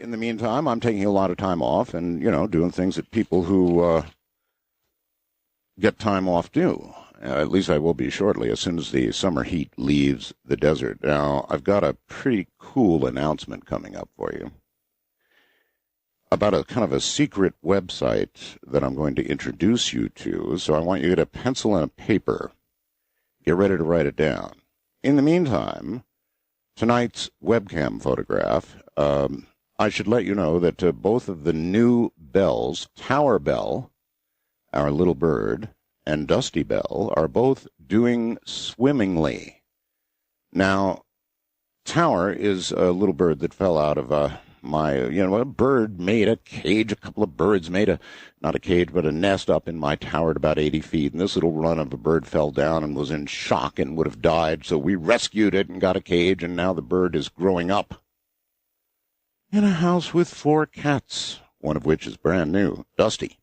In the meantime, I'm taking a lot of time off and, doing things that people who get time off do. At least I will be shortly, as soon as the summer heat leaves the desert. Now, I've got a pretty cool announcement coming up for you about a kind of a secret website that I'm going to introduce you to. So I want you to get a pencil and a paper. Get ready to write it down. In the meantime, tonight's webcam photograph, I should let you know that both of the new bells, Tower Bell, our little bird, and Dusty Bell, are both doing swimmingly. Now, Tower is a little bird that fell out of a bird made a cage, a couple of birds made not a cage, but a nest up in my tower at about 80 feet, and this little run of a bird fell down and was in shock and would have died, so we rescued it and got a cage, and now the bird is growing up in a house with 4 cats, one of which is brand new, Dusty.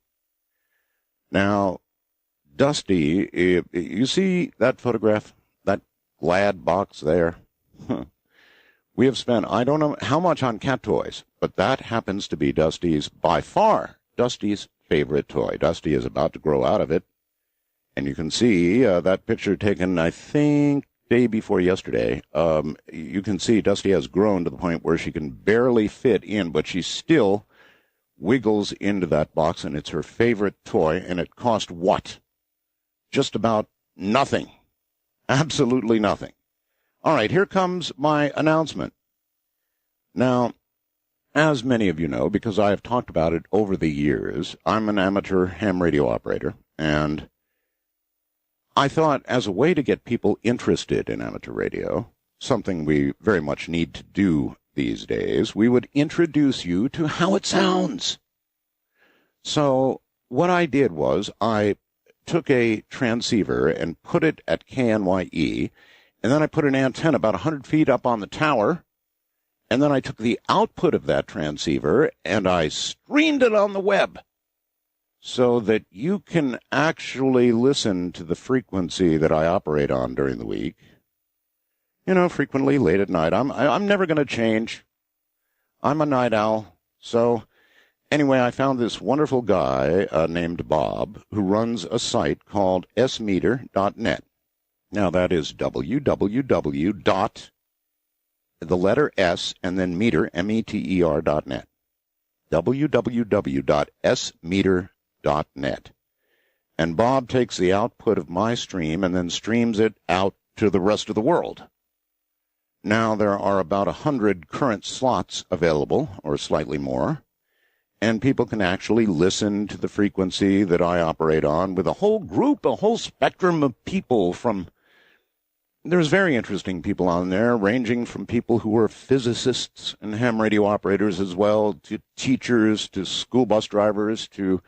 Now, Dusty, you see that photograph, that Glad box there? We have spent, I don't know how much on cat toys, but that happens to be by far, Dusty's favorite toy. Dusty is about to grow out of it, and you can see that picture taken, I think, day before yesterday. You can see Dusty has grown to the point where she can barely fit in, but she still wiggles into that box, and it's her favorite toy, and it cost what? Just about nothing. Absolutely nothing. All right, here comes my announcement. Now, as many of you know, because I have talked about it over the years, I'm an amateur ham radio operator, and I thought as a way to get people interested in amateur radio, something we very much need to do these days, we would introduce you to how it sounds. So what I did was I took a transceiver and put it at KNYE, and then I put an antenna about 100 feet up on the tower, and then I took the output of that transceiver and I streamed it on the web so that you can actually listen to the frequency that I operate on during the week. Frequently late at night. I'm never going to change. I'm a night owl. So anyway, I found this wonderful guy named Bob who runs a site called smeter.net. Now, that is www. The letter S and then meter, meter.net. www.smeter.net. And Bob takes the output of my stream and then streams it out to the rest of the world. Now, there are about 100 current slots available, or slightly more, and people can actually listen to the frequency that I operate on with a whole group, a whole spectrum of people from... There's very interesting people on there, ranging from people who are physicists and ham radio operators as well, to teachers, to school bus drivers, to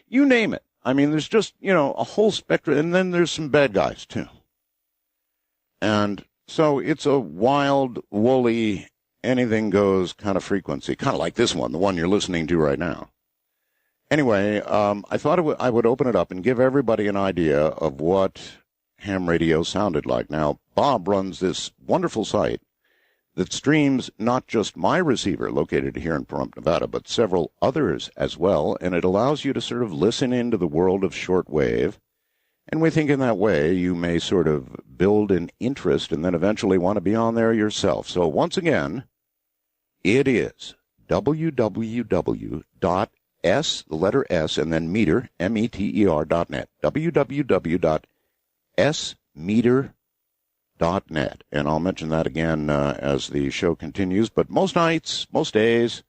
you name it. I mean, there's just, a whole spectrum, and then there's some bad guys, too. And so it's a wild, woolly, anything-goes kind of frequency, kind of like this one, the one you're listening to right now. Anyway, I thought I would open it up and give everybody an idea of what ham radio sounded like. Now, Bob runs this wonderful site that streams not just my receiver located here in Pahrump, Nevada, but several others as well, and it allows you to sort of listen into the world of shortwave, and we think in that way you may sort of build an interest and then eventually want to be on there yourself. So once again, it is www.s, the letter S, and then meter, meter.net, www.smeter.net. And I'll mention that again as the show continues. But most nights, most days,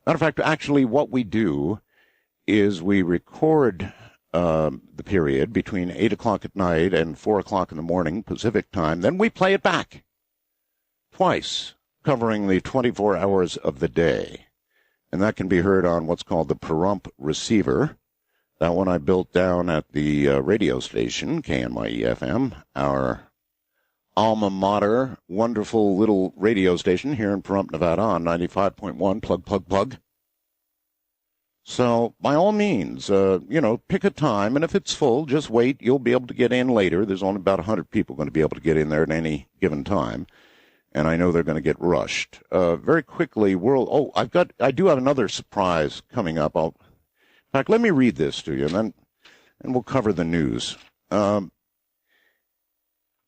matter of fact, actually what we do is we record the period between 8 o'clock at night and 4 o'clock in the morning Pacific time. Then we play it back twice, covering the 24 hours of the day. And that can be heard on what's called the Pahrump receiver. That one I built down at the radio station, KNYE-FM, our alma mater, wonderful little radio station here in Pahrump, Nevada on 95.1, plug. So, by all means, pick a time, and if it's full, just wait. You'll be able to get in later. There's only about 100 people going to be able to get in there at any given time. and I know they're going to get rushed. Very quickly, I do have another surprise coming up. In fact, let me read this to you, and we'll cover the news.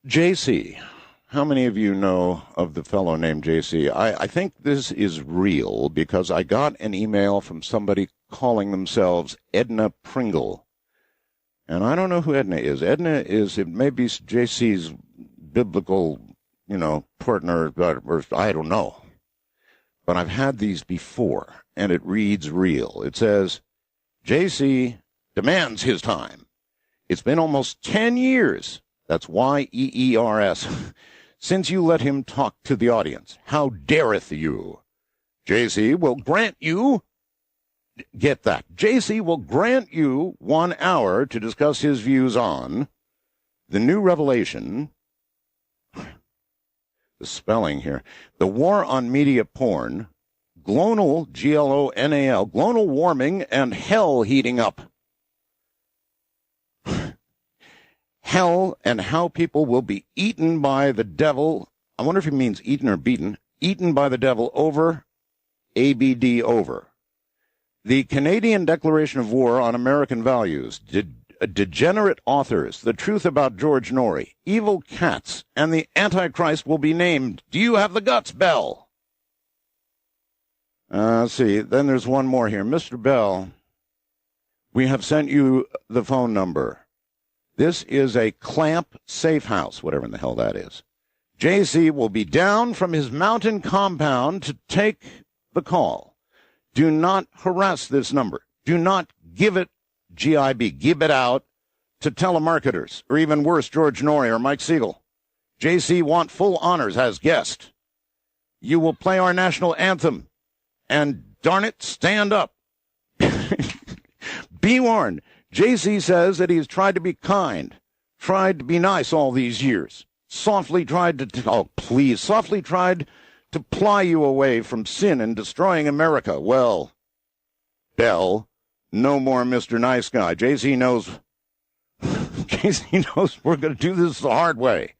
JC, how many of you know of the fellow named JC? I think this is real because I got an email from somebody calling themselves Edna Pringle. And I don't know who Edna is. It may be JC's biblical, partner, or I don't know. But I've had these before, and it reads real. It says, JC demands his time. It's been almost 10 years. That's YEERS. Since you let him talk to the audience. How dareth you? JC will grant you, get that, JC will grant you 1 hour to discuss his views on the new revelation, the spelling here, the war on media porn, global, GLONAL, global warming, and hell heating up. Hell and how people will be eaten by the devil. I wonder if he means eaten or beaten. Eaten by the devil over, ABD over. The Canadian Declaration of War on American Values. Degenerate authors. The truth about George Norrie. Evil cats. And the Antichrist will be named. Do you have the guts, Bell? Let's see. Then there's one more here. Mr. Bell, we have sent you the phone number. This is a clamp safe house, whatever in the hell that is. JC will be down from his mountain compound to take the call. Do not harass this number. Do not give it, GIB, give it out to telemarketers, or even worse, George Norrie or Mike Siegel. JC want full honors as guest. You will play our national anthem. And darn it, stand up. Be warned. JC says that he has tried to be kind, tried to be nice all these years, softly tried to ply you away from sin and destroying America. Well, Bell, no more Mr. Nice Guy. JC knows we're going to do this the hard way.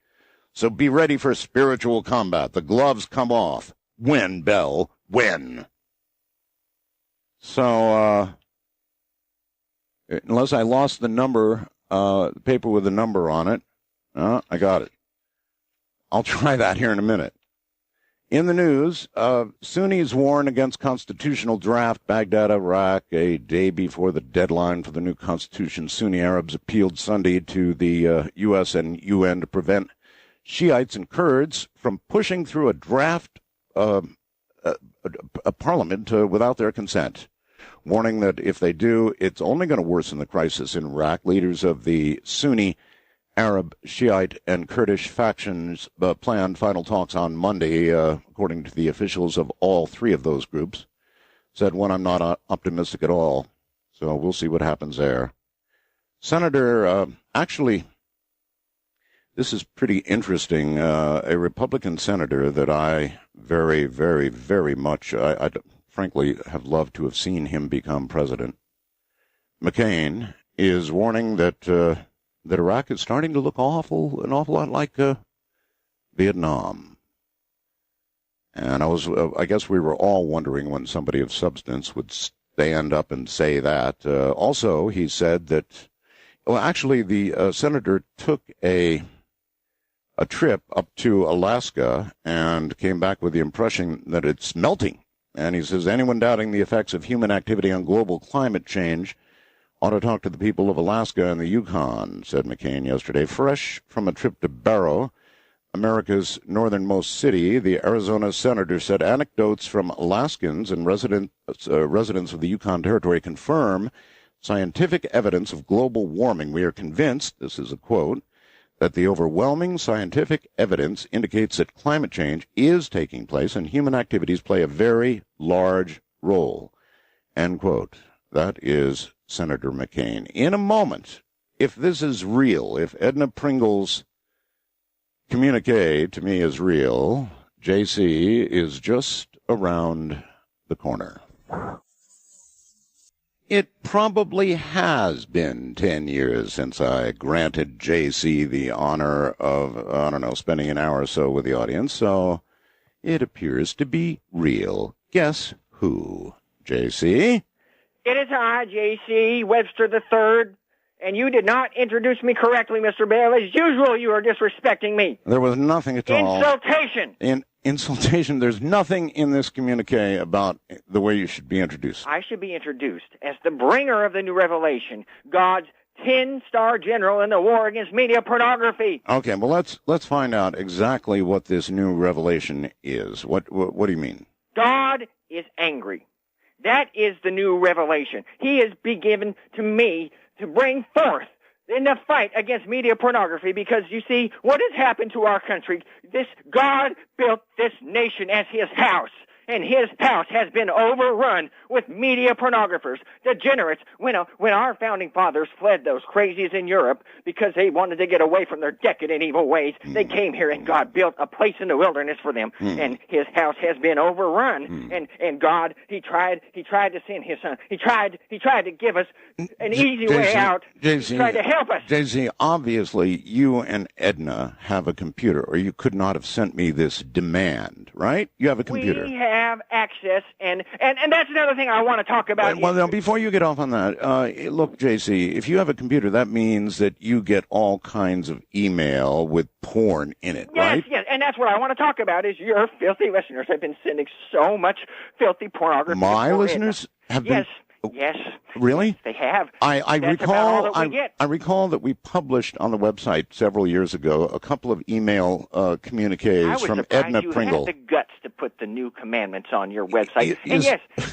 So be ready for spiritual combat. The gloves come off. When, Bell? When? So, unless I lost the number, the paper with the number on it. I got it. I'll try that here in a minute. In the news, Sunnis warn against constitutional draft, Baghdad, Iraq, a day before the deadline for the new constitution. Sunni Arabs appealed Sunday to the U.S. and UN to prevent Shiites and Kurds from pushing through a draft a parliament without their consent, warning that if they do, it's only going to worsen the crisis in Iraq. Leaders of the Sunni, Arab, Shiite, and Kurdish factions planned final talks on Monday, according to the officials of all three of those groups. Said one, I'm not optimistic at all, so we'll see what happens there. Senator, actually, this is pretty interesting. A Republican senator that I very, very, very much, I frankly have loved to have seen him become president. McCain is warning that Iraq is starting to look an awful lot like Vietnam. And I guess we were all wondering when somebody of substance would stand up and say that. Also, he said that, well, actually, the senator took a trip up to Alaska and came back with the impression that it's melting. And he says, anyone doubting the effects of human activity on global climate change ought to talk to the people of Alaska and the Yukon, said McCain yesterday. Fresh from a trip to Barrow, America's northernmost city, the Arizona senator said anecdotes from Alaskans and residents of the Yukon Territory confirm scientific evidence of global warming. We are convinced, this is a quote, that the overwhelming scientific evidence indicates that climate change is taking place and human activities play a very large role. End quote. That is Senator McCain. In a moment, if this is real, if Edna Pringle's communique to me is real, JC is just around the corner. It probably has been 10 years since I granted JC the honor of, spending an hour or so with the audience. So it appears to be real. Guess who, J.C.? It is I, J.C. Webster III, and you did not introduce me correctly, Mr. Bell. As usual, you are disrespecting me. There was nothing at all. Insultation. Insultation. There's nothing in this communique about the way you should be introduced. I should be introduced as the bringer of the new revelation, God's 10-star general in the war against media pornography. Okay, well, let's find out exactly what this new revelation is. What do you mean? God is angry. That is the new revelation. He has been given to me to bring forth in the fight against media pornography, because you see what has happened to our country. This God built this nation as his house, and his house has been overrun with media pornographers, degenerates. When our founding fathers fled those crazies in Europe because they wanted to get away from their decadent evil ways, they came here, and God built a place in the wilderness for them, and his house has been overrun. And God, he tried to send his son. He tried to give us an easy way out. He tried to help us. Jay-Z, obviously you and Edna have a computer, or you could not have sent me this demand, right? You have a computer. We have access, and that's another thing I want to talk about. Well, now, before you get off on that, look, JC, if you have a computer, that means that you get all kinds of email with porn in it, right? Yes, and that's what I want to talk about, is your filthy listeners have been sending so much filthy pornography. My listeners have been... Yes. Really? They have. I recall that we published on the website several years ago a couple of email communiques from Edna Pringle. You had the guts to put the new commandments on your website.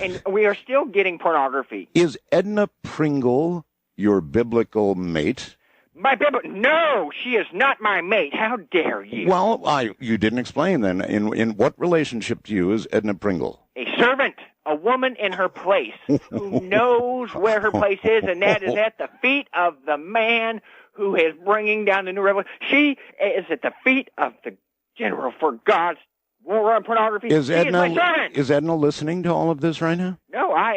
And we are still getting pornography. Is Edna Pringle your biblical mate? No, she is not my mate. How dare you? Well, you didn't explain then. In what relationship to you is Edna Pringle? A servant. A woman in her place who knows where her place is, and that is at the feet of the man who is bringing down the new revelation. She is at the feet of the general for God's war on pornography. Is my servant. Is Edna listening to all of this right now? No, I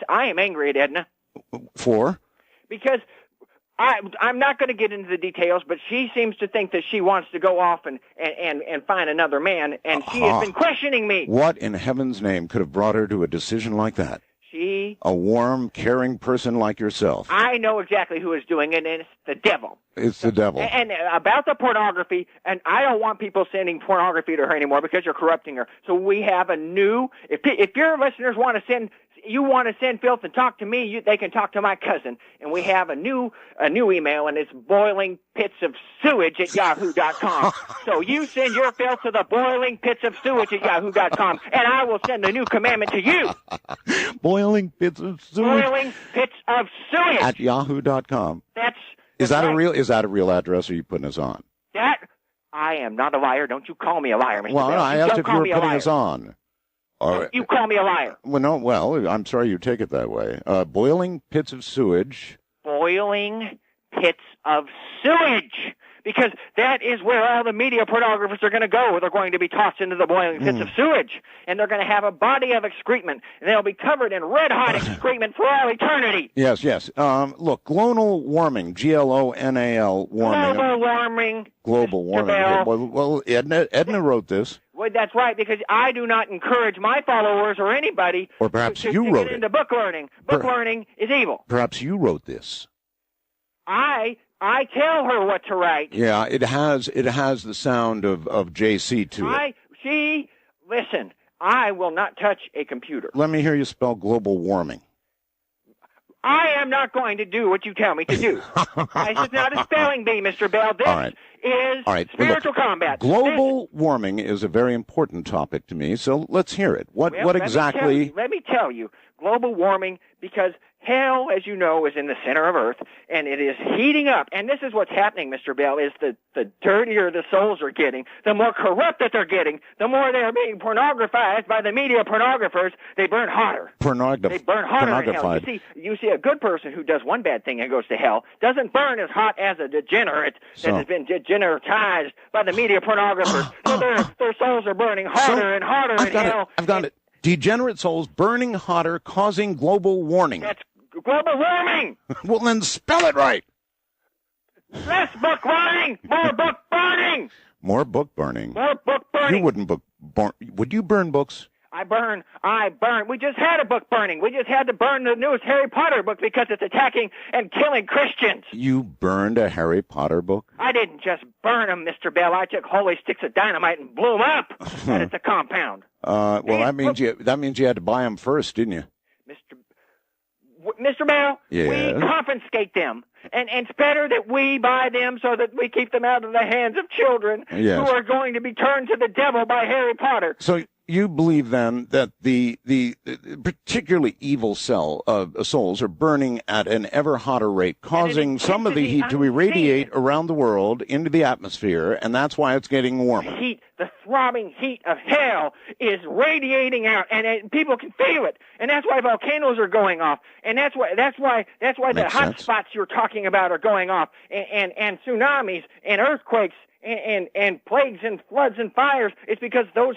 am angry at Edna. For? Because I'm not going to get into the details, but she seems to think that she wants to go off and find another man, and she has been questioning me. What in heaven's name could have brought her to a decision like that? A warm, caring person like yourself. I know exactly who is doing it, and it's the devil. It's the devil. And about the pornography, and I don't want people sending pornography to her anymore because you're corrupting her. So we have a new, if your listeners want to send filth and talk to me, they can talk to my cousin. And we have a new email, and it's boilingpitsofsewage@yahoo.com. So you send your filth to the boilingpitsofsewage@yahoo.com, and I will send the new commandment to you. Boiling pits of sewage. Boiling pits of sewage at yahoo.com. Is that right. Is that a real address, or are you putting us on? I am not a liar. Don't you call me a liar, Mr. Well, Bell. I asked if you were putting us on. You call me a liar. Well, I'm sorry you take it that way. Boiling pits of sewage. Boiling pits of sewage. Because that is where all the media pornographers are going to go. They're going to be tossed into the boiling pits of sewage. And they're going to have a body of excrement. And they'll be covered in red-hot excrement for all eternity. Yes. Look, global warming, GLONAL warming. Global warming. Well, Edna wrote this. Well, that's right, because I do not encourage my followers or anybody or perhaps to you wrote get into book learning. Book learning is evil. Perhaps you wrote this. I tell her what to write. Yeah, it has the sound of JC to it. Listen, I will not touch a computer. Let me hear you spell global warming. I am not going to do what you tell me to do. This is not a spelling bee, Mr. Bell. This is spiritual combat. Global warming is a very important topic to me, so let's hear it. What exactly? Let me tell you, global warming, because hell, as you know, is in the center of Earth, and it is heating up. And this is what's happening, Mr. Bell, is the dirtier the souls are getting, the more corrupt that they're getting, the more they're being pornographized by the media pornographers. They burn hotter. They burn hotter in hell. You see, a good person who does one bad thing and goes to hell doesn't burn as hot as a degenerate that has been degeneratized by the media pornographers. So their souls are burning hotter and hotter in hell. I've got it. Degenerate souls burning hotter, causing global warming. That's global warming. Well, then spell it right. Less book learning, more book burning. More book burning. More book burning. You wouldn't would you burn books? I burn. We just had a book burning. We just had to burn the newest Harry Potter book because it's attacking and killing Christians. You burned a Harry Potter book? I didn't just burn them, Mr. Bell. I took holy sticks of dynamite and blew them up at the compound. Well, that means you had to buy them first, didn't you? Mr. Bell, yes. We confiscate them. And it's better that we buy them so that we keep them out of the hands of children who are going to be turned to the devil by Harry Potter. So you believe then that the particularly evil souls are burning at an ever hotter rate, causing some of the heat to irradiate around the world into the atmosphere, and that's why it's getting warmer. The throbbing heat of hell is radiating out, and people can feel it, and that's why volcanoes are going off, and that's why the hot spots you're talking about are going off, and tsunamis and earthquakes. And plagues and floods and fires. It's because those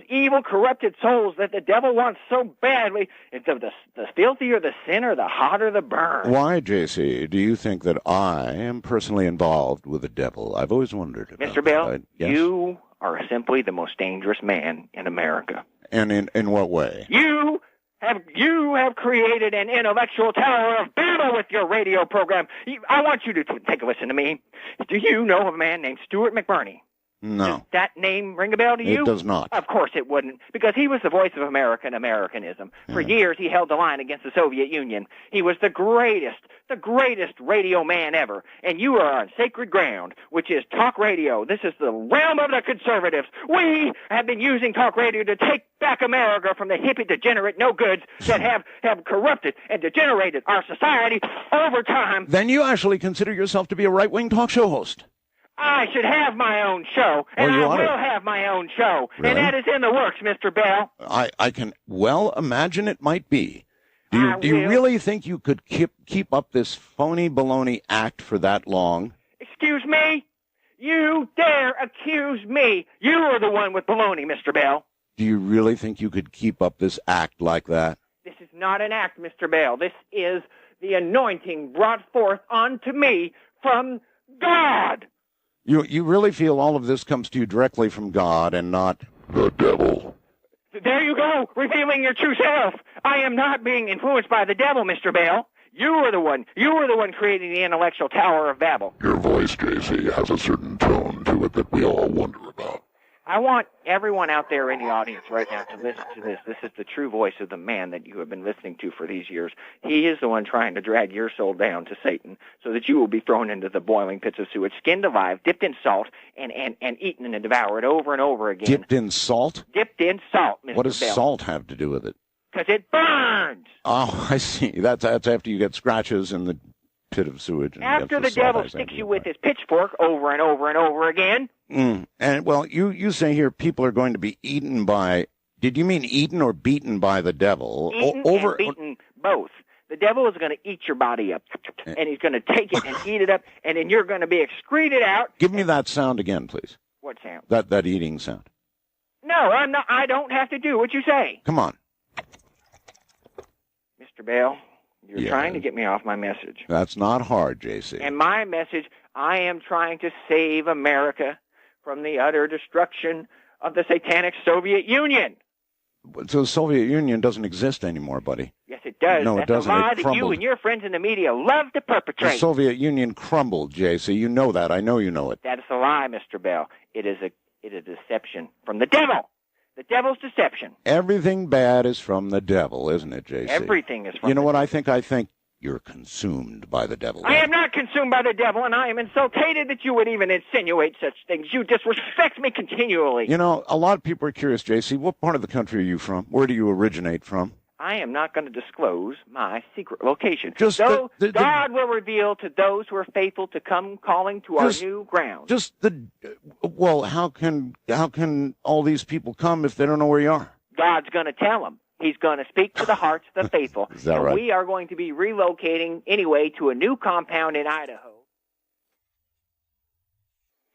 evil, corrupted souls that the devil wants so badly. The filthier the sinner, the hotter the burn. Why, J.C., do you think that I am personally involved with the devil? I've always wondered about Mr. Bell, that. Yes? You are simply the most dangerous man in America. And in what way? You have created an intellectual tower of Babel with your radio program. I want you to take a listen to me. Do you know of a man named Stuart McBurney? No. Does that name ring a bell to you? It does not. Of course it wouldn't, because he was the voice of America and Americanism. For years, he held the line against the Soviet Union. He was the greatest radio man ever. And you are on sacred ground, which is talk radio. This is the realm of the conservatives. We have been using talk radio to take back America from the hippie, degenerate, no-goods that have corrupted and degenerated our society over time. Then you actually consider yourself to be a right-wing talk show host. I should have my own show, and I will have my own show, really? And that is in the works, Mr. Bell. I can well imagine it might be. Do you really think you could keep up this phony baloney act for that long? Excuse me? You dare accuse me? You are the one with baloney, Mr. Bell. Do you really think you could keep up this act like that? This is not an act, Mr. Bell. This is the anointing brought forth unto me from God. You really feel all of this comes to you directly from God and not the devil? There you go, revealing your true self. I am not being influenced by the devil, Mr. Bell. You were the one creating the intellectual Tower of Babel. Your voice, J.C., has a certain tone to it that we all wonder about. I want everyone out there in the audience right now to listen to this. This is the true voice of the man that you have been listening to for these years. He is the one trying to drag your soul down to Satan so that you will be thrown into the boiling pits of sewage, skinned alive, dipped in salt, and eaten and devoured over and over again. Dipped in salt? Dipped in salt, Mr. What does Bell. salt have to do with it? Because it burns. Oh, I see. That's after you get scratches in the pit of sewage. And after the devil sticks you with his pitchfork over and over and over again. And, well, you say here people are going to be eaten by, did you mean eaten or beaten by the devil? Eaten and beaten, both. The devil is going to eat your body up, and he's going to take it and eat it up, and then you're going to be excreted out. Give me that sound again, please. What sound? That eating sound. No, I'm not. I don't have to do what you say. Come on. Mr. Bell, you're trying to get me off my message. That's not hard, J.C. And my message, I am trying to save America from the utter destruction of the satanic Soviet Union. So the Soviet Union doesn't exist anymore, buddy. Yes, it does. No, That's it doesn't. a lie It that crumbled. you and your friends in the media love to perpetrate. The Soviet Union crumbled, J.C. You know that. I know you know it. That is a lie, Mr. Bell. It is a deception from the devil. The devil's deception. Everything bad is from the devil, isn't it, J.C.? Everything is from You know the what devil. I think you're consumed by the devil. I am not consumed by the devil, and I am insulted that you would even insinuate such things. You disrespect me continually. You know, a lot of people are curious, J.C., what part of the country are you from? Where do you originate from? I am not going to disclose my secret location. Just so God will reveal to those who are faithful to come calling to our new ground. Well, how can all these people come if they don't know where you are? God's going to tell them. He's going to speak to the hearts of the faithful. Is that right? We are going to be relocating anyway to a new compound in Idaho.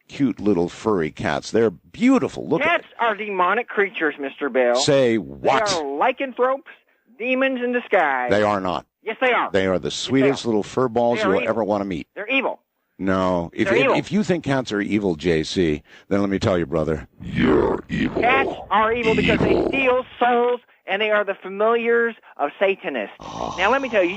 Cute little furry cats. They're beautiful. Look Cats at are demonic creatures, Mr. Bell. Say what? They are lycanthropes, demons in disguise. They are not. Yes, they are. They are the sweetest little fur balls you'll ever want to meet. They're evil. No. If you think cats are evil, JC, then let me tell you, brother, you're evil. Cats are evil because they steal souls, and they are the familiars of Satanists. Now, let me tell you,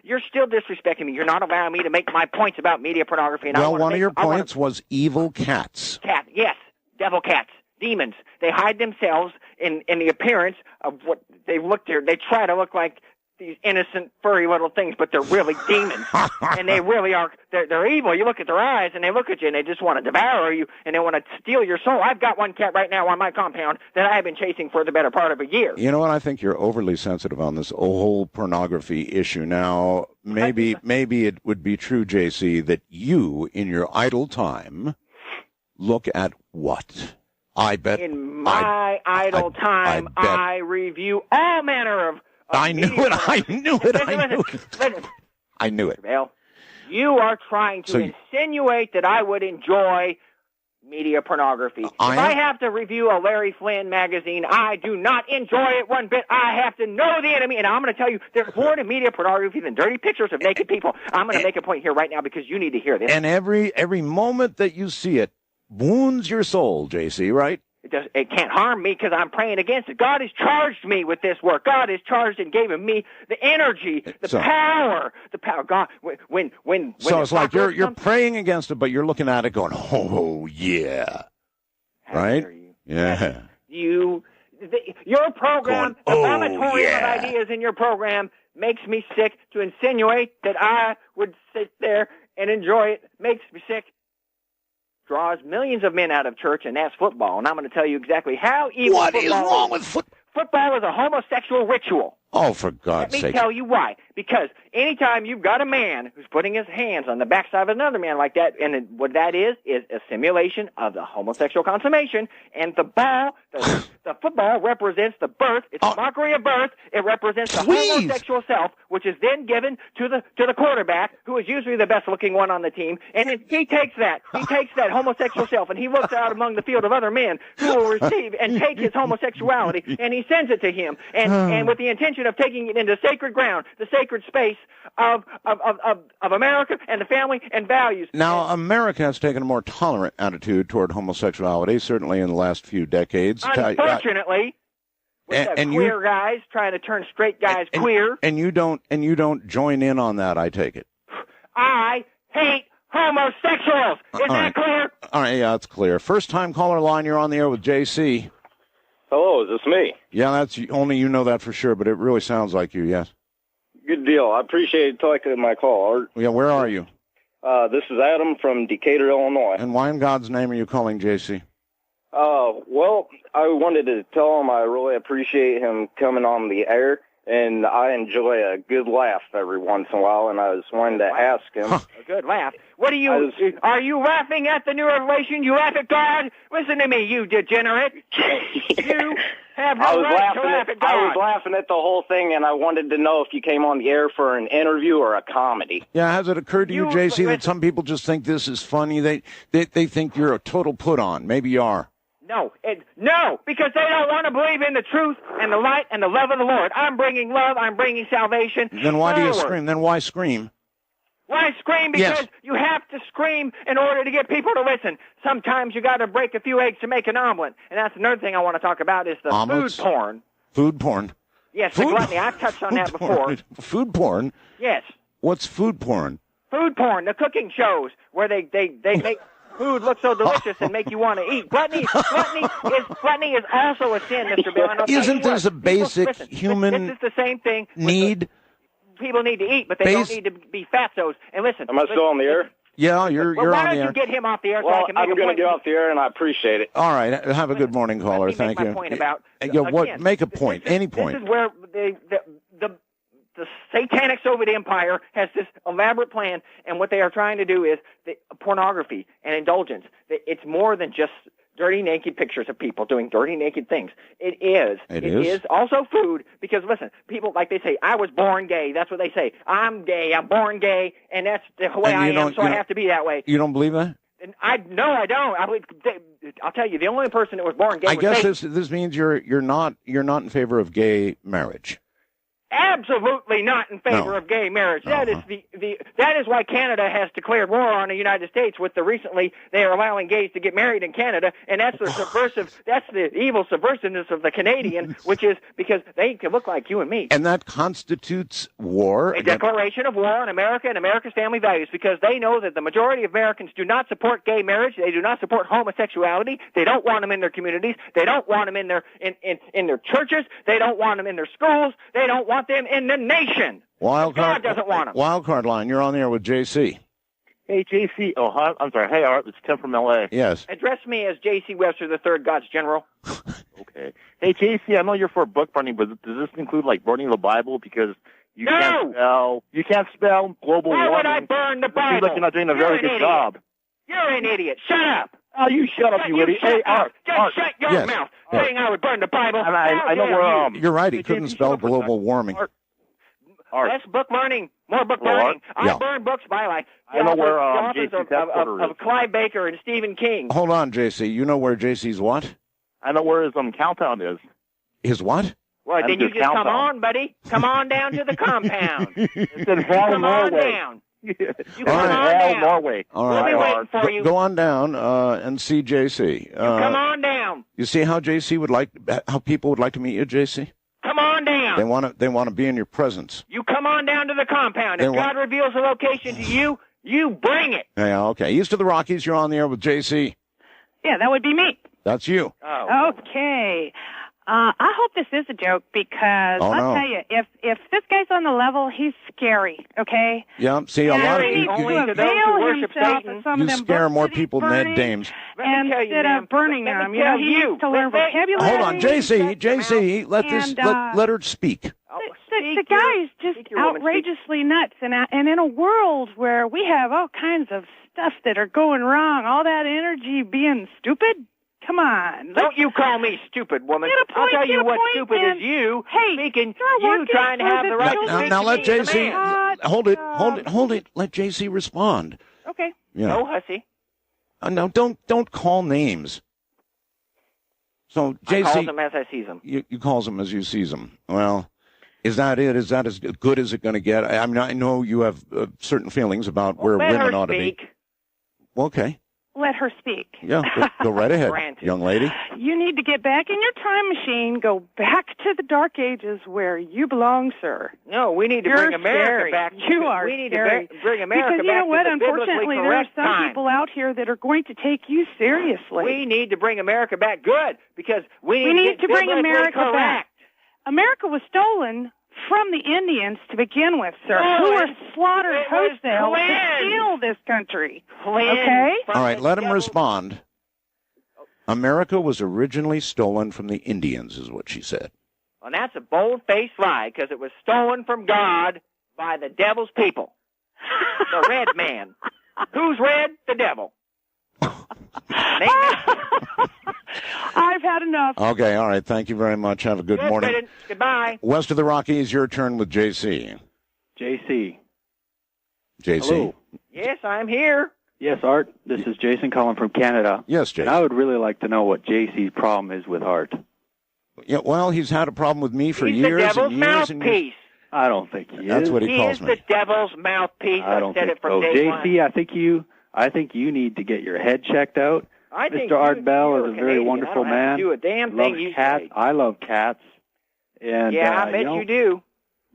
you're still disrespecting me. You're not allowing me to make my points about media pornography. And one of your points was evil cats. Yes, devil cats, demons. They hide themselves in the appearance of what they look there. They try to look like these innocent, furry little things, but they're really demons. And they really are. They're evil. You look at their eyes, and they look at you, and they just want to devour you, and they want to steal your soul. I've got one cat right now on my compound that I have been chasing for the better part of a year. You know what? I think you're overly sensitive on this whole pornography issue. Now, maybe it would be true, JC, that you, in your idle time, look at what? I bet. In my idle time, I review all manner of I knew it. I knew it. Well, you are trying to insinuate that I would enjoy media pornography. If I have to review a Larry Flynn magazine, I do not enjoy it one bit. I have to know the enemy, and I'm going to tell you, there's more to media pornography than dirty pictures of naked people. I'm going to make a point here right now because you need to hear this. And every moment that you see it wounds your soul, JC, right? It can't harm me because I'm praying against it. God has charged me with this work. God has charged and given me the energy, the power. God, when so it's like you're praying against it, but you're looking at it going, oh yeah, right? Yeah. Your program, the vomitorium of ideas in your program makes me sick. To insinuate that I would sit there and enjoy it makes me sick. Draws millions of men out of church, and that's football. And I'm going to tell you exactly how evil football is. What is wrong with football? Football is a homosexual ritual. Oh, for God's sake. Let me tell you why. Because anytime you've got a man who's putting his hands on the backside of another man like that, and what that is a simulation of the homosexual consummation, and the ball, the football represents the birth. It's a mockery of birth. It represents the homosexual self, which is then given to the quarterback, who is usually the best-looking one on the team, and he takes that homosexual self, and he looks out among the field of other men who will receive and take his homosexuality, and he sends it to him, and with the intention of taking it into sacred ground, the sacred space of America and the family and values. Now, America has taken a more tolerant attitude toward homosexuality, certainly in the last few decades. Unfortunately, with queer guys trying to turn straight guys queer. And you don't join in on that, I take it. I hate homosexuals. Is that clear? All right, yeah, it's clear. First-time caller line, you're on the air with JC. Hello, is this me? Yeah, that's only you know that for sure, but it really sounds like you, yes. Good deal. I appreciate taking my call. Yeah, where are you? This is Adam from Decatur, Illinois. And why in God's name are you calling JC? Well, I wanted to tell him I really appreciate him coming on the air, and I enjoy a good laugh every once in a while, and I was wanting to ask him. A good laugh? What are you laughing at the new revelation? You laugh at God? Listen to me, you degenerate. You have no right to laugh at God. I was laughing at the whole thing, and I wanted to know if you came on the air for an interview or a comedy. Yeah, has it occurred to you, JC, that some people just think this is funny? They think you're a total put-on. Maybe you are. No, because they don't want to believe in the truth and the light and the love of the Lord. I'm bringing love. I'm bringing salvation. Then why do you scream? Then why scream? Why scream? Because you have to scream in order to get people to listen. Sometimes you got to break a few eggs to make an omelet. And that's another thing I want to talk about is the food porn. Food porn? Yes, the gluttony. I've touched on that before. Food porn? Yes. What's food porn? Food porn, the cooking shows where they make food look so delicious and make you want to eat. Gluttony is also a sin, Mr. Bill. Isn't this a basic human This is the same thing. Need? People need to eat, but they don't need to be fatzos. And listen. Am I still on the air? Yeah, you're on the air. Why don't you get him off the air so I can make a point? I'm going to get off the air, and I appreciate it. All right. Have a good morning, caller. Thank you. Point about, make a point. Any point. This is where the satanic Soviet Empire has this elaborate plan, and what they are trying to do is pornography and indulgence. It's more than just dirty, naked pictures of people doing dirty, naked things. It is also food, because, listen, people, like they say, I was born gay. That's what they say. I'm gay. I'm born gay, and that's the way I am, so I have to be that way. You don't believe that? No, I don't. I'll tell you, the only person that was born gay was Satan. This means you're not in favor of gay marriage. absolutely not in favor of gay marriage. That is that is why Canada has declared war on the United States with the recently they are allowing gays to get married in Canada, and that's the that's the evil subversiveness of the Canadian, which is because they can look like you and me. And that constitutes war? A declaration of war on America and America's family values, because they know that the majority of Americans do not support gay marriage. They do not support homosexuality. They don't want them in their communities. They don't want them in their in their churches. They don't want them in their schools. They don't want them in the nation. God doesn't want them. Wildcard line, you're on there with JC. Hey, JC. Oh, hi. I'm sorry. Hey, Art. It's Tim from L.A. Yes. Address me as J.C. Webster III, God's General. Okay. Hey, JC, I know you're for book burning, but does this include, like, burning the Bible? Because you can't spell global warming. Why would I burn the Bible? It seems like you're not doing a very good job. You're an idiot. Shut up. Oh, you shut up, you idiot. Hey, Art. Just shut your mouth. Saying I would burn the Bible. I know where, You're right. He couldn't spell global warming. Art. Less book learning, more book learning. I burn books by life. I know where JC's of Clive Baker and Stephen King. Hold on, JC. You know where JC's what? I know where his countdown is. His what? Well, then you just come on, buddy. Come on down to the compound. It's in Hell, Norway. Come on down. You come on down. Norway. All right. We'll be waiting for you. Go on down and see JC. Come on down. You see how how people would like to meet you, JC? Come on down. They want to be in your presence. You come on down to the compound. If God reveals the location to you, you bring it. Yeah, okay. East of the Rockies, you're on the air with JC. Yeah, that would be me. That's you. Oh. Okay. I hope this is a joke because I'll tell you, if this guy's on the level, he's scary. Okay. Yeah. See, a lot of you scare more people than Ned Dames. Instead of burning them, he needs to learn vocabulary. Hold on, JC, let her speak. The guy's just outrageously nuts, and in a world where we have all kinds of stuff that are going wrong, all that energy being stupid. Come on. Don't you call me stupid, woman. I'll tell you what stupid is you speaking, you trying to have the right to speak. Now let JC, hold it. Let JC respond. Okay. No, hussy. No, don't call names. So JC. I calls them as I sees them. You calls them as you sees them. Well, is that it? Is that as good as it going to get? I mean, I know you have certain feelings about where women ought to be. Okay. Let her speak. Yeah, go right ahead, young lady. You need to get back in your time machine, go back to the dark ages where you belong, sir. No, we need to bring America back. You are We need scary. to bring America because you know back what? to the Unfortunately, there are some time. people out here that are going to take you seriously. We need to bring America back good because we need to bring America correct. back. America was stolen from the Indians to begin with, sir, who were slaughtered wholesale to steal this country. Okay? All right, let him respond. America was originally stolen from the Indians, is what she said. Well, that's a bold-faced lie because it was stolen from God by the devil's people. The red man. Who's red? The devil. I've had enough. Okay, all right. Thank you very much. Have a good morning. Riddance. Goodbye. West of the Rockies, your turn with JC. JC. Hello. Yes, I'm here. Yes, Art. This is Jason calling from Canada. Yes, Jason. And I would really like to know what JC's problem is with Art. Yeah, well, he's had a problem with me for He's years the devil's and years and years. mouthpiece. I don't think he is. That's what he calls is me. the devil's mouthpiece. I don't said think it from so. day JC, one. I think you need to get your head checked out. I think Mr. Art Bell you're is a very Canadian. wonderful I don't have man. to do a damn thing Loves you cats. say. I love cats. And yeah, I bet you do.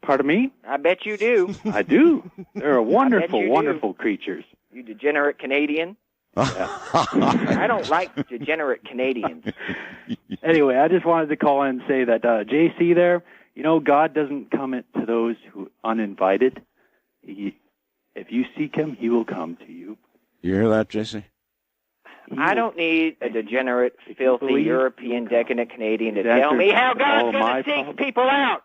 Pardon me? I bet you do. I do. They're wonderful, you wonderful creatures. You degenerate Canadian. I don't like degenerate Canadians. Anyway, I just wanted to call in and say that JC there, God doesn't come to those who uninvited. If you seek him, he will come to you. You hear that, JC? I don't need a degenerate, filthy, European, decadent Canadian to tell me how God's going to seek people out.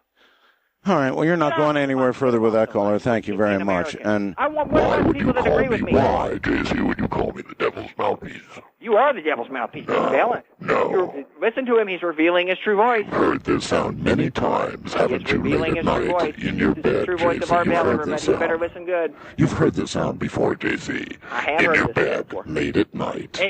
All right, well, you're not going anywhere further with that caller. Thank you very much. And I want people that agree with me. Why, JC, would you call me the devil's mouthpiece? You are the devil's mouthpiece, Bell. No. Listen to him. He's revealing his true voice. You've heard this sound many times, haven't you, late at night in your bed, The true voice of our JC? Bell, everybody. You better listen good. You've heard this sound before, JC. I have in heard your this bed, before. late at night.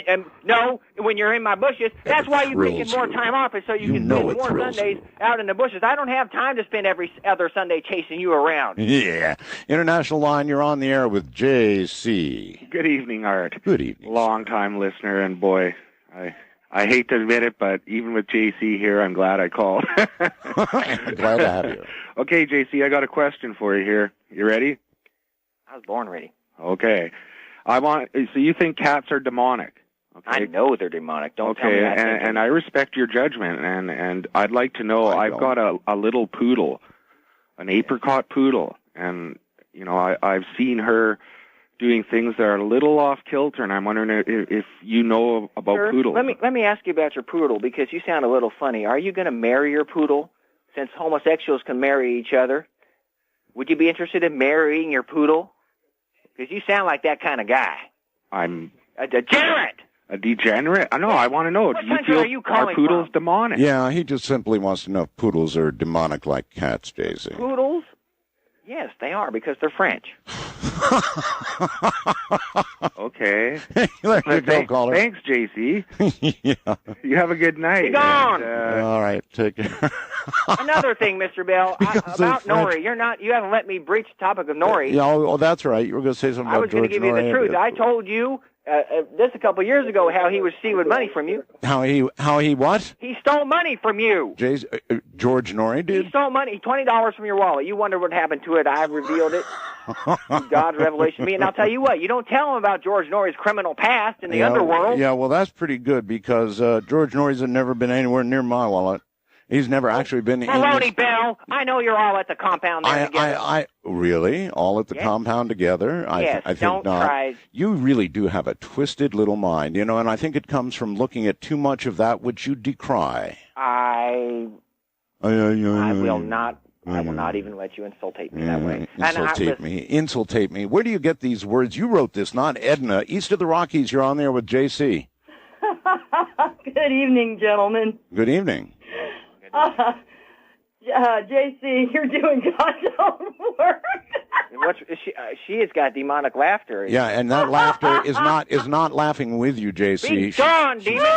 No, when you're in my bushes, that's why you're taking thrills more you. time off, is so you can know spend it more thrills Sundays you. out in the bushes. I don't have time to spend every other Sunday chasing you around. Yeah. International line, you're on the air with J.C. Good evening, Art. Good evening. Long-time listener, and boy, I hate to admit it, but even with J.C. here, I'm glad I called. I'm glad to have you. Okay, J.C., I got a question for you here. You ready? I was born ready. Okay. So you think cats are demonic? Okay. I know they're demonic. Don't tell me that. Okay, and I respect your judgment, and I'd like to know, I've got a little poodle, an apricot poodle, and, you know, I've seen her doing things that are a little off kilter, and I'm wondering if you know about poodles. Let me ask you about your poodle, because you sound a little funny. Are you going to marry your poodle, since homosexuals can marry each other? Would you be interested in marrying your poodle? Because you sound like that kind of guy. I'm a degenerate. A degenerate? No, I want to know. What do you feel are poodles demonic? Yeah, he just simply wants to know if poodles are demonic like cats, J.C. Poodles? Yes, they are, because they're French. Okay. There you go, caller. Thanks, J.C. Yeah. You have a good night. Be gone. All right, take care. Another thing, Mr. Bell, about Nori. You haven't let me breach the topic of Nori. Yeah, oh, that's right. You were going to say something about George Nori. I was going to give you the truth. I told you this a couple of years ago how he was stealing money from you. How he what? He stole money from you. George Nori did? He stole money, $20 from your wallet. You wonder what happened to it. I revealed it. God's revelation to me. And I'll tell you what, you don't tell him about George Nori's criminal past in the underworld. Yeah, well, that's pretty good, because George Nori's had never been anywhere near my wallet. He's never actually been in Maloney Bell, I know you're all at the compound there together. Really? All at the compound together? Yes, I think don't not. try. You really do have a twisted little mind, you know, and I think it comes from looking at too much of that which you decry. I will not even let you insultate me that way. Insultate me. Where do you get these words? You wrote this, not Edna. East of the Rockies, you're on there with J.C. Good evening, gentlemen. Good evening. J.C., you're doing God's own work. She has got demonic laughter. Yeah, and that laughter is not laughing with you, J.C. Be gone, demon.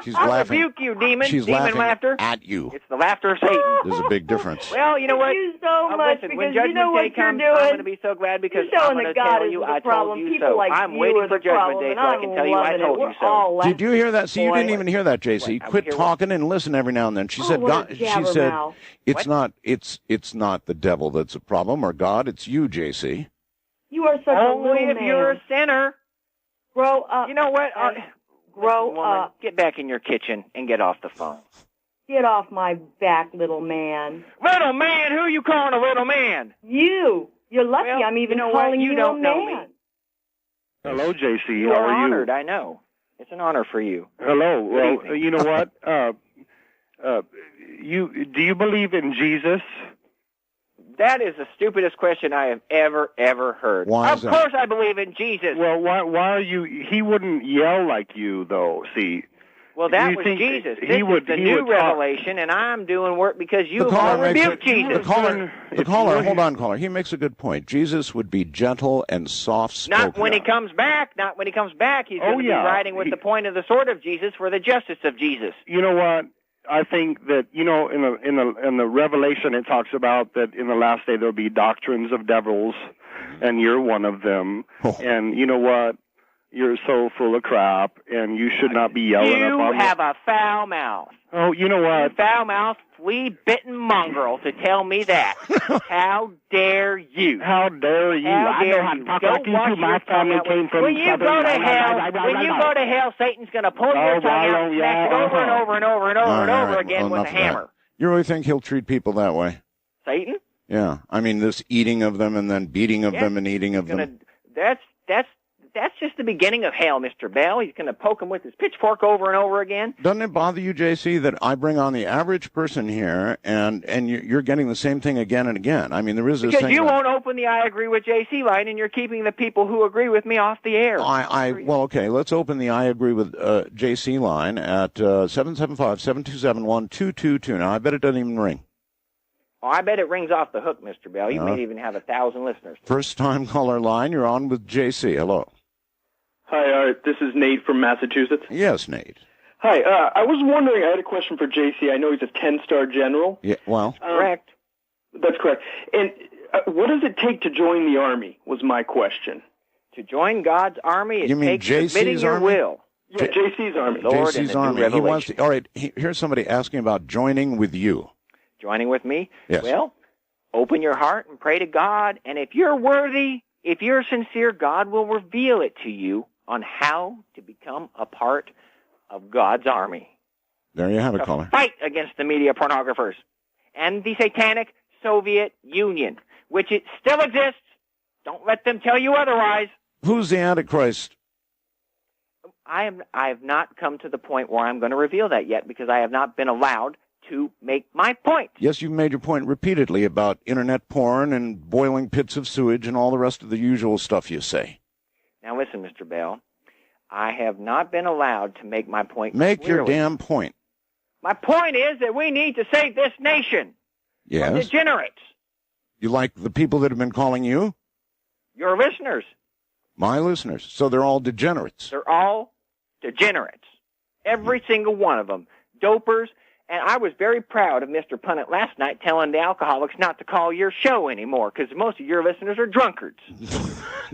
She's I'll laughing. rebuke you, demon. She's demon laughing laughter. at you. It's the laughter of Satan. There's a big difference. Well, you know what? Thank you so much, listen, because when Judgment you know Day what you're comes, doing. I'm going to be so glad, because I'm going to tell you I told you so. I'm waiting for Judgment Day so I can tell you I told you so. Did you hear that? See, you didn't even hear that, J.C. Quit talking and listen every now and then. She said, it's not the devil that's a problem, or God, it's you, J.C. You are such a little man. Only if you're a sinner. Grow up. You know what? Grow up. Get back in your kitchen and get off the phone. Get off my back, little man. Little man? Who are you calling a little man? You. You're lucky I'm even calling you don't a know man. Me. Hello, J.C. You How are you? honored, I know. It's an honor for you. Hello. Well, you know what? Do you believe in Jesus? That is the stupidest question I have ever heard. Why of is that? course I believe in Jesus. Well, why are you... He wouldn't yell like you, though, see. Well, that was Jesus. This is the new revelation, and I'm doing work because you have rebuked Jesus. The caller, hold on, caller. He makes a good point. Jesus would be gentle and soft-spoken. Not when he comes back. Not when he comes back. He's going to be riding with the point of the sword of Jesus for the justice of Jesus. You know what? I think that, you know, in the Revelation it talks about that in the last day there'll be doctrines of devils, and you're one of them. Oh. And you know what? You're so full of crap, and you should not be yelling up on You have a foul mouth. Oh, you know what? You foul mouth, flea-bitten mongrel to tell me that. How dare you? How dare you? I know how to talk like you too. My family came from When you go to hell, Satan's going to pull your tongue out and smash it over and over and over and over and over again with a hammer. You really think he'll treat people that way? Satan? Yeah. I mean, this eating of them and then beating of them and eating of them. That's just the beginning of hell, Mr. Bell. He's going to poke him with his pitchfork over and over again. Doesn't it bother you, J.C., that I bring on the average person here, and you're getting the same thing again and again? I mean, there is this thing... Because you won't open the I agree with J.C. line, and you're keeping the people who agree with me off the air. Well, okay, let's open the I agree with J.C. line at 775-727-1222. Now, I bet it doesn't even ring. Oh, I bet it rings off the hook, Mr. Bell. You may even have 1,000 listeners. First-time caller line, you're on with J.C. Hello. Hi, Art. This is Nate from Massachusetts. Yes, Nate. Hi. I was wondering, I had a question for JC. I know he's a 10-star general. Yeah, well. Correct. That's correct. And what does it take to join the Army was my question. To join God's Army, You it mean takes JC's submitting your Army? will. Yeah, JC's Army. Lord JC's and the Army. new He wants revelation. to, all right, here's somebody asking about joining with you. Joining with me? Yes. Well, open your heart and pray to God, and if you're worthy, if you're sincere, God will reveal it to you on how to become a part of God's Army. There you have it, To caller. fight against the media pornographers and the satanic Soviet Union, which it still exists. Don't let them tell you otherwise. Who's the Antichrist? I have not come to the point where I'm going to reveal that yet because I have not been allowed to make my point. Yes, you've made your point repeatedly about internet porn and boiling pits of sewage and all the rest of the usual stuff you say. Now listen, Mr. Bell, I have not been allowed to make my point Make your clearly. damn point. My point is that we need to save this nation from Yes. degenerates. You like the people that have been calling you? Your listeners, My listeners. So they're all degenerates. they're all degenerates. Every single one of them. Dopers. And I was very proud of Mr. Punnett last night telling the alcoholics not to call your show anymore because most of your listeners are drunkards.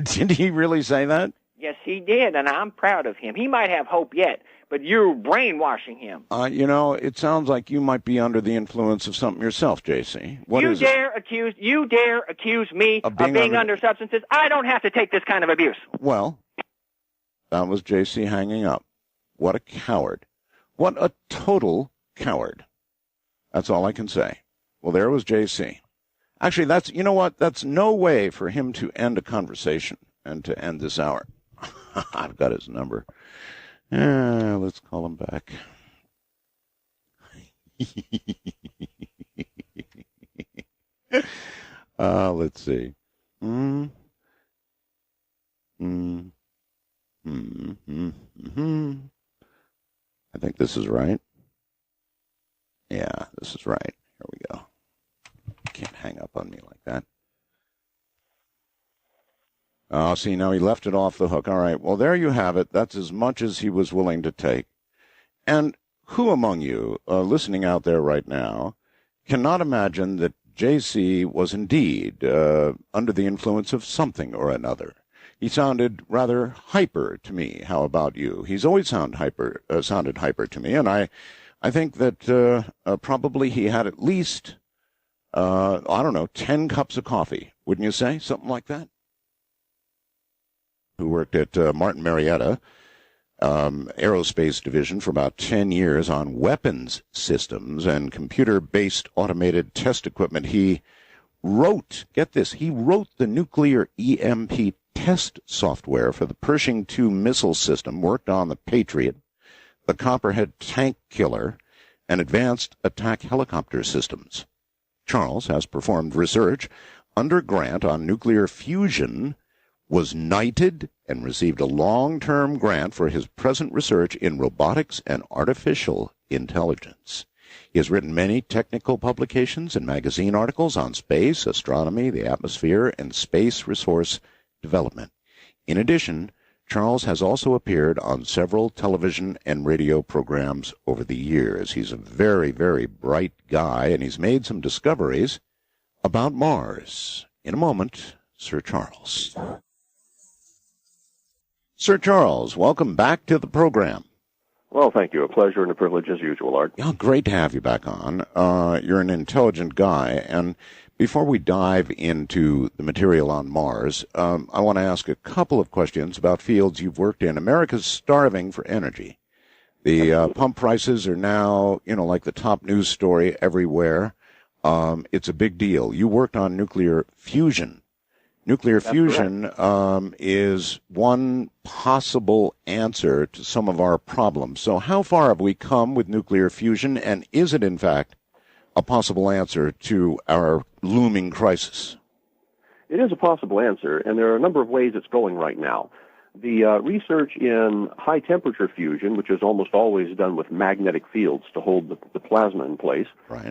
Did he really say that? Yes, he did, and I'm proud of him. He might have hope yet, but you're brainwashing him. It sounds like you might be under the influence of something yourself, JC. What You is dare accuse me of being under substances? I don't have to take this kind of abuse. Well, that was JC hanging up. What a coward. What a total coward. That's all I can say. Well, there was JC. Actually, that's no way for him to end a conversation and to end this hour. I've got his number. Let's call him back. Let's see. I think this is right. Yeah, this is right. Here we go. Can't hang up on me like that. Oh, see, now he left it off the hook. All right, well, there you have it. That's as much as he was willing to take. And who among you, listening out there right now, cannot imagine that J.C. was indeed under the influence of something or another? He sounded rather hyper to me. How about you? He's always sounded hyper to me, and I think that probably he had at least, 10 cups of coffee, wouldn't you say? Something like that? Who worked at Martin Marietta Aerospace Division for about 10 years on weapons systems and computer-based automated test equipment. He wrote, get this, he wrote the nuclear EMP test software for the Pershing II missile system, worked on the Patriot, the Copperhead tank killer, and advanced attack helicopter systems. Charles has performed research under grant on nuclear fusion, was knighted, and received a long-term grant for his present research in robotics and artificial intelligence. He has written many technical publications and magazine articles on space, astronomy, the atmosphere, and space resource development. In addition, Charles has also appeared on several television and radio programs over the years. He's a very, very bright guy, and he's made some discoveries about Mars. In a moment, Sir Charles. Sir Charles, welcome back to the program. Well, thank you. A pleasure and a privilege as usual, Art. Yeah, great to have you back on. You're an intelligent guy, and before we dive into the material on Mars, I want to ask a couple of questions about fields you've worked in. America's starving for energy. The pump prices are now, like the top news story everywhere. It's a big deal. You worked on nuclear fusion. Nuclear fusion is one possible answer to some of our problems. So how far have we come with nuclear fusion, and is it, in fact, a possible answer to our looming crisis? It is a possible answer, and there are a number of ways it's going right now. The research in high-temperature fusion, which is almost always done with magnetic fields to hold the plasma in place,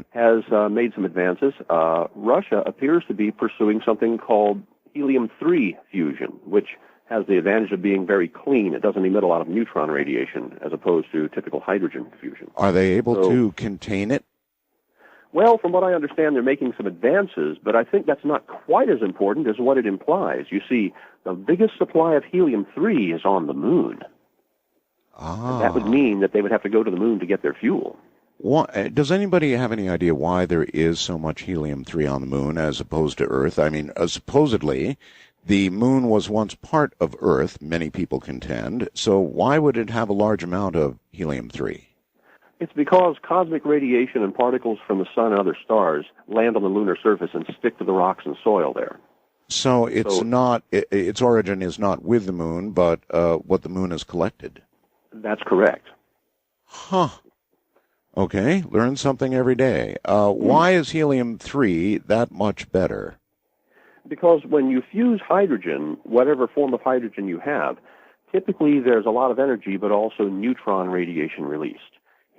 has made some advances. Russia appears to be pursuing something called helium-3 fusion, which has the advantage of being very clean. It doesn't emit a lot of neutron radiation as opposed to typical hydrogen fusion. Are they able to contain it? Well, from what I understand, they're making some advances, but I think that's not quite as important as what it implies. You see, the biggest supply of helium-3 is on the moon. And that would mean that they would have to go to the moon to get their fuel. Does anybody have any idea why there is so much helium-3 on the moon as opposed to Earth? I mean, supposedly, the moon was once part of Earth, many people contend, so why would it have a large amount of helium-3? It's because cosmic radiation and particles from the sun and other stars land on the lunar surface and stick to the rocks and soil there. So its origin is not with the moon, but what the moon has collected. That's correct. Huh. Okay, learn something every day. Why is helium-3 that much better? Because when you fuse hydrogen, whatever form of hydrogen you have, typically there's a lot of energy, but also neutron radiation released.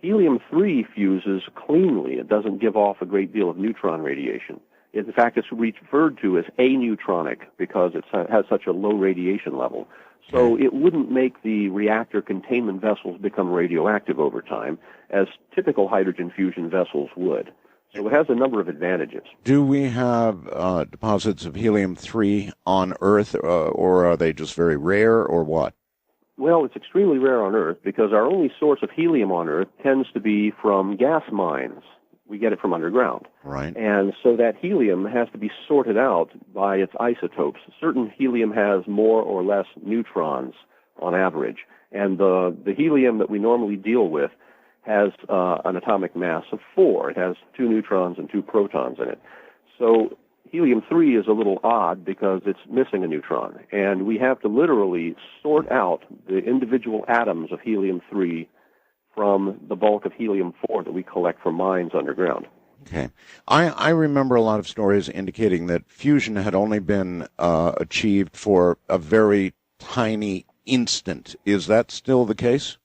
Helium-3 fuses cleanly. It doesn't give off a great deal of neutron radiation. In fact, it's referred to as aneutronic because it has such a low radiation level. So it wouldn't make the reactor containment vessels become radioactive over time, as typical hydrogen fusion vessels would. So it has a number of advantages. Do we have deposits of helium-3 on Earth, or are they just very rare, or what? Well, it's extremely rare on Earth because our only source of helium on Earth tends to be from gas mines. We get it from underground. Right. And so that helium has to be sorted out by its isotopes. Certain helium has more or less neutrons on average. And the helium that we normally deal with has an atomic mass of 4. It has 2 neutrons and 2 protons in it. So helium-3 is a little odd because it's missing a neutron. And we have to literally sort out the individual atoms of helium-3 from the bulk of helium-4 that we collect from mines underground. Okay. I remember a lot of stories indicating that fusion had only been achieved for a very tiny instant. Is that still the case?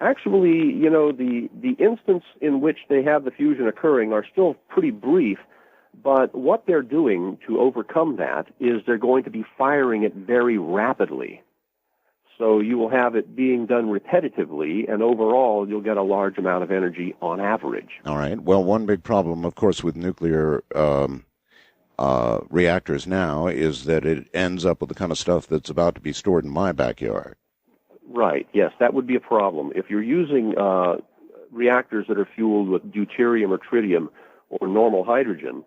Actually, you know, the instants in which they have the fusion occurring are still pretty brief, but what they're doing to overcome that is they're going to be firing it very rapidly. So you will have it being done repetitively, and overall you'll get a large amount of energy on average. All right. Well, one big problem, of course, with nuclear reactors now is that it ends up with the kind of stuff that's about to be stored in my backyard. Right. Yes, that would be a problem. If you're using reactors that are fueled with deuterium or tritium or normal hydrogen,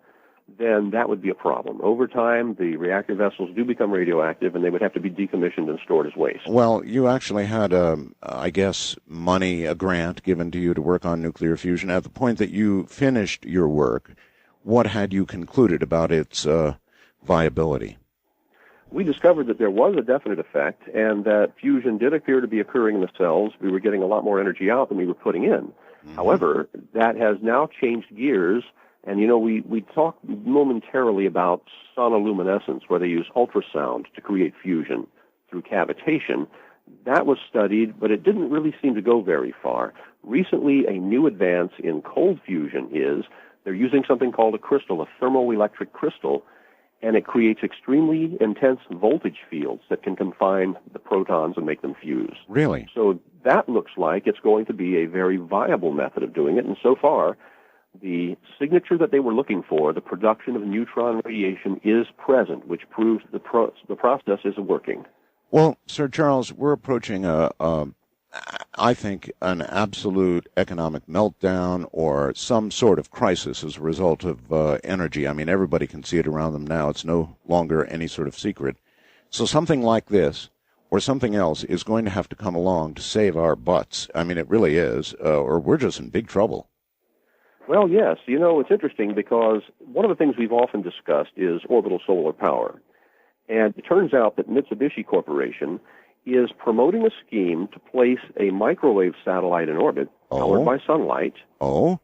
then that would be a problem. Over time, the reactor vessels do become radioactive, and they would have to be decommissioned and stored as waste. Well, you actually had, I guess, a grant given to you to work on nuclear fusion. At the point that you finished your work, what had you concluded about its viability? We discovered that there was a definite effect, and that fusion did appear to be occurring in the cells. We were getting a lot more energy out than we were putting in. Mm-hmm. However, that has now changed gears. And, you know, we talked momentarily about sonoluminescence, where they use ultrasound to create fusion through cavitation. That was studied, but it didn't really seem to go very far. Recently, a new advance in cold fusion is they're using something called a crystal, a thermoelectric crystal, and it creates extremely intense voltage fields that can confine the protons and make them fuse. Really? So that looks like it's going to be a very viable method of doing it, and so far, the signature that they were looking for, the production of neutron radiation, is present, which proves the process is working. Well, Sir Charles, we're approaching I think, an absolute economic meltdown or some sort of crisis as a result of energy. I mean, everybody can see it around them now. It's no longer any sort of secret. So something like this or something else is going to have to come along to save our butts. I mean, it really is, or we're just in big trouble. Well, yes. You know, it's interesting because one of the things we've often discussed is orbital solar power. And it turns out that Mitsubishi Corporation is promoting a scheme to place a microwave satellite in orbit, powered by sunlight, to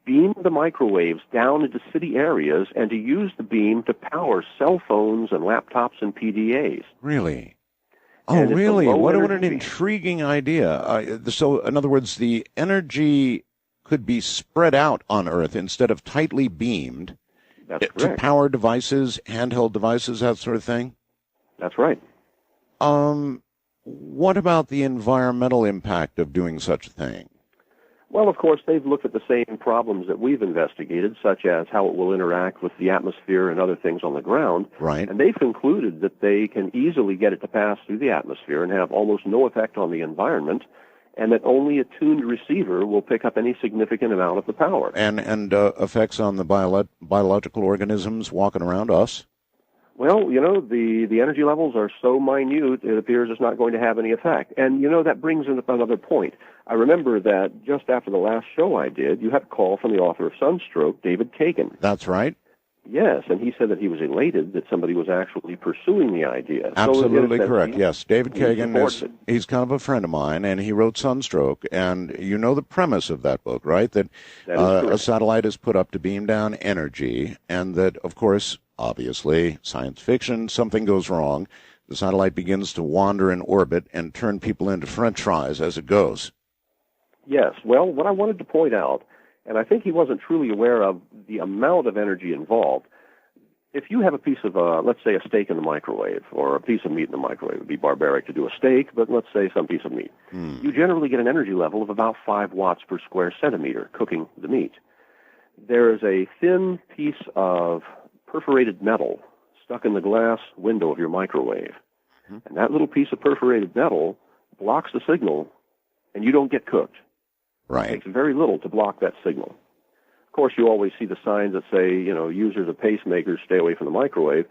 beam the microwaves down into city areas and to use the beam to power cell phones and laptops and PDAs. Really? Oh, really? What an intriguing idea. So, in other words, the energy could be spread out on Earth instead of tightly beamed to power devices, handheld devices, that sort of thing? That's right. What about the environmental impact of doing such a thing? Well, of course, they've looked at the same problems that we've investigated, such as how it will interact with the atmosphere and other things on the ground. Right. And they've concluded that they can easily get it to pass through the atmosphere and have almost no effect on the environment, and that only a tuned receiver will pick up any significant amount of the power. And effects on the biological organisms walking around us? Well, the energy levels are so minute, it appears it's not going to have any effect. And, that brings in another point. I remember that just after the last show I did, you had a call from the author of Sunstroke, David Kagan. That's right. Yes, and he said that he was elated that somebody was actually pursuing the idea. Absolutely correct, yes. David Kagan, he's kind of a friend of mine, and he wrote Sunstroke, and you know the premise of that book, right? That a satellite is put up to beam down energy, and that, of course, obviously, science fiction, something goes wrong. The satellite begins to wander in orbit and turn people into french fries as it goes. Yes, well, what I wanted to point out, and I think he wasn't truly aware of the amount of energy involved. If you have a piece of, let's say, a steak in the microwave, or a piece of meat in the microwave, it would be barbaric to do a steak, but let's say some piece of meat. You generally get an energy level of about 5 watts per square centimeter cooking the meat. There is a thin piece of perforated metal stuck in the glass window of your microwave. And that little piece of perforated metal blocks the signal, and you don't get cooked. Right. It takes very little to block that signal. Of course, you always see the signs that say, users of pacemakers stay away from the microwave.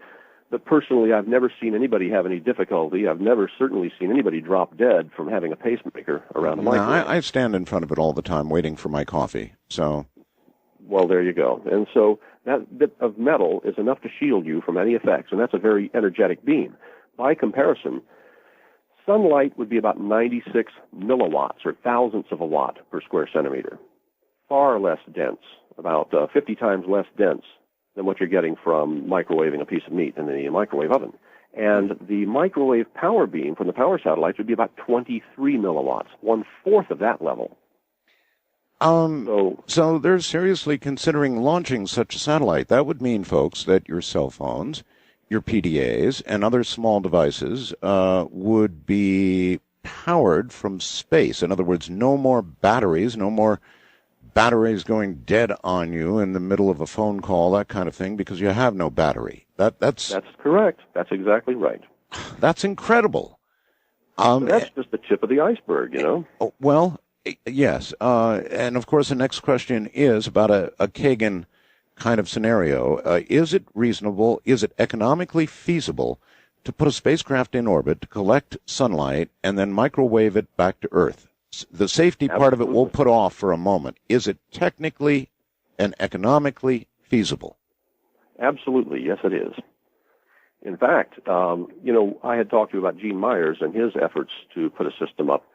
But personally, I've never seen anybody have any difficulty. I've never certainly seen anybody drop dead from having a pacemaker around a microwave. I stand in front of it all the time waiting for my coffee, so... Well, there you go. And so that bit of metal is enough to shield you from any effects, and that's a very energetic beam. By comparison, sunlight would be about 96 milliwatts, or thousandths of a watt per square centimeter. Far less dense, about 50 times less dense than what you're getting from microwaving a piece of meat in the microwave oven. And the microwave power beam from the power satellites would be about 23 milliwatts, 1/4 of that level. So they're seriously considering launching such a satellite. That would mean, folks, that your cell phones, your PDAs, and other small devices would be powered from space. In other words, no more batteries going dead on you in the middle of a phone call, that kind of thing, because you have no battery. That's correct. That's exactly right. That's incredible. That's just the tip of the iceberg, Well, yes. And, of course, the next question is about a Kagan kind of scenario. Is it reasonable, is it economically feasible to put a spacecraft in orbit to collect sunlight and then microwave it back to Earth? The safety part of it we'll put off for a moment. Is it technically and economically feasible? Absolutely. Yes, it is. In fact, I had talked to you about Gene Myers and his efforts to put a system up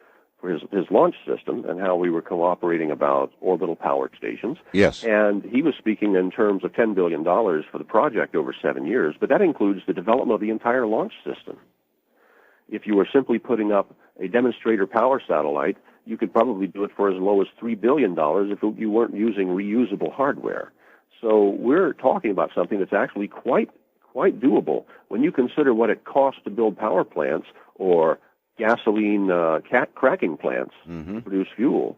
for his launch system and how we were cooperating about orbital power stations. Yes. And he was speaking in terms of $10 billion for the project over 7 years, but that includes the development of the entire launch system. If you were simply putting up a demonstrator power satellite, you could probably do it for as low as $3 billion if you weren't using reusable hardware. So we're talking about something that's actually quite doable when you consider what it costs to build power plants or gasoline cracking plants to produce fuel.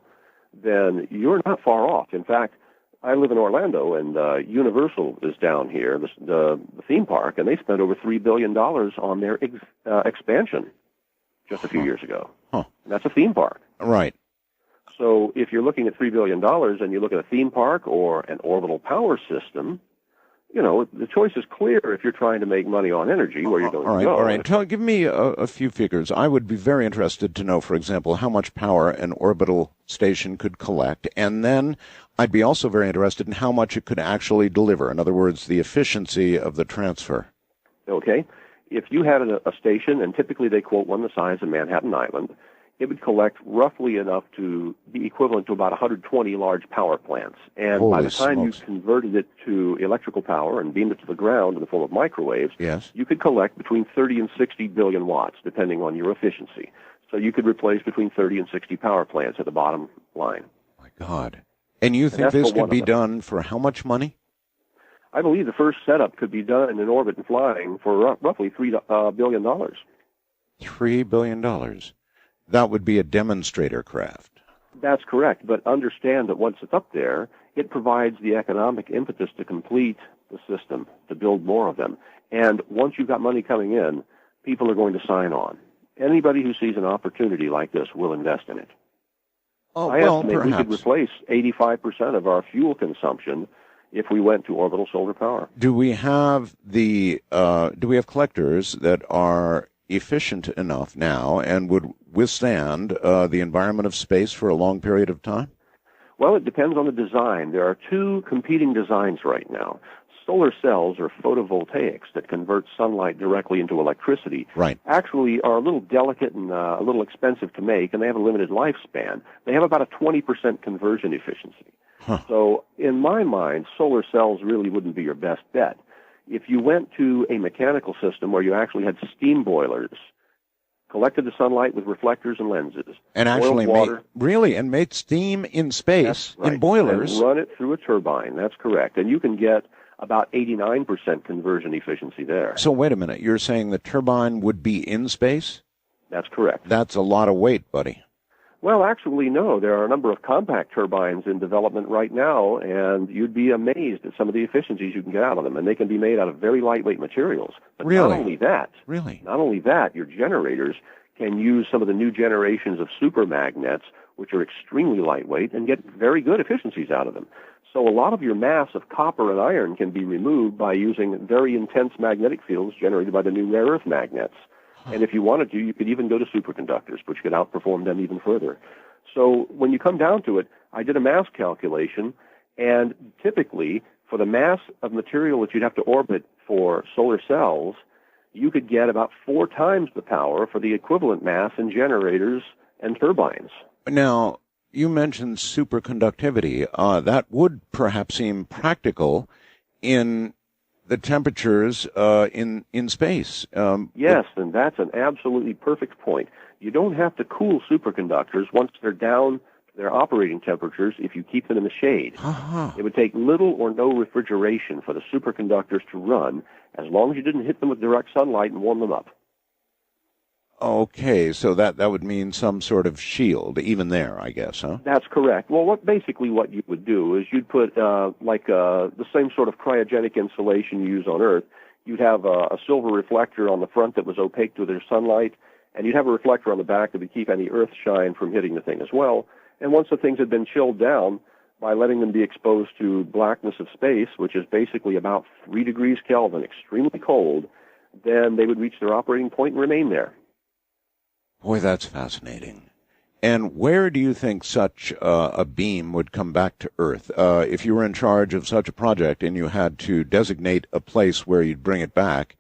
Then you're not far off. In fact, I live in Orlando, and Universal is down here, the theme park, and they spent over $3 billion on their expansion just a few years ago. And that's a theme park. Right. So if you're looking at $3 billion and you look at a theme park or an orbital power system, the choice is clear if you're trying to make money on energy where you're going to go. All right. Give me a few figures. I would be very interested to know, for example, how much power an orbital station could collect, and then I'd be also very interested in how much it could actually deliver. In other words, the efficiency of the transfer. Okay. If you had a station, and typically they quote one the size of Manhattan Island, it would collect roughly enough to be equivalent to about 120 large power plants. And by the time you converted it to electrical power and beamed it to the ground in the form of microwaves, you could collect between 30 and 60 billion watts, depending on your efficiency. So you could replace between 30 and 60 power plants at the bottom line. My God. And you think this could be done for how much money? I believe the first setup could be done in orbit and flying for roughly $3 billion. $3 billion. That would be a demonstrator craft. That's correct, but understand that once it's up there, it provides the economic impetus to complete the system, to build more of them. And once you've got money coming in, people are going to sign on. Anybody who sees an opportunity like this will invest in it. I estimate we could replace 85% of our fuel consumption if we went to orbital solar power. Do we have collectors that are efficient enough now and would withstand the environment of space for a long period of time? Well, it depends on the design. There are two competing designs right now. Solar cells, or photovoltaics, that convert sunlight directly into electricity, actually are a little delicate and a little expensive to make, and they have a limited lifespan. They have about a 20% conversion efficiency. So, in my mind, solar cells really wouldn't be your best bet. If you went to a mechanical system where you actually had steam boilers, collected the sunlight with reflectors and lenses, and actually made steam in space in boilers, and run it through a turbine. That's correct, and you can get about 89% conversion efficiency there. So wait a minute, you're saying the turbine would be in space? That's correct. That's a lot of weight, buddy. Well, actually, no. There are a number of compact turbines in development right now, and you'd be amazed at some of the efficiencies you can get out of them. And they can be made out of very lightweight materials. But not only that, your generators can use some of the new generations of supermagnets, which are extremely lightweight, and get very good efficiencies out of them. So a lot of your mass of copper and iron can be removed by using very intense magnetic fields generated by the new rare earth magnets. And if you wanted to, you could even go to superconductors, which could outperform them even further. So when you come down to it, I did a mass calculation, and typically, for the mass of material that you'd have to orbit for solar cells, you could get about 4 times the power for the equivalent mass in generators and turbines. Now, you mentioned superconductivity. That would perhaps seem practical in the temperatures in space. Yes, and that's an absolutely perfect point. You don't have to cool superconductors once they're down to their operating temperatures if you keep them in the shade. It would take little or no refrigeration for the superconductors to run as long as you didn't hit them with direct sunlight and warm them up. Okay, so that would mean some sort of shield, even there, I guess, huh? That's correct. Well, basically what you would do is you'd put the same sort of cryogenic insulation you use on Earth. You'd have a silver reflector on the front that was opaque to their sunlight, and you'd have a reflector on the back that would keep any earth shine from hitting the thing as well. And once the things had been chilled down, by letting them be exposed to blackness of space, which is basically about 3 degrees Kelvin, extremely cold, then they would reach their operating point and remain there. Boy, that's fascinating. And where do you think such a beam would come back to Earth? If you were in charge of such a project and you had to designate a place where you'd bring it back,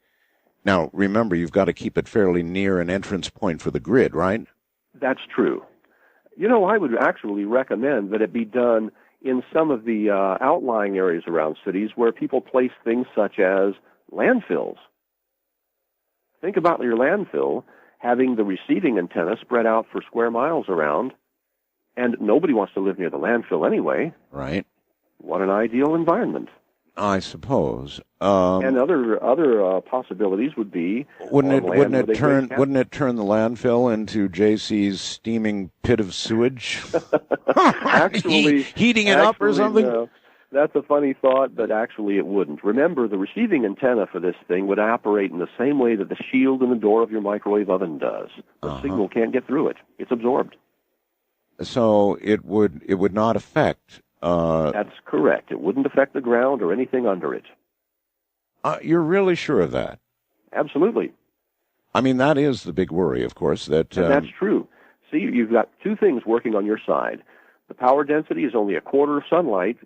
now, remember, you've got to keep it fairly near an entrance point for the grid, right? That's true. You know, I would actually recommend that it be done in some of the outlying areas around cities where people place things such as landfills. Think about your landfill having the receiving antenna spread out for square miles around, and nobody wants to live near the landfill anyway. Right. What an ideal environment. I suppose. And other possibilities would be wouldn't it turn the landfill into JC's steaming pit of sewage? Actually, heating it up or something? No. That's a funny thought, but actually it wouldn't. Remember, the receiving antenna for this thing would operate in the same way that the shield in the door of your microwave oven does. The signal can't get through it. It's absorbed. So it would not affect... That's correct. It wouldn't affect the ground or anything under it. You're really sure of that? Absolutely. I mean, that is the big worry, of course. And that's true. See, you've got two things working on your side. The power density is only a quarter of sunlight.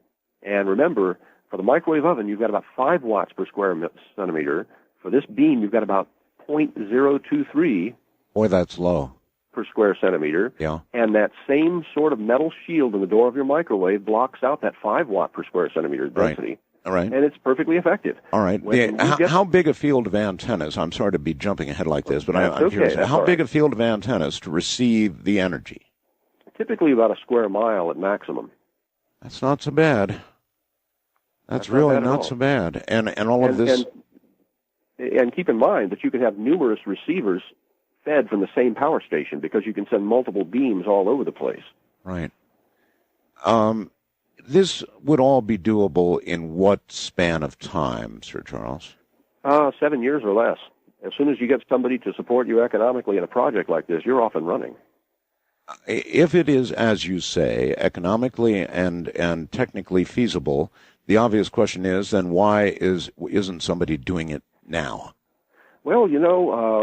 And remember, for the microwave oven, you've got about 5 watts per square centimeter. For this beam, you've got about 0.023. Boy, that's low. Per square centimeter. Yeah. And that same sort of metal shield in the door of your microwave blocks out that 5 watt per square centimeter density. All right. And it's perfectly effective. All right. How big a field of antennas? I'm sorry to be jumping ahead like this, but I'm curious. How big a field of antennas to receive the energy? Typically about a square mile at maximum. That's not so bad. That's really not so bad. And all of this... And keep in mind that you can have numerous receivers fed from the same power station because you can send multiple beams all over the place. Right. This would all be doable in what span of time, Sir Charles? 7 years or less. As soon as you get somebody to support you economically in a project like this, you're off and running. If it is, as you say, economically and technically feasible, the obvious question is, then why isn't somebody doing it now? Well,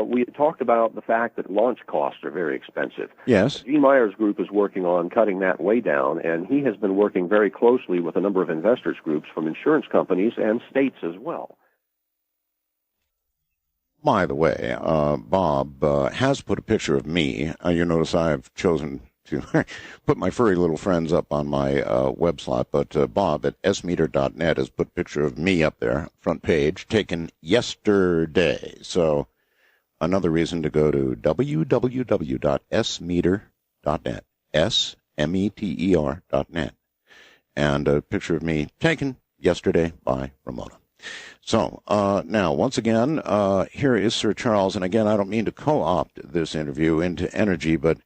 we talked about the fact that launch costs are very expensive. Yes. Gene Meyer's group is working on cutting that way down, and he has been working very closely with a number of investors groups from insurance companies and states as well. By the way, Bob has put a picture of me. You notice I've chosen to put my furry little friends up on my website, but Bob at smeter.net has put a picture of me up there, front page, taken yesterday. So another reason to go to www.smeter.net, SMETER.net, and a picture of me taken yesterday by Ramona. So, now, once again, here is Sir Charles, and again, I don't mean to co-opt this interview into energy, but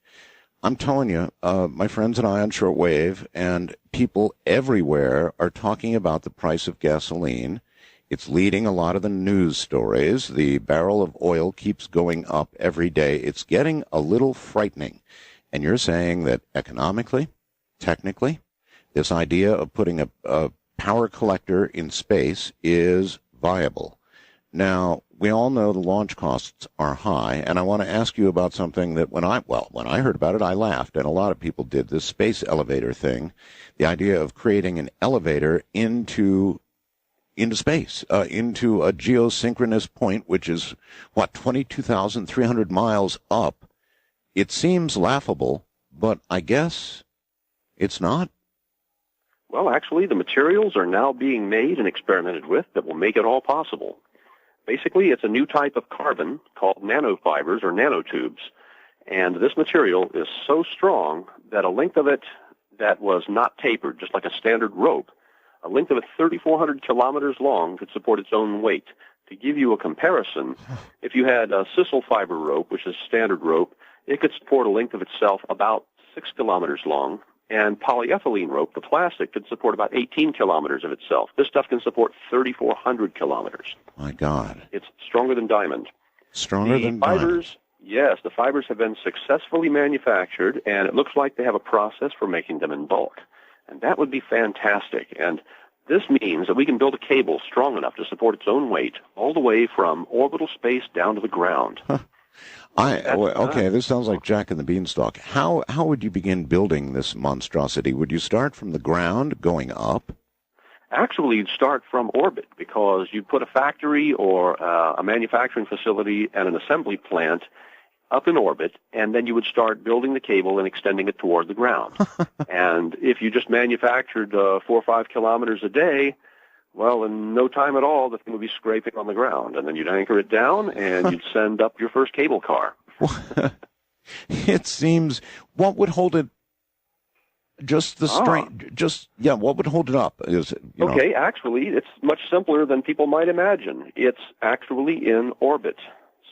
I'm telling you, my friends and I on shortwave and people everywhere are talking about the price of gasoline. It's leading a lot of the news stories. The barrel of oil keeps going up every day. It's getting a little frightening. And you're saying that economically, technically, this idea of putting a power collector in space is viable. Now, we all know the launch costs are high, and I want to ask you about something that when I heard about it, I laughed, and a lot of people did, this space elevator thing, the idea of creating an elevator into space, into a geosynchronous point, which is, 22,300 miles up. It seems laughable, but I guess it's not. Well, actually, the materials are now being made and experimented with that will make it all possible. Basically, it's a new type of carbon called nanofibers or nanotubes, and this material is so strong that a length of it that was not tapered, just like a standard rope, a length of it 3,400 kilometers long could support its own weight. To give you a comparison, if you had a sisal fiber rope, which is standard rope, it could support a length of itself about 6 kilometers long, and polyethylene rope, the plastic, could support about 18 kilometers of itself. This stuff can support 3,400 kilometers. My God. It's stronger than diamond. Stronger than diamond. Yes, the fibers have been successfully manufactured, and it looks like they have a process for making them in bulk. And that would be fantastic. And this means that we can build a cable strong enough to support its own weight all the way from orbital space down to the ground. Okay, this sounds like Jack and the Beanstalk. How would you begin building this monstrosity? Would you start from the ground, going up? Actually, you'd start from orbit, because you'd put a factory or a manufacturing facility and an assembly plant up in orbit, and then you would start building the cable and extending it toward the ground. And if you just manufactured 4 or 5 kilometers a day, well, in no time at all, the thing would be scraping on the ground, and then you'd anchor it down, and you'd send up your first cable car. It seems, what would hold it? Just the strength. What would hold it up? Is it? Okay, actually, it's much simpler than people might imagine. It's actually in orbit.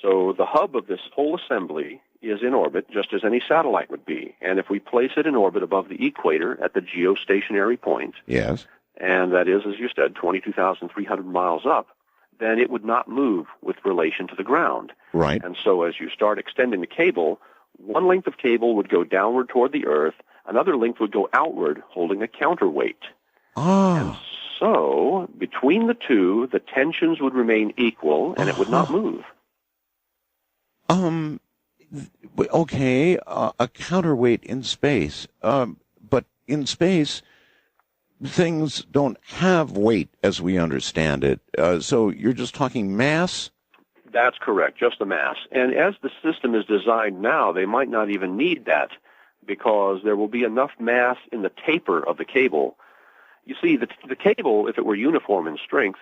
So the hub of this whole assembly is in orbit, just as any satellite would be. And if we place it in orbit above the equator at the geostationary point, yes, and that is, as you said, 22,300 miles up, then it would not move with relation to the ground. Right. And so as you start extending the cable, one length of cable would go downward toward the Earth, another length would go outward, holding a counterweight. And so, between the two, the tensions would remain equal, and it would not move. Okay, a counterweight in space. But in space, things don't have weight as we understand it. So you're just talking mass? That's correct, just the mass. And as the system is designed now, they might not even need that, because there will be enough mass in the taper of the cable. You see, the cable, if it were uniform in strength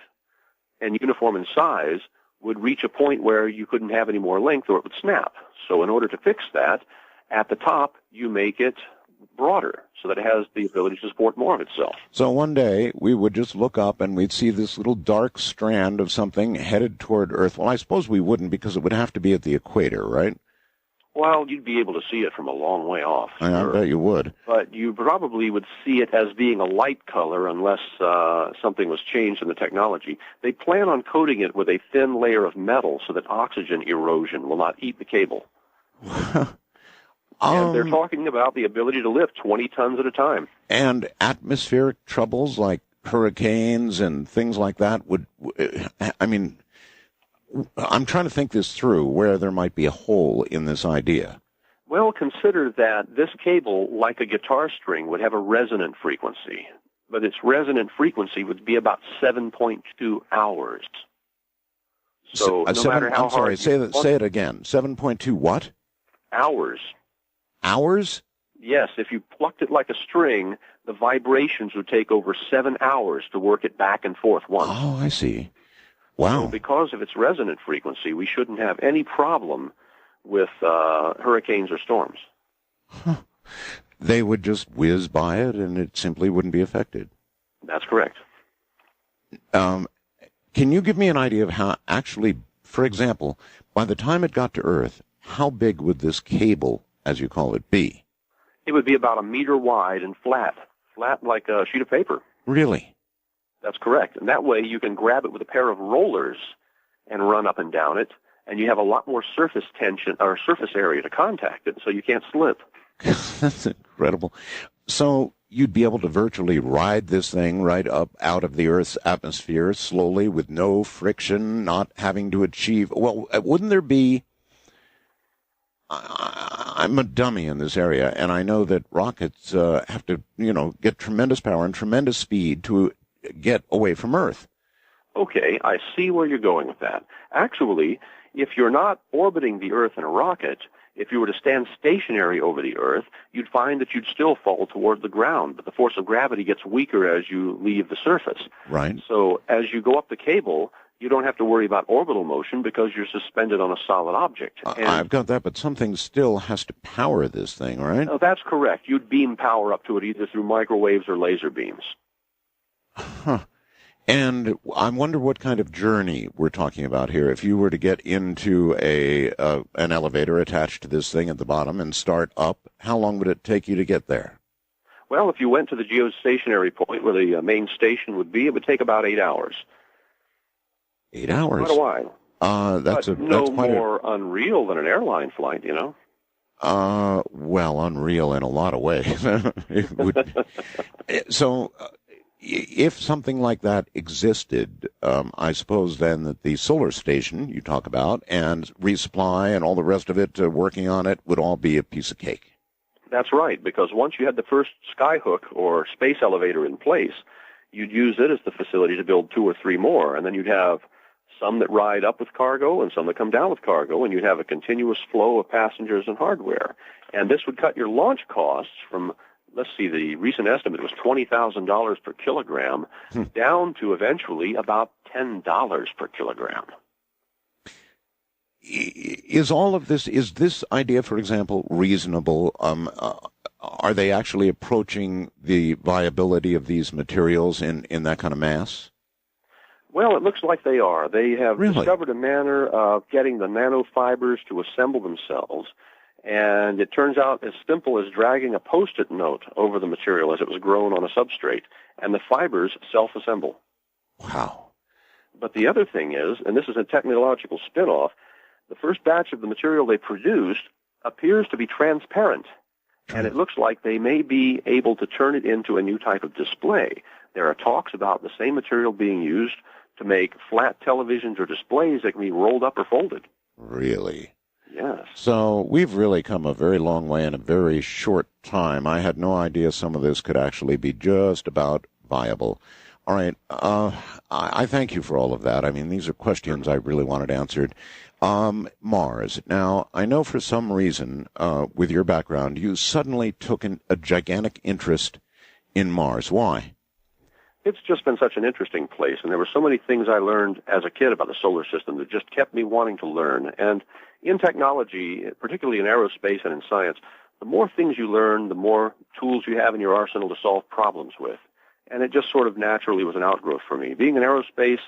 and uniform in size, would reach a point where you couldn't have any more length or it would snap. So in order to fix that, at the top, you make it broader so that it has the ability to support more of itself. So one day we would just look up and we'd see this little dark strand of something headed toward Earth. Well, I suppose we wouldn't, because it would have to be at the equator, right? Well, you'd be able to see it from a long way off. I bet you would. But you probably would see it as being a light color unless something was changed in the technology. They plan on coating it with a thin layer of metal so that oxygen erosion will not eat the cable. And they're talking about the ability to lift 20 tons at a time. And atmospheric troubles like hurricanes and things like that would, I mean, I'm trying to think this through, where there might be a hole in this idea. Well, consider that this cable, like a guitar string, would have a resonant frequency. But its resonant frequency would be about 7.2 hours. So no matter how hard... I'm sorry, say it again. 7.2 what? Hours. Hours? Yes, if you plucked it like a string, the vibrations would take over 7 hours to work it back and forth once. Oh, I see. Wow. So because of its resonant frequency, we shouldn't have any problem with hurricanes or storms. Huh. They would just whiz by it, and it simply wouldn't be affected. That's correct. Can you give me an idea of how actually, for example, by the time it got to Earth, how big would this cable, as you call it, be? It would be about 1 meter wide and flat like a sheet of paper. Really? That's correct. And that way you can grab it with a pair of rollers and run up and down it, and you have a lot more surface tension or surface area to contact it, so you can't slip. That's incredible. So you'd be able to virtually ride this thing right up out of the Earth's atmosphere slowly with no friction, not having to achieve... Well, wouldn't there be... I'm a dummy in this area, and I know that rockets have to, get tremendous power and tremendous speed to get away from Earth. Okay, I see where you're going with that. Actually, if you're not orbiting the Earth in a rocket, if you were to stand stationary over the Earth, you'd find that you'd still fall toward the ground, but the force of gravity gets weaker as you leave the surface. Right. So as you go up the cable, you don't have to worry about orbital motion because you're suspended on a solid object. I've got that, but something still has to power this thing, right? No, that's correct. You'd beam power up to it either through microwaves or laser beams. Huh. And I wonder what kind of journey we're talking about here. If you were to get into an elevator attached to this thing at the bottom and start up, how long would it take you to get there? Well, if you went to the geostationary point where the main station would be, it would take about 8 hours. 8 hours? Quite a while. That's quite more unreal than an airline flight, Well, unreal in a lot of ways. It would, so... If something like that existed, I suppose then that the solar station you talk about and resupply and all the rest of it, working on it, would all be a piece of cake. That's right, because once you had the first skyhook or space elevator in place, you'd use it as the facility to build 2 or 3 more, and then you'd have some that ride up with cargo and some that come down with cargo, and you'd have a continuous flow of passengers and hardware. And this would cut your launch costs from... Let's see, the recent estimate was $20,000 per kilogram, down to eventually about $10 per kilogram. Is this idea, for example, reasonable? Are they actually approaching the viability of these materials in that kind of mass? Well, it looks like they are. They have discovered a manner of getting the nanofibers to assemble themselves. And it turns out as simple as dragging a Post-it note over the material as it was grown on a substrate, and the fibers self-assemble. Wow. But the other thing is, and this is a technological spin-off, the first batch of the material they produced appears to be transparent. And it looks like they may be able to turn it into a new type of display. There are talks about the same material being used to make flat televisions or displays that can be rolled up or folded. Really? Yes. So we've really come a very long way in a very short time. I had no idea some of this could actually be just about viable. All right. I thank you for all of that. I mean, these are questions I really wanted answered. Mars. Now, I know for some reason, with your background, you suddenly took a gigantic interest in Mars. Why? It's just been such an interesting place, and there were so many things I learned as a kid about the solar system that just kept me wanting to learn. And in technology, particularly in aerospace and in science, the more things you learn, the more tools you have in your arsenal to solve problems with. And it just sort of naturally was an outgrowth for me. Being in aerospace,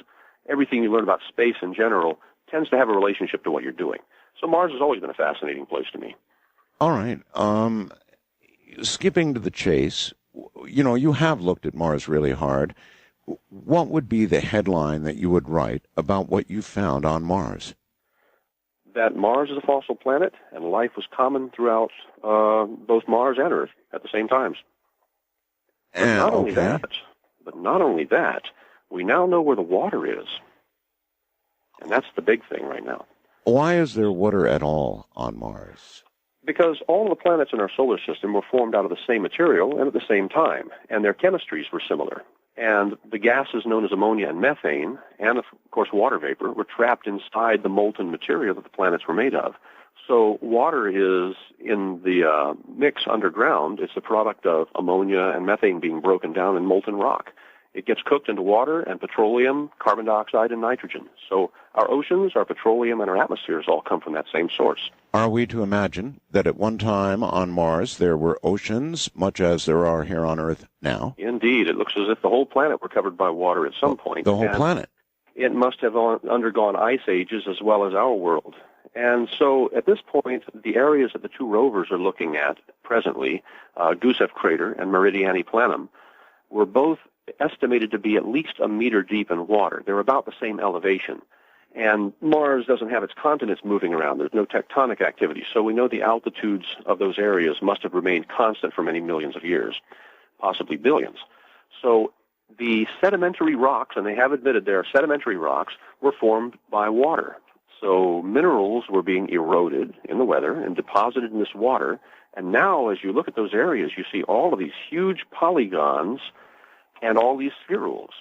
everything you learn about space in general tends to have a relationship to what you're doing. So Mars has always been a fascinating place to me. All right. Skipping to the chase, you have looked at Mars really hard. What would be the headline that you would write about what you found on Mars? That Mars is a fossil planet, and life was common throughout both Mars and Earth at the same times. But not only that, we now know where the water is. And that's the big thing right now. Why is there water at all on Mars? Because all the planets in our solar system were formed out of the same material and at the same time, and their chemistries were similar. And the gases known as ammonia and methane, and of course water vapor, were trapped inside the molten material that the planets were made of. So water is in the mix underground. It's the product of ammonia and methane being broken down in molten rock. It gets cooked into water and petroleum, carbon dioxide, and nitrogen. So our oceans, our petroleum, and our atmospheres all come from that same source. Are we to imagine that at one time on Mars there were oceans, much as there are here on Earth now? Indeed. It looks as if the whole planet were covered by water at some point. The whole planet? It must have undergone ice ages as well as our world. And so at this point, the areas that the two rovers are looking at presently, Gusev Crater and Meridiani Planum, were both estimated to be at least a meter deep in water. They're about the same elevation. And Mars doesn't have its continents moving around. There's no tectonic activity. So we know the altitudes of those areas must have remained constant for many millions of years, possibly billions. So the sedimentary rocks, and they have admitted there are sedimentary rocks, were formed by water. So minerals were being eroded in the weather and deposited in this water. And now, as you look at those areas, you see all of these huge polygons and all these spherules.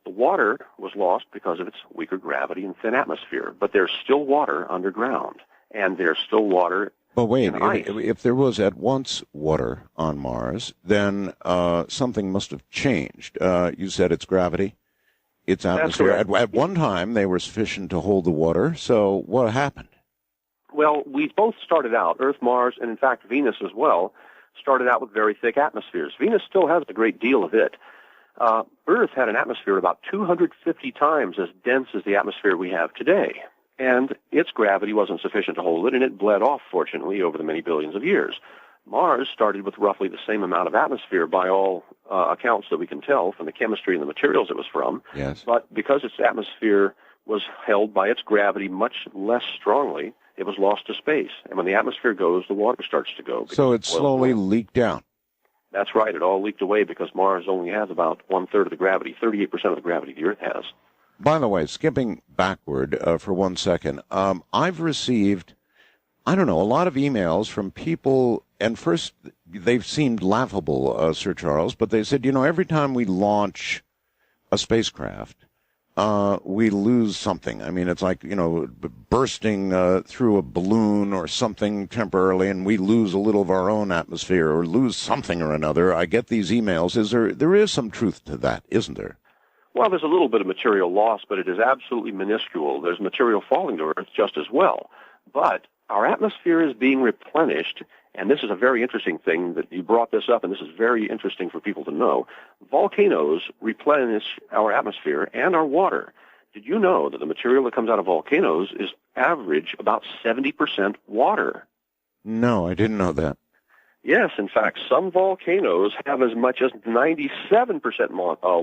The water was lost because of its weaker gravity and thin atmosphere, but there's still water underground, and there's still water. But wait, ice. If there was at once water on Mars, then something must have changed. You said its gravity, its atmosphere. At one time, they were sufficient to hold the water, so what happened? Well, we both started out, Earth, Mars, and in fact Venus as well, started out with very thick atmospheres. Venus still has a great deal of it. Earth had an atmosphere about 250 times as dense as the atmosphere we have today, and its gravity wasn't sufficient to hold it, and it bled off, fortunately, over the many billions of years. Mars started with roughly the same amount of atmosphere by all accounts that we can tell from the chemistry and the materials it was from, yes. But because its atmosphere was held by its gravity much less strongly, it was lost to space, and when the atmosphere goes, the water starts to go. So it slowly leaked out. That's right. It all leaked away because Mars only has about one-third of the gravity, 38% of the gravity the Earth has. By the way, skipping backward for 1 second, I've received, a lot of emails from people, and first they've seemed laughable, Sir Charles, but they said, every time we launch a spacecraft, we lose something. I mean, it's like, bursting through a balloon or something temporarily, and we lose a little of our own atmosphere or lose something or another. I get these emails. There is some truth to that, isn't there? Well, there's a little bit of material loss, but it is absolutely minuscule. There's material falling to Earth just as well. But our atmosphere is being replenished, and this is a very interesting thing that you brought this up, and this is very interesting for people to know. Volcanoes replenish our atmosphere and our water. Did you know that the material that comes out of volcanoes is average about 70% water? No, I didn't know that. Yes, in fact, some volcanoes have as much as 97%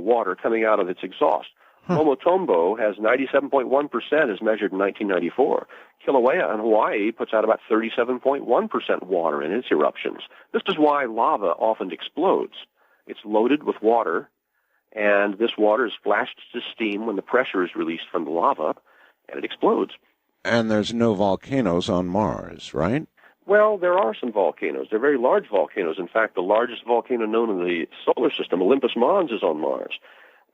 water coming out of its exhaust. Momotombo has 97.1% as measured in 1994. Kilauea in Hawaii puts out about 37.1% water in its eruptions. This is why lava often explodes. It's loaded with water, and this water is flashed to steam when the pressure is released from the lava, and it explodes. And there's no volcanoes on Mars, right? Well, there are some volcanoes. They're very large volcanoes. In fact, the largest volcano known in the solar system, Olympus Mons, is on Mars.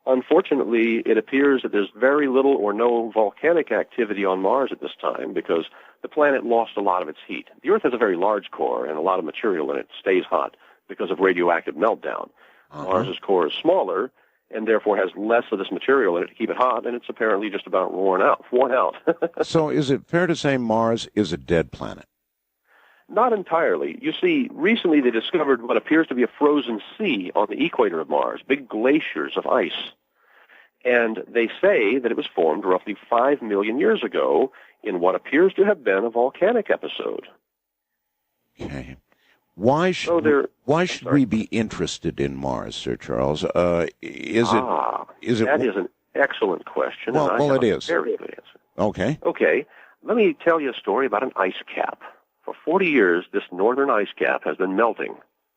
Unfortunately, it appears that there's very little or no volcanic activity on Mars at this time because the planet lost a lot of its heat. The Earth has a very large core and a lot of material in it stays hot because of radioactive meltdown. Mars's core is smaller and therefore has less of this material in it to keep it hot, and it's apparently just about worn out. So is it fair to say Mars is a dead planet? Not entirely. You see, recently they discovered what appears to be a frozen sea on the equator of Mars, big glaciers of ice. And they say that it was formed roughly 5 million years ago in what appears to have been a volcanic episode. Okay. Why should we be interested in Mars, Sir Charles? Is it? That is an excellent question. Well, it is. Very good answer. Okay. Okay. Let me tell you a story about an ice cap. For 40 years, this northern ice cap has been melting.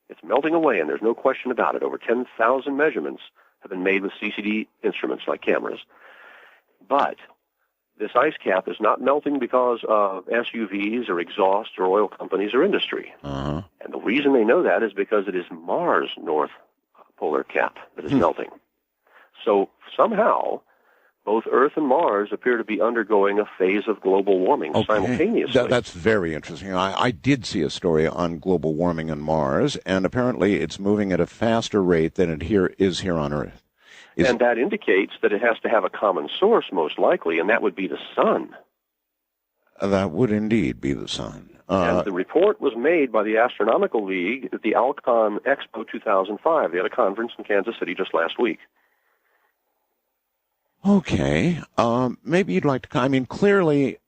It's melting away, and there's no question about it. Over 10,000 measurements have been made with CCD instruments like cameras. But this ice cap is not melting because of SUVs or exhaust or oil companies or industry. Uh-huh. And the reason they know that is because it is Mars' north polar cap that is melting. So somehow, both Earth and Mars appear to be undergoing a phase of global warming simultaneously. That's very interesting. I did see a story on global warming on Mars, and apparently it's moving at a faster rate than it is here on Earth. And that indicates that it has to have a common source, most likely, and that would be the sun. That would indeed be the sun. And the report was made by the Astronomical League at the Alcon Expo 2005. They had a conference in Kansas City just last week. Okay. Maybe you'd like to... I mean, clearly,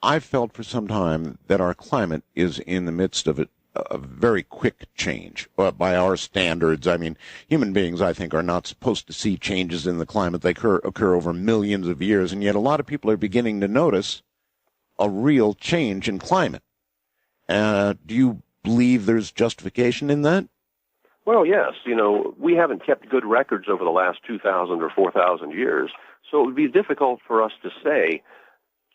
I've felt for some time that our climate is in the midst of a very quick change by our standards. I mean, human beings, I think, are not supposed to see changes in the climate. They occur over millions of years, and yet a lot of people are beginning to notice a real change in climate. Do you believe there's justification in that? Well, yes. You know, we haven't kept good records over the last 2,000 or 4,000 years, so it would be difficult for us to say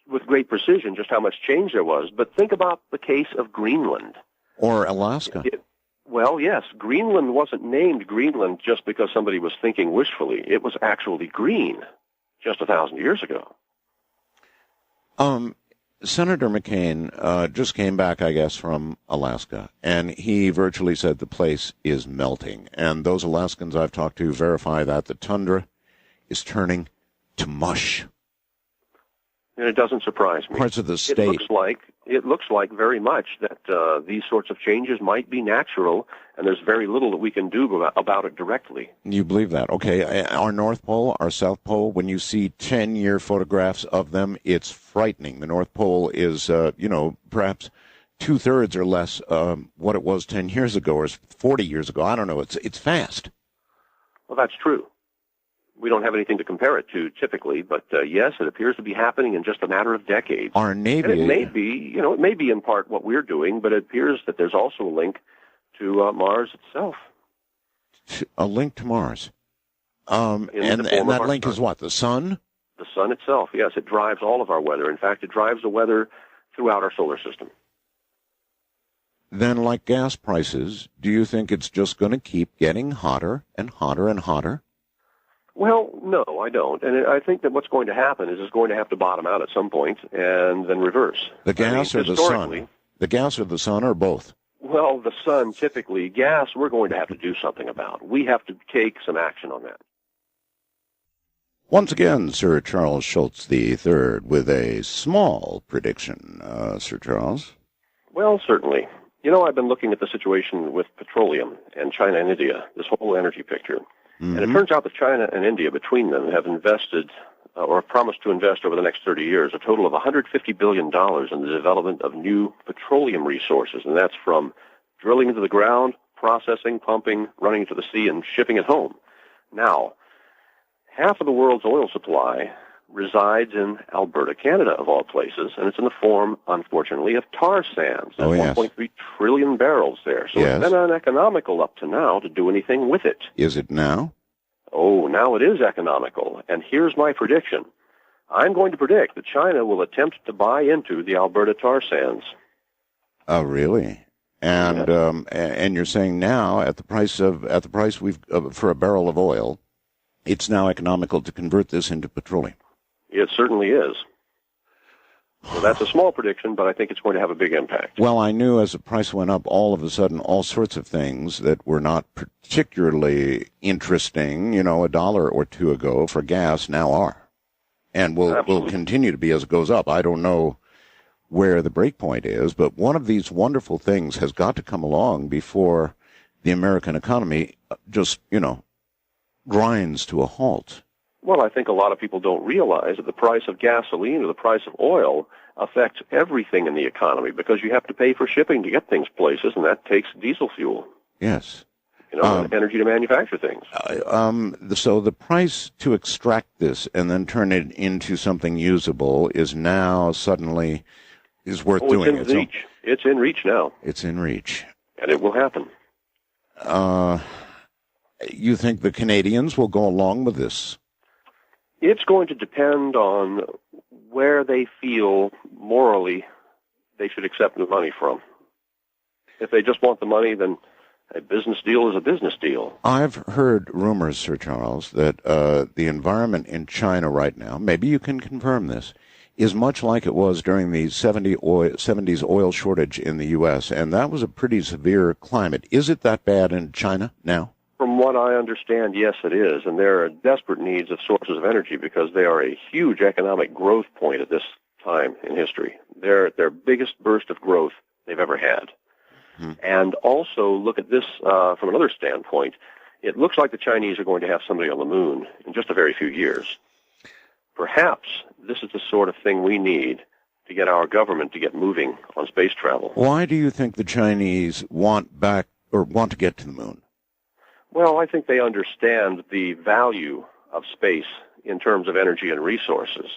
with great precision just how much change there was. But think about the case of Greenland. Or Alaska. Well, yes, Greenland wasn't named Greenland just because somebody was thinking wishfully. It was actually green just 1,000 years ago. Senator McCain just came back, I guess, from Alaska, and he virtually said the place is melting. And those Alaskans I've talked to verify that the tundra is turning to mush. And it doesn't surprise me. Parts of the state. It looks like very much that these sorts of changes might be natural, and there's very little that we can do about it directly. You believe that? Okay. Our North Pole, our South Pole, when you see 10-year photographs of them, it's frightening. The North Pole is, perhaps two-thirds or less what it was 10 years ago or 40 years ago. I don't know. It's fast. Well, that's true. We don't have anything to compare it to typically, but yes, it appears to be happening in just a matter of decades. Our Navy... And it may be in part what we're doing, but it appears that there's also a link to Mars itself. A link to Mars. And that link is what, the sun? The sun itself, yes. It drives all of our weather. In fact, it drives the weather throughout our solar system. Then, like gas prices, do you think it's just going to keep getting hotter and hotter and hotter? Well, no, I don't. And I think that what's going to happen is it's going to have to bottom out at some point and then reverse. The gas or the sun? The gas or the sun or both? Well, the sun typically. Gas, we're going to have to do something about. We have to take some action on that. Once again, Sir Charles Schultz III with a small prediction. Sir Charles? Well, certainly. You know, I've been looking at the situation with petroleum and China and India, this whole energy picture. Mm-hmm. And it turns out that China and India, between them, have invested or promised to invest over the next 30 years a total of $150 billion in the development of new petroleum resources. And that's from drilling into the ground, processing, pumping, running to the sea, and shipping it home. Now, half of the world's oil supply resides in Alberta, Canada, of all places, and it's in the form, unfortunately, of tar sands. There's 1.3 trillion barrels there. So it's been uneconomical up to now to do anything with it. Is it now? Oh, now it is economical. And here's my prediction. I'm going to predict that China will attempt to buy into the Alberta tar sands. Oh, really? And and you're saying now at the price we've for a barrel of oil, it's now economical to convert this into petroleum. It certainly is. So that's a small prediction, but I think it's going to have a big impact. Well, I knew as the price went up, all of a sudden, all sorts of things that were not particularly interesting, a dollar or two ago for gas now are. And will continue to be as it goes up. I don't know where the break point is, but one of these wonderful things has got to come along before the American economy just, grinds to a halt. Well, I think a lot of people don't realize that the price of gasoline or the price of oil affects everything in the economy because you have to pay for shipping to get things places, and that takes diesel fuel. Yes. Energy to manufacture things. So the price to extract this and then turn it into something usable is now suddenly worth doing. It's in reach. It's in reach now. It's in reach. And it will happen. You think the Canadians will go along with this? It's going to depend on where they feel morally they should accept the money from. If they just want the money, then a business deal is a business deal. I've heard rumors, Sir Charles, that the environment in China right now, maybe you can confirm this, is much like it was during the 70s oil shortage in the U.S., and that was a pretty severe climate. Is it that bad in China now? From what I understand, yes, it is, and there are desperate needs of sources of energy because they are a huge economic growth point at this time in history. They're at their biggest burst of growth they've ever had. And also look at this from another standpoint. It looks like the Chinese are going to have somebody on the moon in just a very few years. Perhaps this is the sort of thing we need to get our government to get moving on space travel. Why do you think the Chinese want to get to the moon? Well, I think they understand the value of space in terms of energy and resources.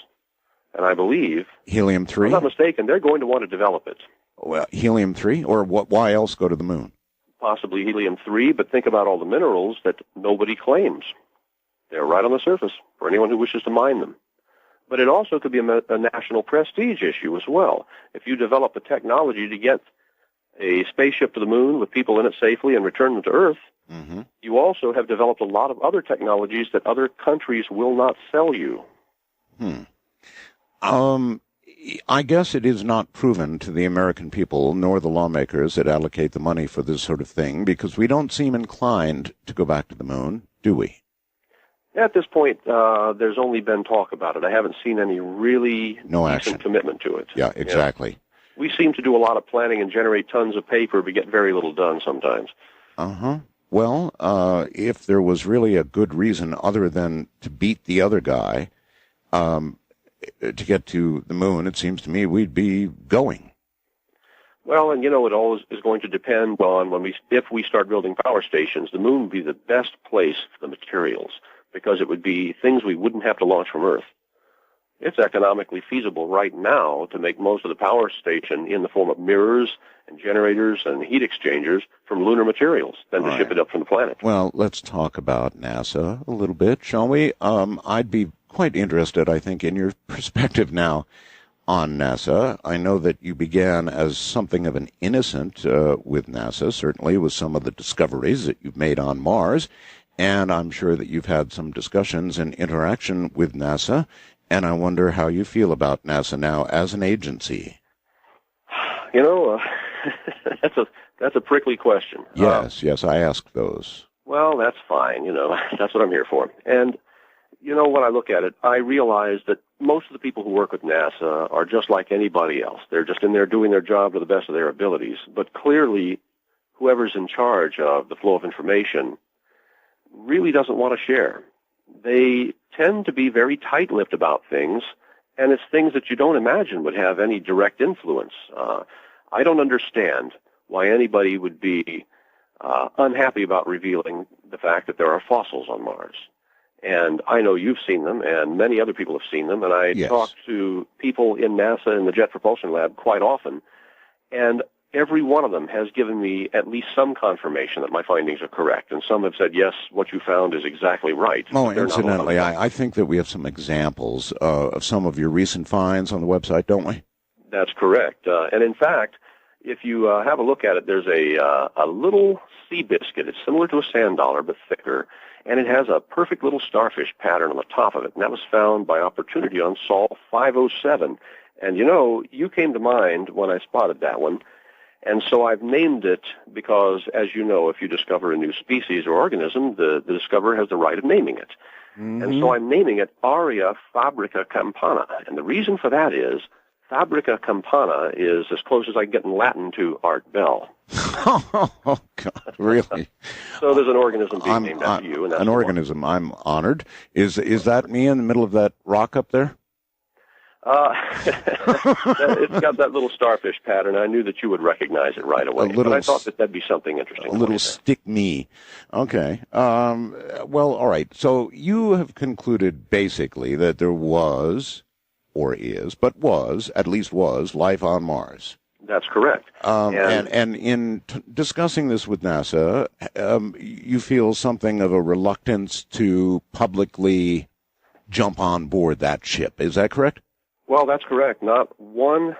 And I believe, helium-3? if I'm not mistaken, they're going to want to develop it. Well, helium-3, or what? Why else go to the moon? Possibly helium-3, but think about all the minerals that nobody claims. They're right on the surface for anyone who wishes to mine them. But it also could be a national prestige issue as well. If you develop the technology to get a spaceship to the moon with people in it safely and return them to Earth, you also have developed a lot of other technologies that other countries will not sell you. I guess it is not proven to the American people nor the lawmakers that allocate the money for this sort of thing because we don't seem inclined to go back to the moon, do we? At this point, there's only been talk about it. I haven't seen any really decent commitment to it. Yeah, exactly. Yeah. We seem to do a lot of planning and generate tons of paper, but get very little done sometimes. Well, if there was really a good reason other than to beat the other guy to get to the moon, it seems to me we'd be going. Well, and it always is going to depend on if we start building power stations, the moon would be the best place for the materials because it would be things we wouldn't have to launch from Earth. It's economically feasible right now to make most of the power station in the form of mirrors and generators and heat exchangers from lunar materials than to ship it up from the planet. Well, let's talk about NASA a little bit, shall we? I'd be quite interested, I think, in your perspective now on NASA. I know that you began as something of an innocent with NASA, certainly with some of the discoveries that you've made on Mars, and I'm sure that you've had some discussions and interaction with NASA, and I wonder how you feel about NASA now as an agency. That's a prickly question. Yes, I ask those. Well, that's fine. That's what I'm here for. And when I look at it, I realize that most of the people who work with NASA are just like anybody else. They're just in there doing their job to the best of their abilities. But clearly, whoever's in charge of the flow of information really doesn't want to share. They tend to be very tight-lipped about things, and it's things that you don't imagine would have any direct influence. I don't understand why anybody would be unhappy about revealing the fact that there are fossils on Mars. And I know you've seen them, and many other people have seen them, and I talk to people in NASA in the Jet Propulsion Lab quite often, and every one of them has given me at least some confirmation that my findings are correct, and some have said, yes, what you found is exactly right. Oh, incidentally, I think that we have some examples of some of your recent finds on the website, don't we? That's correct. And in fact, if you have a look at it, there's a little sea biscuit. It's similar to a sand dollar, but thicker, and it has a perfect little starfish pattern on the top of it, and that was found by opportunity on Sol 507. And you came to mind when I spotted that one, and so I've named it because, as you know, if you discover a new species or organism, the discoverer has the right of naming it. And so I'm naming it Aria fabrica campana, and the reason for that is Fabrica campana is as close as I can get in Latin to Art Bell. Oh, God, really? So there's an organism being named after you. And that's an organism. I'm honored. Is that me in the middle of that rock up there? It's got that little starfish pattern. I knew that you would recognize it right away. But I thought that'd be something interesting. A little stick me. Okay. Well, all right. So you have concluded basically that there was, or is, but was, at least was, life on Mars. That's correct. And in discussing this with NASA, you feel something of a reluctance to publicly jump on board that ship. Is that correct? Well, that's correct. Not one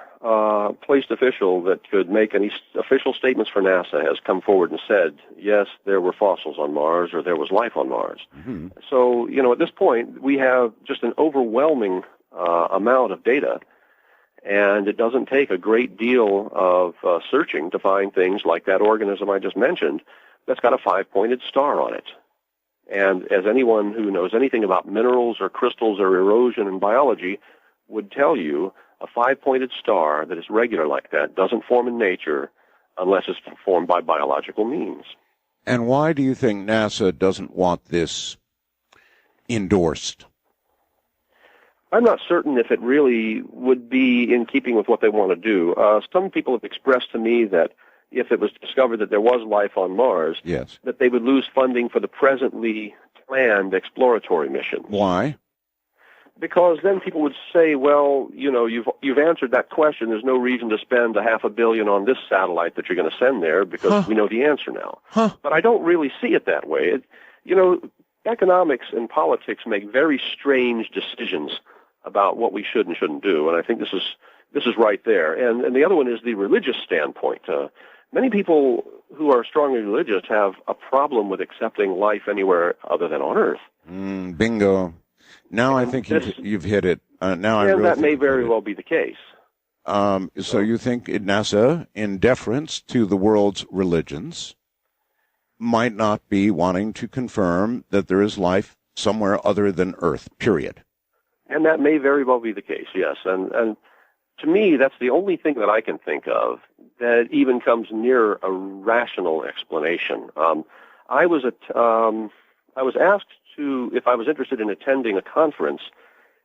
placed official that could make any official statements for NASA has come forward and said, yes, there were fossils on Mars or there was life on Mars. Mm-hmm. So, at this point, we have just an overwhelming amount of data, and it doesn't take a great deal of searching to find things like that organism I just mentioned that's got a 5-pointed star on it. And as anyone who knows anything about minerals or crystals or erosion and biology would tell you, a 5-pointed star that is regular like that doesn't form in nature unless it's formed by biological means. And why do you think NASA doesn't want this endorsed? I'm not certain if it really would be in keeping with what they want to do. Some people have expressed to me that if it was discovered that there was life on Mars, yes, that they would lose funding for the presently planned exploratory mission. Why? Because then people would say, well, you've answered that question. There's no reason to spend $500 million on this satellite that you're going to send there because we know the answer now. But I don't really see it that way. Economics and politics make very strange decisions about what we should and shouldn't do, and I think this is right there. And the other one is the religious standpoint. Many people who are strongly religious have a problem with accepting life anywhere other than on Earth. Bingo. Now I think you've hit it. That may very well be the case. So you think NASA, in deference to the world's religions, might not be wanting to confirm that there is life somewhere other than Earth, period. And that may very well be the case, yes. And to me, that's the only thing that I can think of that even comes near a rational explanation. I was asked if I was interested in attending a conference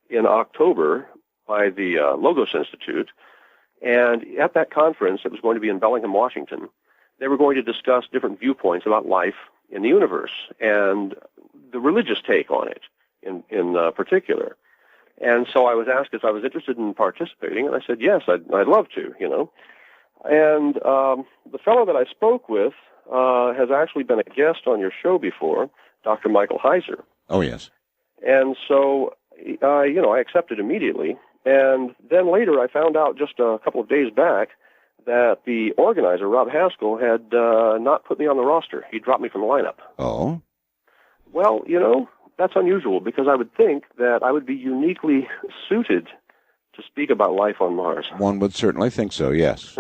in October by the Logos Institute, and at that conference, it was going to be in Bellingham, Washington, they were going to discuss different viewpoints about life in the universe and the religious take on it in particular. And so I was asked if I was interested in participating, and I said, yes, I'd love to, And the fellow that I spoke with has actually been a guest on your show before, Dr. Michael Heiser. Oh, yes. And so, I accepted immediately. And then later I found out just a couple of days back that the organizer, Rob Haskell, had not put me on the roster. He dropped me from the lineup. Oh? Well, that's unusual because I would think that I would be uniquely suited to speak about life on Mars. One would certainly think so, yes.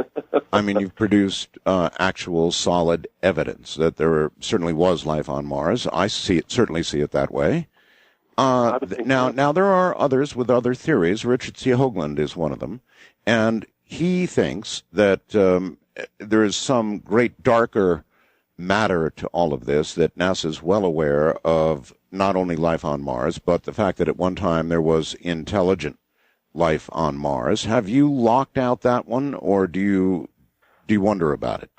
I mean, you've produced actual solid evidence that there certainly was life on Mars. I certainly see it that way. Now, there are others with other theories. Richard C. Hoagland is one of them. And he thinks that there is some great darker matter to all of this, that NASA is well aware of not only life on Mars, but the fact that at one time there was intelligent life on Mars. Have you locked out that one, or do you wonder about it?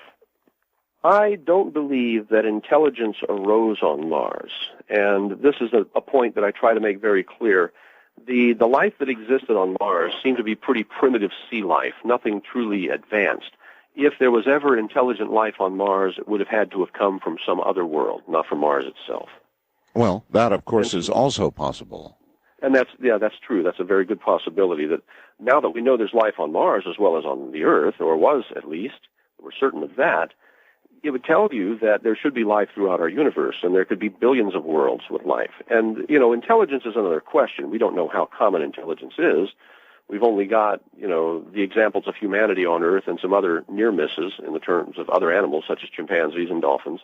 I don't believe that intelligence arose on Mars, and this is a point that I try to make very clear. The life that existed on Mars seemed to be pretty primitive sea life, nothing truly advanced. If there was ever intelligent life on Mars, it would have had to have come from some other world, not from Mars itself. Well, that, of course, is also possible. And that's true. That's a very good possibility that now that we know there's life on Mars as well as on the Earth, or was at least, we're certain of that, it would tell you that there should be life throughout our universe, and there could be billions of worlds with life. And, intelligence is another question. We don't know how common intelligence is. We've only got, the examples of humanity on Earth and some other near misses in the terms of other animals, such as chimpanzees and dolphins.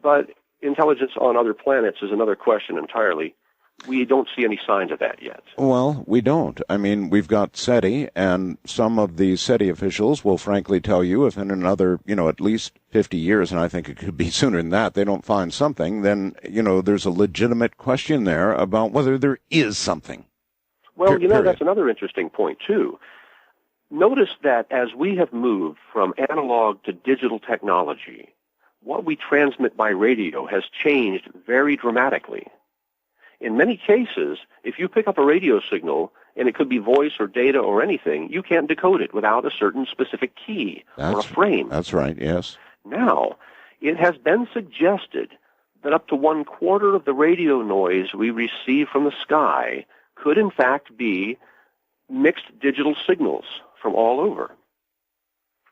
But intelligence on other planets is another question entirely. We don't see any signs of that yet. Well, we don't. I mean, we've got SETI, and some of the SETI officials will frankly tell you if in another, at least 50 years, and I think it could be sooner than that, they don't find something, then, there's a legitimate question there about whether there is something. Well, that's another interesting point, too. Notice that as we have moved from analog to digital technology, what we transmit by radio has changed very dramatically. In many cases, if you pick up a radio signal, and it could be voice or data or anything, you can't decode it without a certain specific key or a frame. That's right, yes. Now, it has been suggested that up to 1/4 of the radio noise we receive from the sky could in fact be mixed digital signals from all over.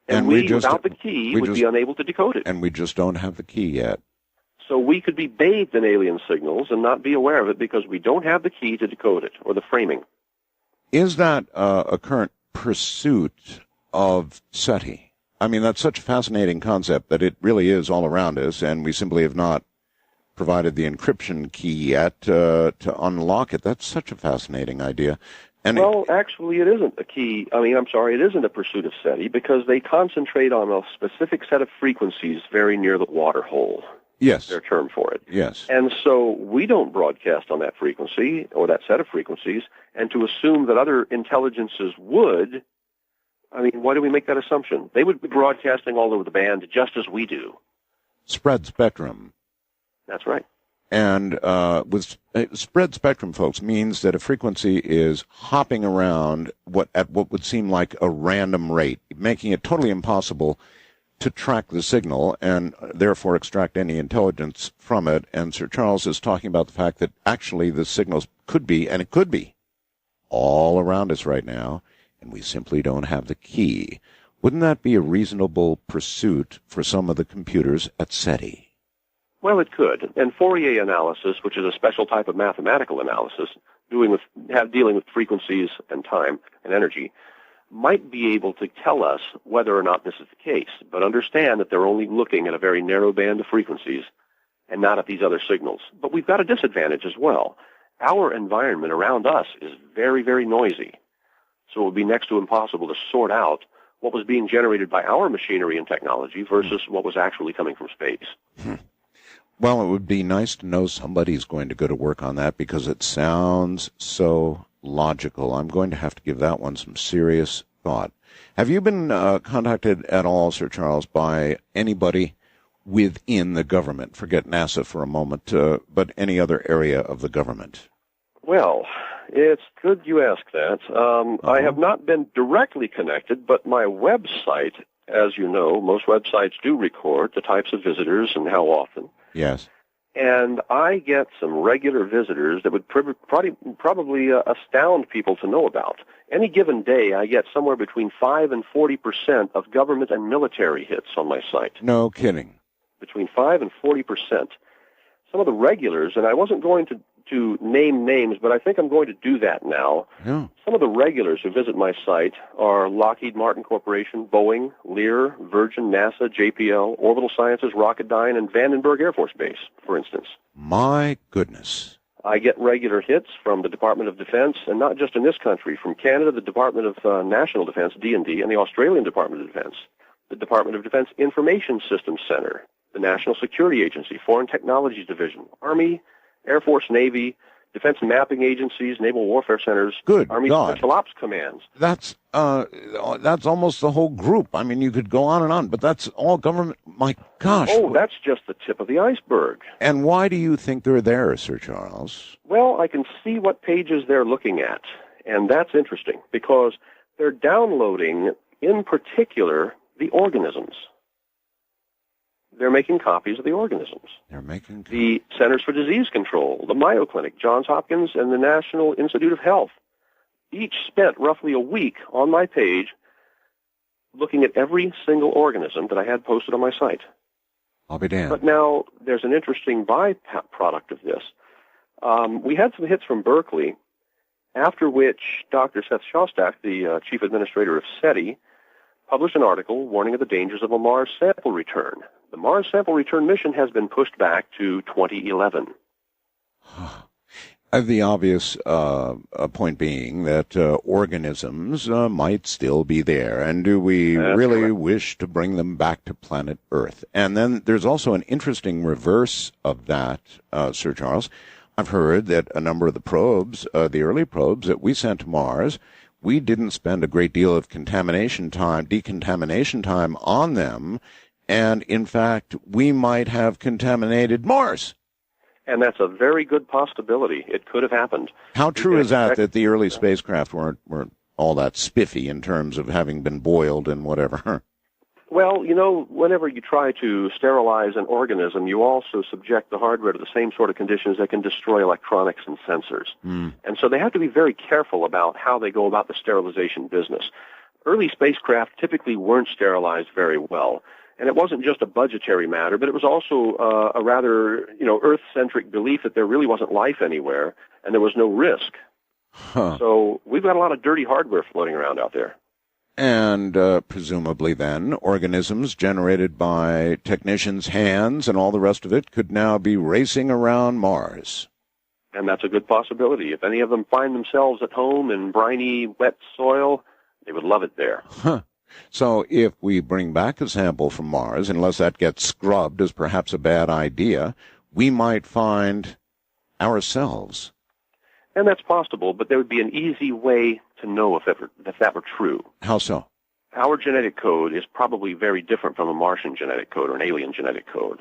And without the key, would be unable to decode it. And we just don't have the key yet. So we could be bathed in alien signals and not be aware of it because we don't have the key to decode it, or the framing. Is that a current pursuit of SETI? I mean, that's such a fascinating concept that it really is all around us, and we simply have not provided the encryption key yet to unlock it. That's such a fascinating idea. And actually, it isn't a key. It isn't a pursuit of SETI because they concentrate on a specific set of frequencies very near the water hole. Yes. Their term for it. Yes. And so we don't broadcast on that frequency or that set of frequencies, and to assume that other intelligences would, why do we make that assumption? They would be broadcasting all over the band just as we do. Spread spectrum. That's right. And with spread spectrum, folks, means that a frequency is hopping around at what would seem like a random rate, making it totally impossible to track the signal and therefore extract any intelligence from it. And Sir Charles is talking about the fact that actually the signals could be all around us right now, and we simply don't have the key. Wouldn't that be a reasonable pursuit for some of the computers at SETI? Well, it could. And Fourier analysis, which is a special type of mathematical analysis dealing with frequencies and time and energy, might be able to tell us whether or not this is the case. But understand that they're only looking at a very narrow band of frequencies and not at these other signals. But we've got a disadvantage as well. Our environment around us is very, very noisy. So it would be next to impossible to sort out what was being generated by our machinery and technology versus what was actually coming from space. Well, it would be nice to know somebody's going to go to work on that because it sounds so logical. I'm going to have to give that one some serious thought. Have you been contacted at all, Sir Charles, by anybody within the government? Forget NASA for a moment, but any other area of the government? Well, it's good you ask that. I have not been directly connected, but my website, as you know, most websites do record the types of visitors and how often. Yes. And I get some regular visitors that would probably astound people to know about. Any given day, I get somewhere between 5 and 40% of government and military hits on my site. No kidding. Between 5 and 40%. Some of the regulars, and I wasn't going to name names, but I think I'm going to do that now. Yeah. Some of the regulars who visit my site are Lockheed Martin Corporation, Boeing, Lear, Virgin, NASA, JPL, Orbital Sciences, Rocketdyne, and Vandenberg Air Force Base, for instance. My goodness. I get regular hits from the Department of Defense, and not just in this country, from Canada, the Department of National Defense, D&D, and the Australian Department of Defense, the Department of Defense Information Systems Center, the National Security Agency, Foreign Technologies Division, Army, Air Force, Navy, Defense Mapping Agencies, Naval Warfare Centers, Army Special Ops Commands. That's almost the whole group. I mean, you could go on and on, but that's all government. My gosh. Oh, that's just the tip of the iceberg. And why do you think they're there, Sir Charles? Well, I can see what pages they're looking at, and that's interesting because they're downloading, in particular, the organisms. They're making copies of the organisms. The Centers for Disease Control, the Mayo Clinic, Johns Hopkins, and the National Institute of Health each spent roughly a week on my page looking at every single organism that I had posted on my site. I'll be damned. But now there's an interesting byproduct of this. We had some hits from Berkeley, after which Dr. Seth Shostak, the chief administrator of SETI, published an article warning of the dangers of a Mars sample return. The Mars sample return mission has been pushed back to 2011. The obvious point being that organisms might still be there, and do we really wish to bring them back to planet Earth? And then there's also an interesting reverse of that, Sir Charles. I've heard that a number of the probes, the early probes that we sent to Mars, we didn't spend a great deal of decontamination time on them, and in fact, we might have contaminated Mars. And that's a very good possibility. It could have happened. How true is that the early spacecraft weren't all that spiffy in terms of having been boiled and whatever? Well, whenever you try to sterilize an organism, you also subject the hardware to the same sort of conditions that can destroy electronics and sensors. And so they have to be very careful about how they go about the sterilization business. Early spacecraft typically weren't sterilized very well. And it wasn't just a budgetary matter, but it was also a rather, Earth-centric belief that there really wasn't life anywhere and there was no risk. So we've got a lot of dirty hardware floating around out there. And presumably then, organisms generated by technicians' hands and all the rest of it could now be racing around Mars. And that's a good possibility. If any of them find themselves at home in briny, wet soil, they would love it there. So if we bring back a sample from Mars, unless that gets scrubbed as perhaps a bad idea, we might find ourselves. And that's possible, but there would be an easy way to know if that were true. How so? Our genetic code is probably very different from a Martian genetic code or an alien genetic code.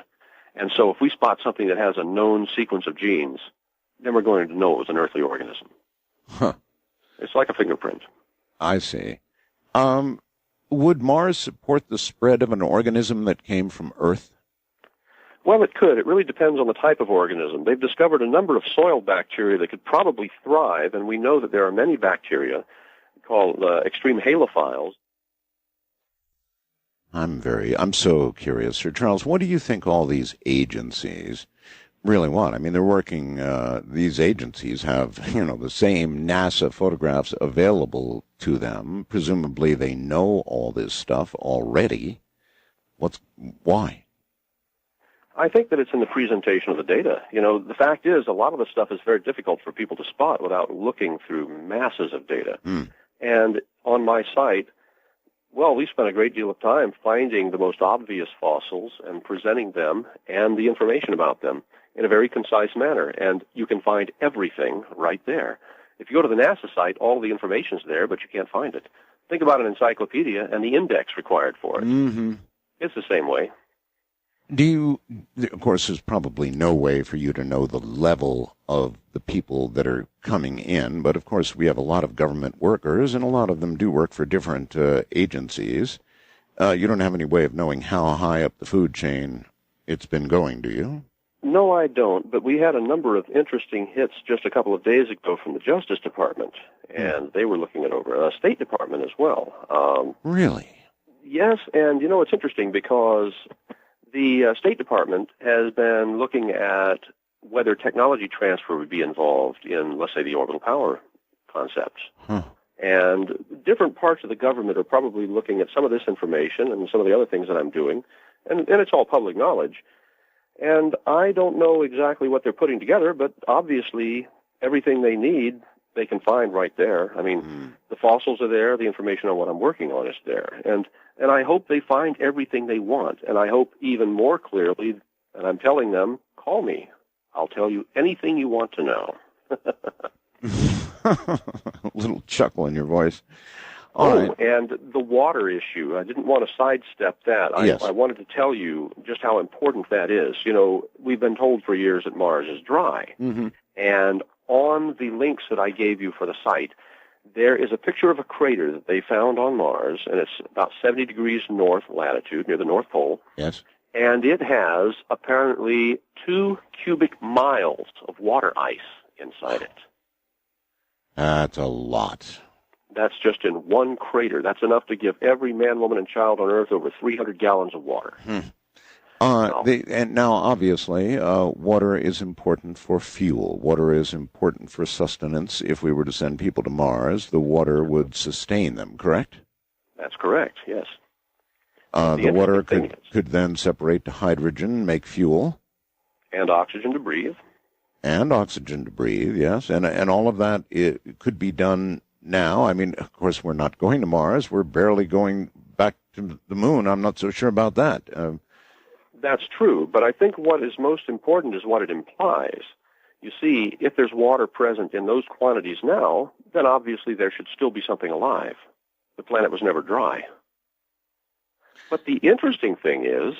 And so if we spot something that has a known sequence of genes, then we're going to know it was an earthly organism. It's like a fingerprint. I see. Would Mars support the spread of an organism that came from Earth? Well, it could. It really depends on the type of organism. They've discovered a number of soil bacteria that could probably thrive, and we know that there are many bacteria called extreme halophiles. I'm so curious, Sir Charles. What do you think all these agencies really want? I mean, they're working, these agencies have, the same NASA photographs available to them. Presumably they know all this stuff already. Why? I think that it's in the presentation of the data. The fact is, a lot of the stuff is very difficult for people to spot without looking through masses of data. And on my site, well, we spent a great deal of time finding the most obvious fossils and presenting them and the information about them in a very concise manner, and you can find everything right there. If you go to the NASA site, all the information's there, but you can't find it. Think about an encyclopedia and the index required for it. It's the same way. Of course, there's probably no way for you to know the level of the people that are coming in, but of course we have a lot of government workers, and a lot of them do work for different agencies. You don't have any way of knowing how high up the food chain it's been going, do you? No, I don't, but we had a number of interesting hits just a couple of days ago from the Justice Department, and they were looking it over. State Department as well. Really? Yes, and it's interesting because the State Department has been looking at whether technology transfer would be involved in, let's say, the orbital power concepts. And different parts of the government are probably looking at some of this information and some of the other things that I'm doing, and it's all public knowledge. And I don't know exactly what they're putting together, but obviously everything they need they can find right there. I mean, the fossils are there, the information on what I'm working on is there. And I hope they find everything they want. And I hope even more clearly, and I'm telling them, call me. I'll tell you anything you want to know. A little chuckle in your voice. All right. And the water issue, I didn't want to sidestep that. Yes. I wanted to tell you just how important that is. We've been told for years that Mars is dry. And on the links that I gave you for the site, there is a picture of a crater that they found on Mars, and it's about 70 degrees north latitude, near the North Pole. Yes. And it has apparently 2 cubic miles of water ice inside it. That's a lot. That's just in one crater. That's enough to give every man, woman, and child on Earth over 300 gallons of water. And now, obviously, water is important for fuel. Water is important for sustenance. If we were to send people to Mars, the water would sustain them, correct? That's correct, yes. The water could then separate to hydrogen, make fuel. And oxygen to breathe. And oxygen to breathe, yes. And all of that it could be done now. I mean, of course, we're not going to Mars. We're barely going back to the moon. I'm not so sure about that. That's true, but I think what is most important is what it implies. You see, if there's water present in those quantities now, then obviously there should still be something alive. The planet was never dry. But the interesting thing is,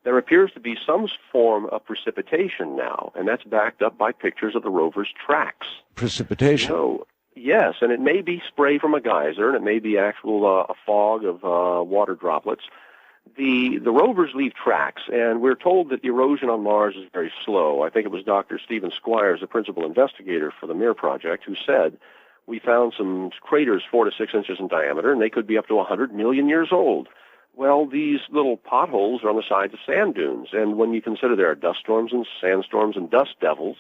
there appears to be some form of precipitation now, and that's backed up by pictures of the rover's tracks. Precipitation? So, yes, and it may be spray from a geyser, and it may be actual a fog of water droplets. The rovers leave tracks, and we're told that the erosion on Mars is very slow. I think it was Dr. Stephen Squires, the principal investigator for the Mir project, who said, we found some craters 4 to 6 inches in diameter, and they could be up to 100 million years old. Well, these little potholes are on the sides of sand dunes, and when you consider there are dust storms and sandstorms and dust devils,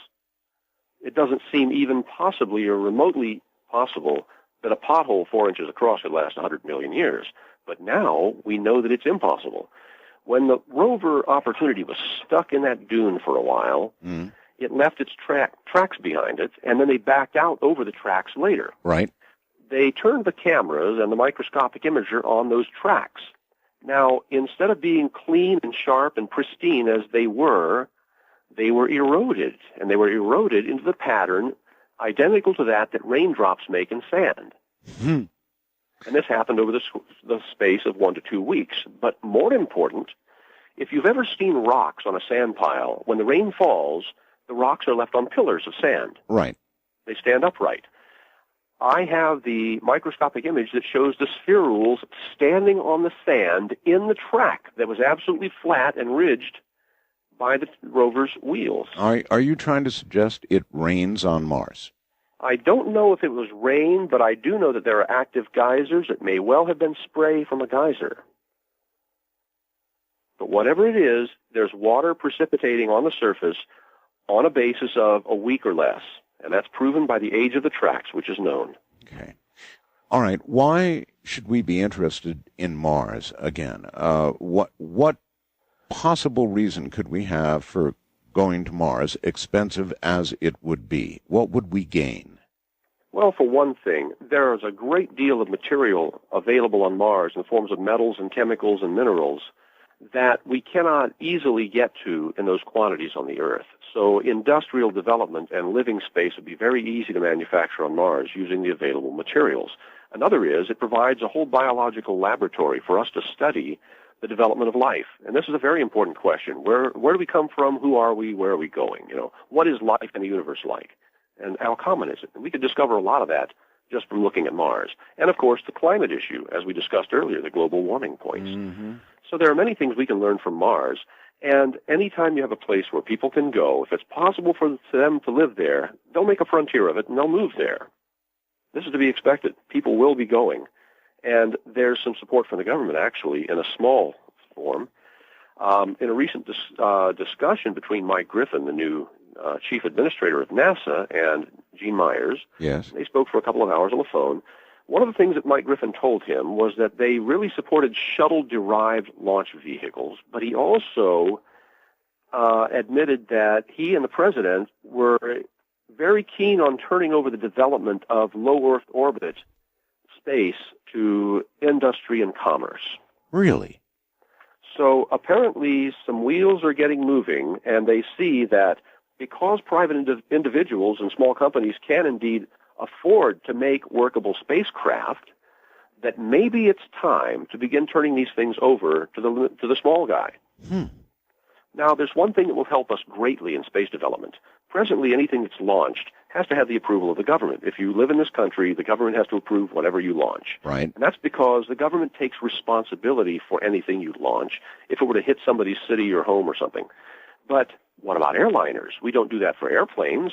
it doesn't seem even possibly or remotely possible that a pothole 4 inches across could last 100 million years. But now we know that it's impossible. When the rover Opportunity was stuck in that dune for a while, it left its tracks behind it, and then they backed out over the tracks later. Right. They turned the cameras and the microscopic imager on those tracks. Now, instead of being clean and sharp and pristine as they were eroded, and they were eroded into the pattern identical to that raindrops make in sand. And this happened over the space of 1 to 2 weeks. But more important, if you've ever seen rocks on a sand pile, when the rain falls, the rocks are left on pillars of sand. Right. They stand upright. I have the microscopic image that shows the spherules standing on the sand in the track that was absolutely flat and ridged by the rover's wheels. Are you trying to suggest it rains on Mars? I don't know if it was rain, but I do know that there are active geysers. It may well have been spray from a geyser. But whatever it is, there's water precipitating on the surface on a basis of a week or less. And that's proven by the age of the tracks, which is known. Okay. All right. Why should we be interested in Mars again? What possible reason could we have for going to Mars, expensive as it would be? What would we gain? Well, for one thing, there is a great deal of material available on Mars in the forms of metals and chemicals and minerals that we cannot easily get to in those quantities on the Earth. So industrial development and living space would be very easy to manufacture on Mars using the available materials. Another is it provides a whole biological laboratory for us to study the development of life. And this is a very important question. Where do we come from? Who are we? Where are we going? What is life in the universe like? And how common is it? And we could discover a lot of that just from looking at Mars. And, of course, the climate issue, as we discussed earlier, the global warming points. So there are many things we can learn from Mars. And anytime you have a place where people can go, if it's possible for them to live there, they'll make a frontier of it and they'll move there. This is to be expected. People will be going. And there's some support from the government, actually, in a small form. In a recent discussion between Mike Griffin, the new chief administrator of NASA, and Gene Myers, they spoke for a couple of hours on the phone. One of the things that Mike Griffin told him was that they really supported shuttle-derived launch vehicles, but he also admitted that he and the president were very keen on turning over the development of low Earth orbit space to industry and commerce. Really? So apparently some wheels are getting moving, and they see that because private individuals and small companies can indeed afford to make workable spacecraft, that maybe it's time to begin turning these things over to the small guy. Now, there's one thing that will help us greatly in space development. Presently, anything that's launched has to have the approval of the government. If you live in this country, the government has to approve whatever you launch. Right. And that's because the government takes responsibility for anything you launch if it were to hit somebody's city or home or something. But what about airliners? We don't do that for airplanes.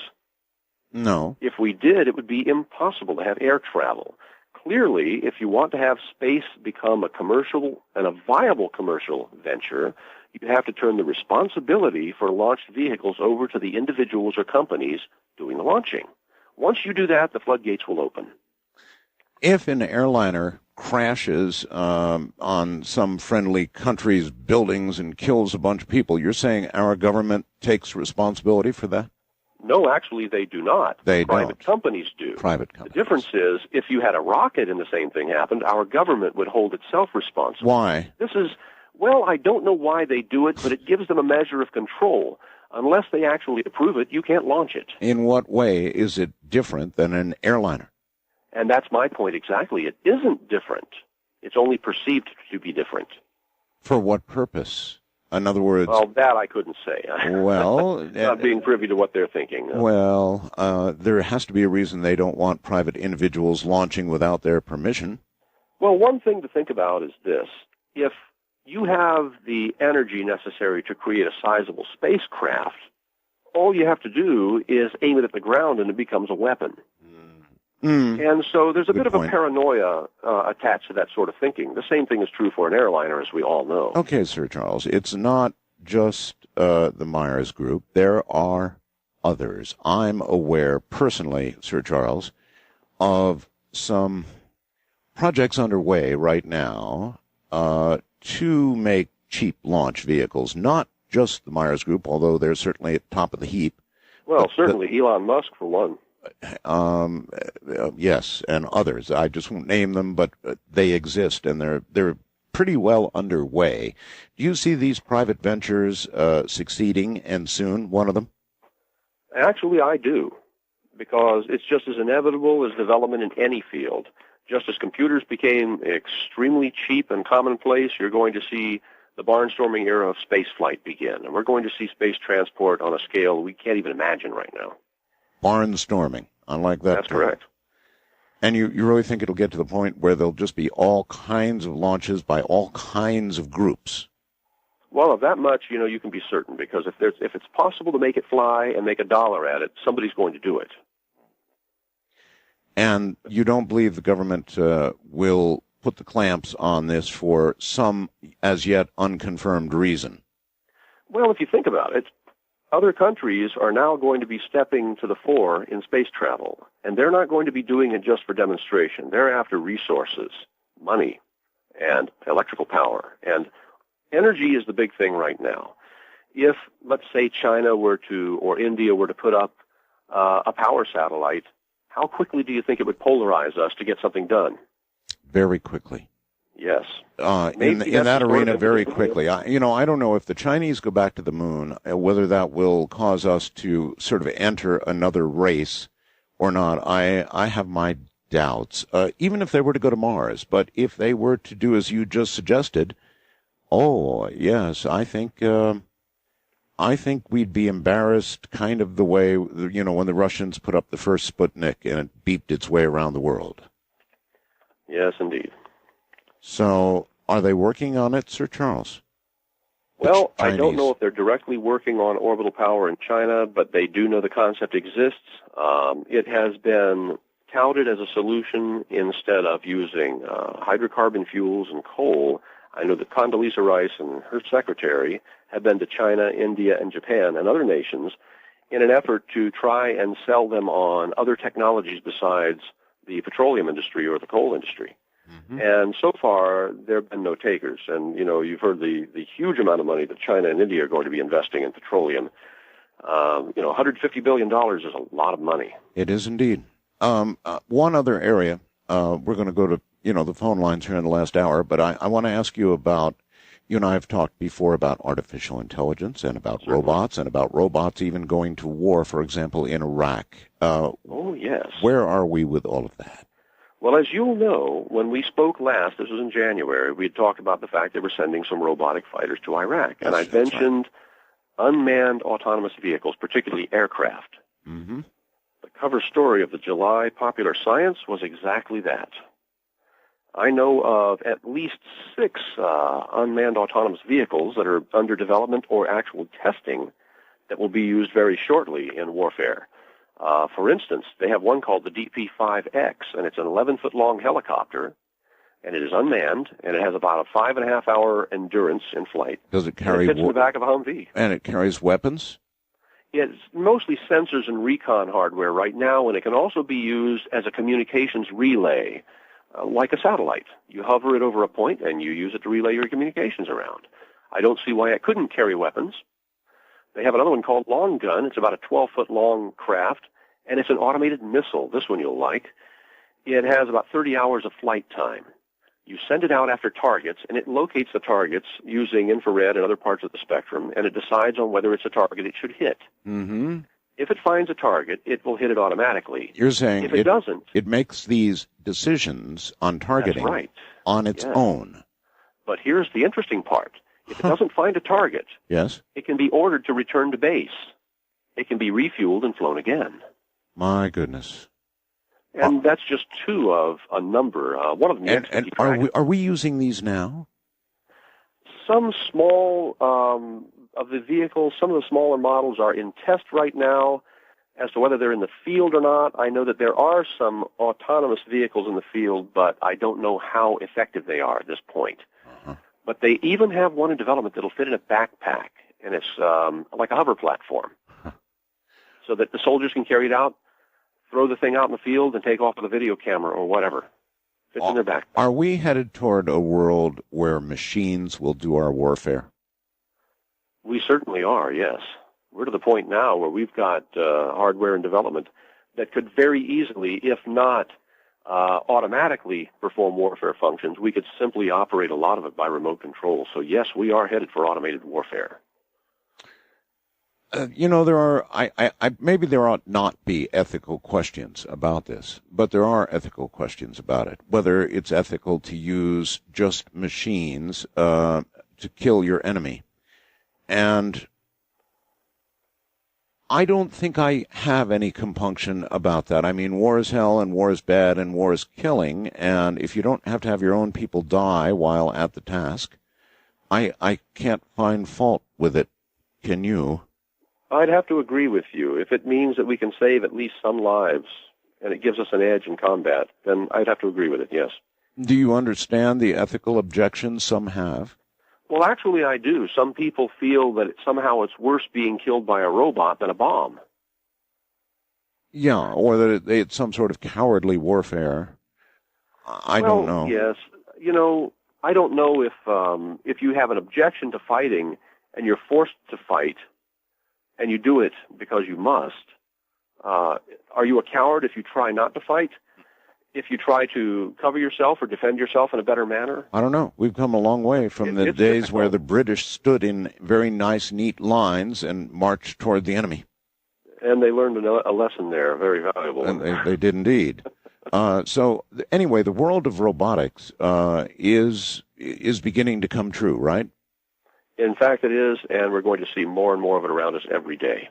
No. If we did, it would be impossible to have air travel. Clearly, if you want to have space become a commercial and a viable commercial venture, you have to turn the responsibility for launched vehicles over to the individuals or companies doing the launching. Once you do that, the floodgates will open. If an airliner crashes on some friendly country's buildings and kills a bunch of people, you're saying our government takes responsibility for that? No, actually, they do not. They Private don't. companies do. Private companies. The difference is, if you had a rocket and the same thing happened, our government would hold itself responsible. Why? This is, well, I don't know why they do it, but it gives them a measure of control. Unless they actually approve it, you can't launch it. In what way is it different than an airliner? And that's my point exactly. It isn't different. It's only perceived to be different. For what purpose? In other words... Well, that I couldn't say. Well... Not being privy to what they're thinking. Well, there has to be a reason they don't want private individuals launching without their permission. Well, one thing to think about is this. If you have the energy necessary to create a sizable spacecraft, all you have to do is aim it at the ground and it becomes a weapon. And so there's a bit of a paranoia attached to that sort of thinking. The same thing is true for an airliner, as we all know. Okay, Sir Charles. It's not just the Myers Group. There are others. I'm aware personally, Sir Charles, of some projects underway right now to make cheap launch vehicles. Not just the Myers Group, although they're certainly at the top of the heap. Well, certainly Elon Musk, for one. Yes, and others. I just won't name them, but they exist, and they're pretty well underway. Do you see these private ventures succeeding, and soon, one of them? Actually, I do, because it's just as inevitable as development in any field. Just as computers became extremely cheap and commonplace, you're going to see the barnstorming era of spaceflight begin, and we're going to see space transport on a scale we can't even imagine right now. Barnstorming. I like that. That's correct. And you really think it'll get to the point where there'll just be all kinds of launches by all kinds of groups? Well, of that much, you can be certain, because if it's possible to make it fly and make $1 at it, somebody's going to do it. And you don't believe the government will put the clamps on this for some as yet unconfirmed reason? Well, if you think about it, other countries are now going to be stepping to the fore in space travel, and they're not going to be doing it just for demonstration. They're after resources, money, and electrical power. And energy is the big thing right now. If, let's say, China or India were to put up a power satellite, how quickly do you think it would polarize us to get something done? Very quickly. Yes. In that arena, very quickly. I don't know if the Chinese go back to the moon, whether that will cause us to sort of enter another race or not. I have my doubts. Even if they were to go to Mars, but if they were to do as you just suggested, oh yes, I think we'd be embarrassed, kind of the way when the Russians put up the first Sputnik and it beeped its way around the world. Yes, indeed. So, are they working on it, Sir Charles? Well, I don't know if they're directly working on orbital power in China, but they do know the concept exists. It has been touted as a solution instead of using hydrocarbon fuels and coal. I know that Condoleezza Rice and her secretary have been to China, India, and Japan and other nations in an effort to try and sell them on other technologies besides the petroleum industry or the coal industry. Mm-hmm. And so far, there have been no takers. And, you've heard the huge amount of money that China and India are going to be investing in petroleum. $150 billion is a lot of money. It is indeed. One other area, we're going to go to, the phone lines here in the last hour, but I want to ask you about, you and I have talked before about artificial intelligence and about robots and about robots even going to war, for example, in Iraq. Oh, yes. Where are we with all of that? Well, as you'll know, when we spoke last, this was in January, we had talked about the fact that we're sending some robotic fighters to Iraq. And I mentioned unmanned autonomous vehicles, particularly aircraft. Mm-hmm. The cover story of the July Popular Science was exactly that. I know of at least 6 unmanned autonomous vehicles that are under development or actual testing that will be used very shortly in warfare. For instance, they have one called the DP-5X, and it's an 11-foot-long helicopter, and it is unmanned, and it has about a 5.5-hour endurance in flight. Does it carry... It fits in the back of a Humvee. And it carries weapons? It's mostly sensors and recon hardware right now, and it can also be used as a communications relay, like a satellite. You hover it over a point, and you use it to relay your communications around. I don't see why it couldn't carry weapons. They have another one called Long Gun. It's about a 12-foot long craft, and it's an automated missile. This one you'll like. It has about 30 hours of flight time. You send it out after targets, and it locates the targets using infrared and other parts of the spectrum, and it decides on whether it's a target it should hit. Mm-hmm. If it finds a target, it will hit it automatically. You're saying if it doesn't, it makes these decisions on targeting that's right. on its own. But here's the interesting part. If it doesn't find a target, yes, it can be ordered to return to base. It can be refueled and flown again. My goodness. And that's just two of a number. One of them. And are we using these now? Some small of the vehicles, some of the smaller models are in test right now. As to whether they're in the field or not, I know that there are some autonomous vehicles in the field, but I don't know how effective they are at this point. Uh-huh. But they even have one in development that'll fit in a backpack, and it's like a hover platform, so that the soldiers can carry it out, throw the thing out in the field, and take off with a video camera or whatever. Fits in their backpack. Are we headed toward a world where machines will do our warfare? We certainly are, yes. We're to the point now where we've got hardware in development that could very easily, if not automatically perform warfare functions. We could simply operate a lot of it by remote control. So, yes, we are headed for automated warfare. There are, maybe there ought not be ethical questions about this, but there are ethical questions about it. Whether it's ethical to use just machines to kill your enemy. And I don't think I have any compunction about that. I mean, war is hell and war is bad and war is killing. And if you don't have to have your own people die while at the task, I can't find fault with it. Can you? I'd have to agree with you. If it means that we can save at least some lives and it gives us an edge in combat, then I'd have to agree with it, yes. Do you understand the ethical objections some have? Well, actually, I do. Some people feel that somehow it's worse being killed by a robot than a bomb. Yeah, or that it's some sort of cowardly warfare. I don't know. Yes. I don't know if you have an objection to fighting and you're forced to fight and you do it because you must. Are you a coward if you try not to fight? If you try to cover yourself or defend yourself in a better manner? I don't know. We've come a long way from the days where the British stood in very nice, neat lines and marched toward the enemy. And they learned a lesson there, very valuable. And they did indeed. So anyway, the world of robotics is beginning to come true, right? In fact, it is, and we're going to see more and more of it around us every day.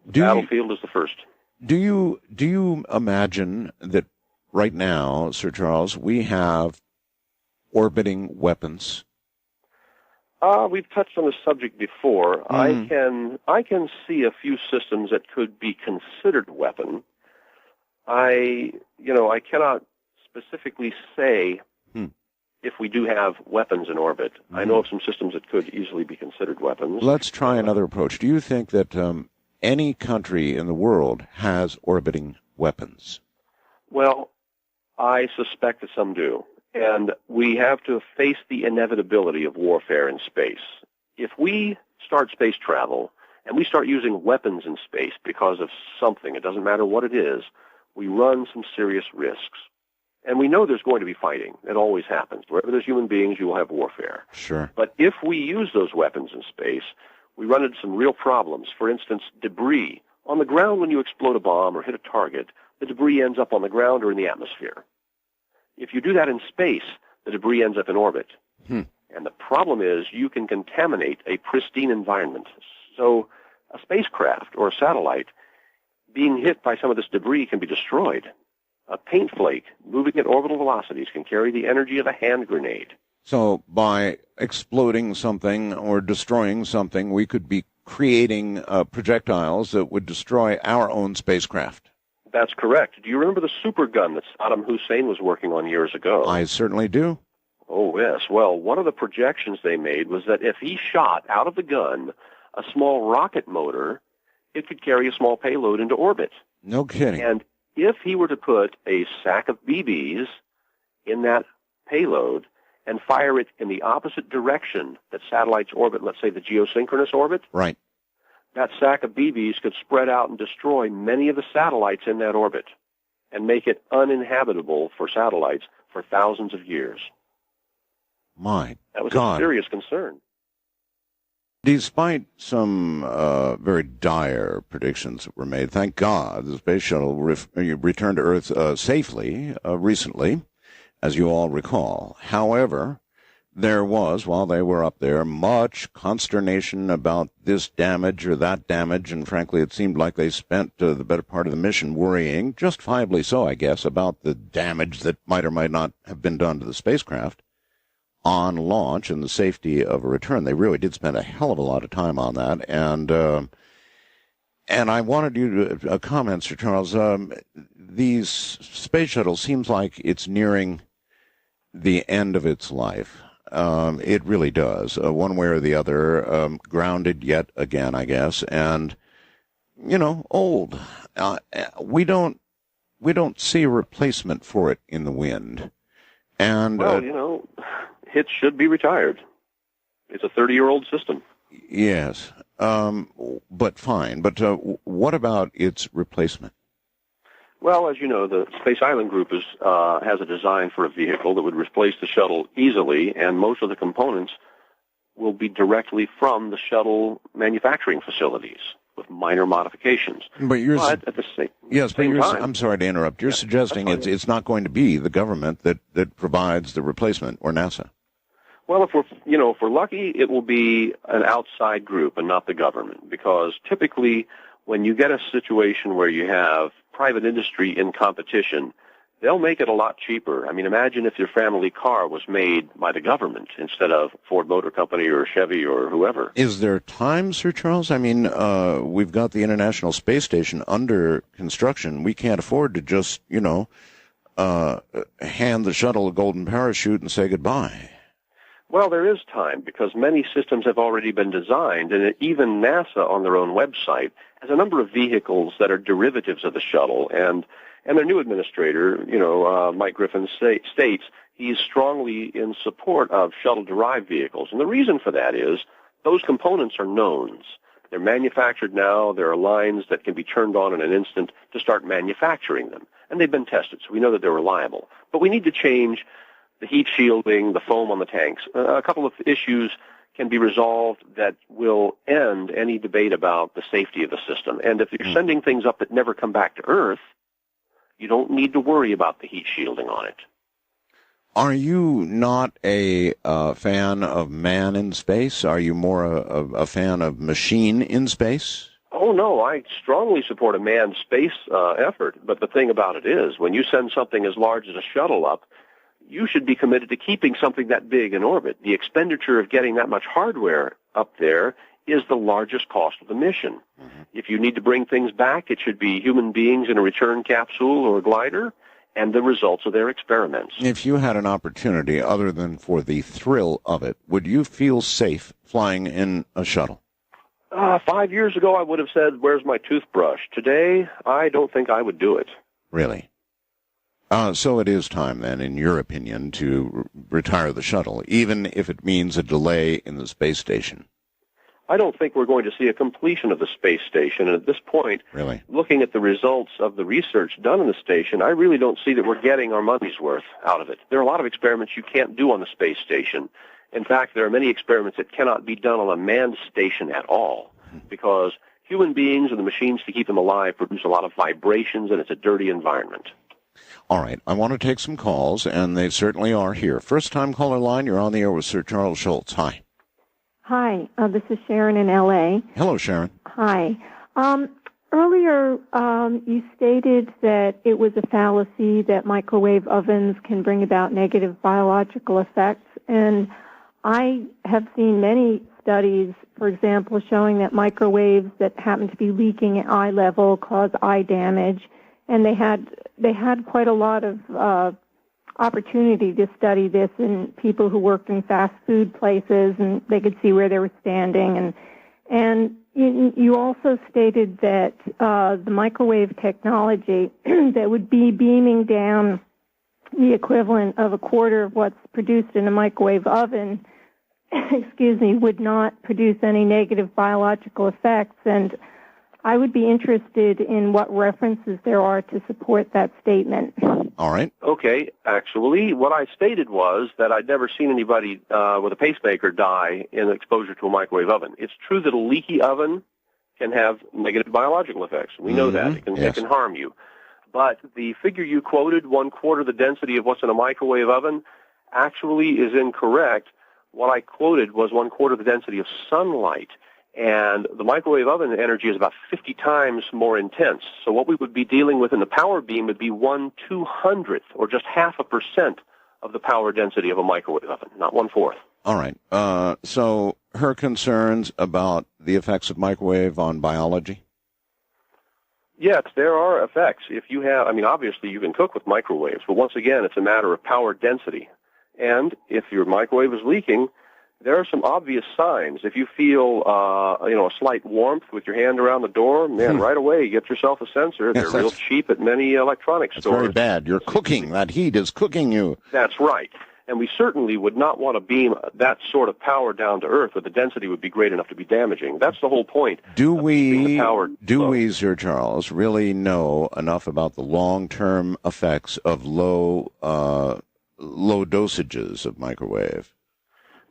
Battlefield is the first. Do you imagine that right now, Sir Charles, we have orbiting weapons? We've touched on this subject before. Mm. I can see a few systems that could be considered a weapon. I cannot specifically say if we do have weapons in orbit. I know of some systems that could easily be considered weapons. Let's try another approach. Do you think that any country in the world has orbiting weapons? Well, I suspect that some do. And we have to face the inevitability of warfare in space. If we start space travel and we start using weapons in space because of something, it doesn't matter what it is, we run some serious risks. And we know there's going to be fighting. It always happens. Wherever there's human beings, you will have warfare. Sure. But if we use those weapons in space, we run into some real problems. For instance, debris. On the ground, when you explode a bomb or hit a target, the debris ends up on the ground or in the atmosphere. If you do that in space, the debris ends up in orbit. And the problem is you can contaminate a pristine environment. So a spacecraft or a satellite being hit by some of this debris can be destroyed. A paint flake moving at orbital velocities can carry the energy of a hand grenade. So by exploding something or destroying something, we could be creating projectiles that would destroy our own spacecraft. That's correct. Do you remember the super gun that Saddam Hussein was working on years ago? I certainly do. Oh, yes. Well, one of the projections they made was that if he shot out of the gun a small rocket motor, it could carry a small payload into orbit. No kidding. And if he were to put a sack of BBs in that payload and fire it in the opposite direction that satellites orbit, let's say the geosynchronous orbit, right, that sack of BBs could spread out and destroy many of the satellites in that orbit and make it uninhabitable for satellites for thousands of years. My That was God. a serious concern. Despite some very dire predictions that were made, thank God the space shuttle returned to Earth safely recently, as you all recall. However, there was, while they were up there, much consternation about this damage or that damage, and frankly it seemed like they spent the better part of the mission worrying, justifiably so, I guess, about the damage that might or might not have been done to the spacecraft on launch and the safety of a return. They really did spend a hell of a lot of time on that, and I wanted you to comment, Sir Charles. These space shuttles seems like it's nearing the end of its life. It really does, one way or the other, grounded yet again, I guess, and, old. We don't see a replacement for it in the wind. And well, it should be retired. It's a 30-year-old system. Yes, but fine. But what about its replacement? Well, as you know, the Space Island Group has a design for a vehicle that would replace the shuttle easily, and most of the components will be directly from the shuttle manufacturing facilities with minor modifications. But at the same time, I'm sorry to interrupt. You're suggesting it's not going to be the government that provides the replacement, or NASA. Well, if we're lucky, it will be an outside group and not the government, because typically when you get a situation where you have private industry in competition, they'll make it a lot cheaper. I mean, imagine if your family car was made by the government instead of Ford Motor Company or Chevy or whoever. Is there time, Sir Charles? I mean, we've got the International Space Station under construction. We can't afford to just, hand the shuttle a golden parachute and say goodbye. Well, there is time, because many systems have already been designed, and even NASA on their own website has a number of vehicles that are derivatives of the shuttle, and their new administrator, Mike Griffin, states he's strongly in support of shuttle-derived vehicles. And the reason for that is those components are knowns. They're manufactured now. There are lines that can be turned on in an instant to start manufacturing them. And they've been tested, so we know that they're reliable. But we need to change the heat shielding, the foam on the tanks. A couple of issues can be resolved that will end any debate about the safety of the system. And if you're sending things up that never come back to Earth, you don't need to worry about the heat shielding on it. Are you not a fan of man in space? Are you more a fan of machine in space? Oh, no, I strongly support a manned space effort. But the thing about it is, when you send something as large as a shuttle up, you should be committed to keeping something that big in orbit. The expenditure of getting that much hardware up there is the largest cost of the mission. Mm-hmm. If you need to bring things back, it should be human beings in a return capsule or a glider and the results of their experiments. If you had an opportunity other than for the thrill of it, would you feel safe flying in a shuttle? 5 years ago, I would have said, where's my toothbrush? Today, I don't think I would do it. Really? So it is time, then, in your opinion, to retire the shuttle, even if it means a delay in the space station. I don't think we're going to see a completion of the space station. And at this point, really, looking at the results of the research done in the station, I really don't see that we're getting our money's worth out of it. There are a lot of experiments you can't do on the space station. In fact, there are many experiments that cannot be done on a manned station at all, because human beings and the machines to keep them alive produce a lot of vibrations, and it's a dirty environment. All right, I want to take some calls, and they certainly are here. First-time caller line, you're on the air with Sir Charles Schultz. Hi. Hi, this is Sharon in L.A. Hello, Sharon. Hi. Earlier, you stated that it was a fallacy that microwave ovens can bring about negative biological effects, and I have seen many studies, for example, showing that microwaves that happen to be leaking at eye level cause eye damage. And they had quite a lot of opportunity to study this in people who worked in fast food places, and they could see where they were standing. And you also stated that the microwave technology that would be beaming down the equivalent of a quarter of what's produced in a microwave oven, would not produce any negative biological effects. And I would be interested in what references there are to support that statement. All right. Okay. Actually, what I stated was that I'd never seen anybody with a pacemaker die in exposure to a microwave oven. It's true that a leaky oven can have negative biological effects. We know that. It can harm you. But the figure you quoted, 1/4 the density of what's in a microwave oven, actually is incorrect. What I quoted was 1/4 the density of sunlight. And the microwave oven energy is about 50 times more intense. So what we would be dealing with in the power beam would be 1/200th, or just 0.5% of the power density of a microwave oven, not 1/4. All right. So her concerns about the effects of microwave on biology? Yes, there are effects. If you have, obviously you can cook with microwaves, but once again, it's a matter of power density. And if your microwave is leaking, there are some obvious signs. If you feel, a slight warmth with your hand around the door, right away, get yourself a sensor. They're real cheap at many electronics stores. That's very bad. You're cooking. That heat is cooking you. That's right. And we certainly would not want to beam that sort of power down to Earth, where the density would be great enough to be damaging. That's the whole point. Do we, Sir Charles, really know enough about the long-term effects of low dosages of microwave?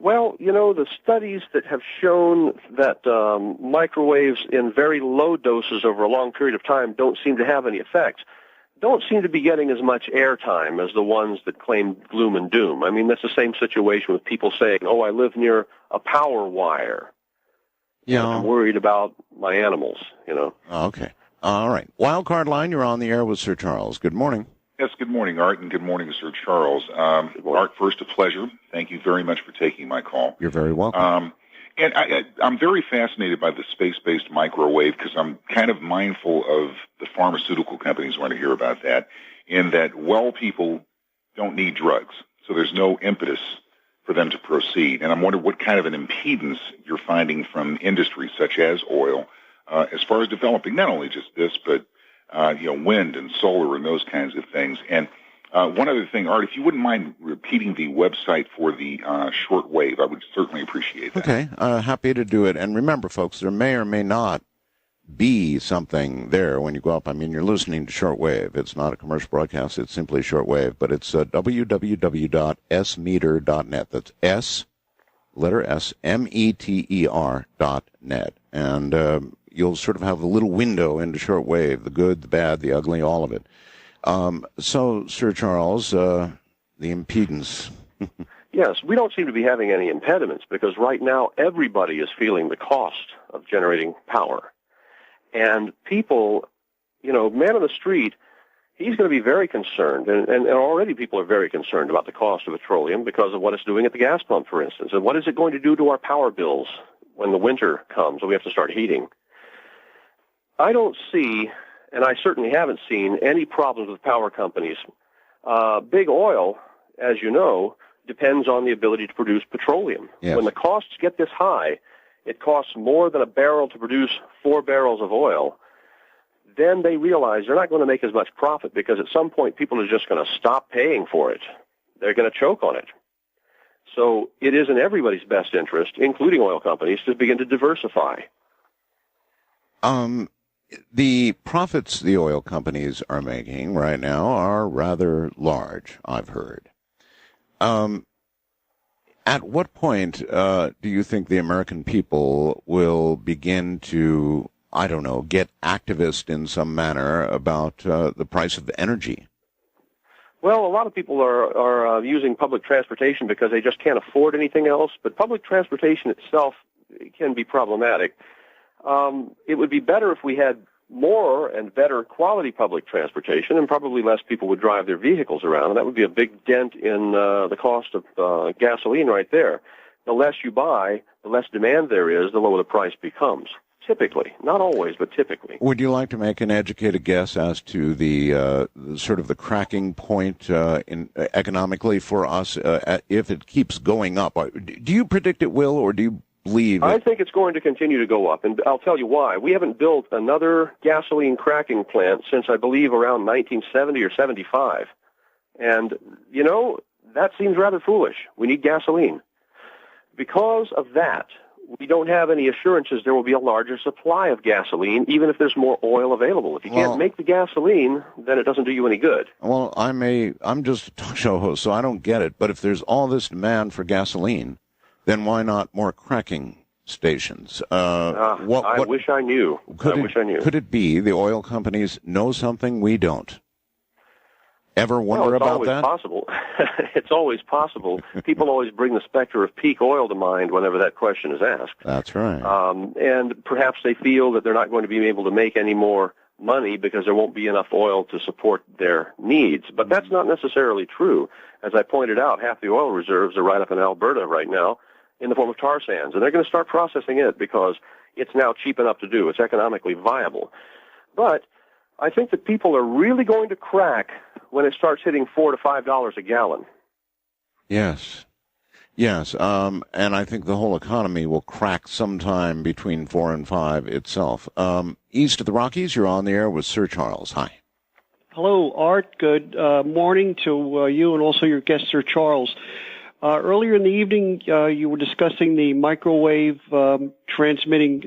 Well, the studies that have shown that microwaves in very low doses over a long period of time don't seem to have any effects, don't seem to be getting as much airtime as the ones that claim gloom and doom. That's the same situation with people saying, oh, I live near a power wire. Yeah. I'm worried about my animals, Okay. All right. Wildcard line, you're on the air with Sir Charles. Good morning. Yes, good morning, Art, and good morning, Sir Charles. Art, first, a pleasure. Thank you very much for taking my call. You're very welcome. And I'm very fascinated by the space-based microwave because I'm kind of mindful of the pharmaceutical companies want to hear about that, in that well people don't need drugs, so there's no impetus for them to proceed. And I'm wondering what kind of an impedance you're finding from industries such as oil as far as developing not only just this, but wind and solar and those kinds of things. And one other thing, Art, if you wouldn't mind repeating the website for the short wave, I would certainly appreciate that. Okay, happy to do it. And remember, folks, there may or may not be something there when you go up. You're listening to shortwave. It's not a commercial broadcast. It's simply shortwave. But it's www.smeter.net. That's S, letter S, METER.net. And you'll sort of have a little window into shortwave, the good, the bad, the ugly, all of it. So, Sir Charles, the impedance. Yes, we don't seem to be having any impediments because right now everybody is feeling the cost of generating power. And people, man on the street, he's going to be very concerned. And already people are very concerned about the cost of petroleum because of what it's doing at the gas pump, for instance. And what is it going to do to our power bills when the winter comes and we have to start heating? I don't see, and I certainly haven't seen, any problems with power companies. Big oil, as you know, depends on the ability to produce petroleum. Yes. When the costs get this high, it costs more than a barrel to produce 4 barrels of oil. Then they realize they're not going to make as much profit because at some point people are just going to stop paying for it. They're going to choke on it. So it is in everybody's best interest, including oil companies, to begin to diversify. The profits the oil companies are making right now are rather large, I've heard. At what point do you think the American people will begin to, get activist in some manner about the price of energy? Well, a lot of people are using public transportation because they just can't afford anything else, but public transportation itself can be problematic. It would be better if we had more and better quality public transportation, and probably less people would drive their vehicles around, and that would be a big dent in the cost of gasoline right there. The less you buy, the less demand there is, the lower the price becomes. Typically. Not always, but typically. Would you like to make an educated guess as to the sort of the cracking point economically for us if it keeps going up? Do you predict it will, or do you believe I think it's going to continue to go up, and I'll tell you why. We haven't built another gasoline cracking plant since, I believe, around 1970 or 75. And, you know, that seems rather foolish. We need gasoline. Because of that, we don't have any assurances there will be a larger supply of gasoline, even if there's more oil available. If you can't make the gasoline, then it doesn't do you any good. Well, I'm just a talk show host, so I don't get it. But if there's all this demand for gasoline, then why not more cracking stations? I wish I knew. Could it be the oil companies know something we don't? Ever wonder about that? It's always possible. It's always possible. People always bring the specter of peak oil to mind whenever that question is asked. That's right. And perhaps they feel that they're not going to be able to make any more money because there won't be enough oil to support their needs. But that's not necessarily true. As I pointed out, half the oil reserves are right up in Alberta right now in the form of tar sands. And they're going to start processing it because it's now cheap enough to do. It's economically viable. But I think that people are really going to crack when it starts hitting $4 to $5 a gallon. Yes. And I think the whole economy will crack sometime between 4 and 5 itself. East of the Rockies, you're on the air with Sir Charles. Hi. Hello, Art. Good morning to you and also your guest, Sir Charles. Earlier in the evening, you were discussing the microwave transmitting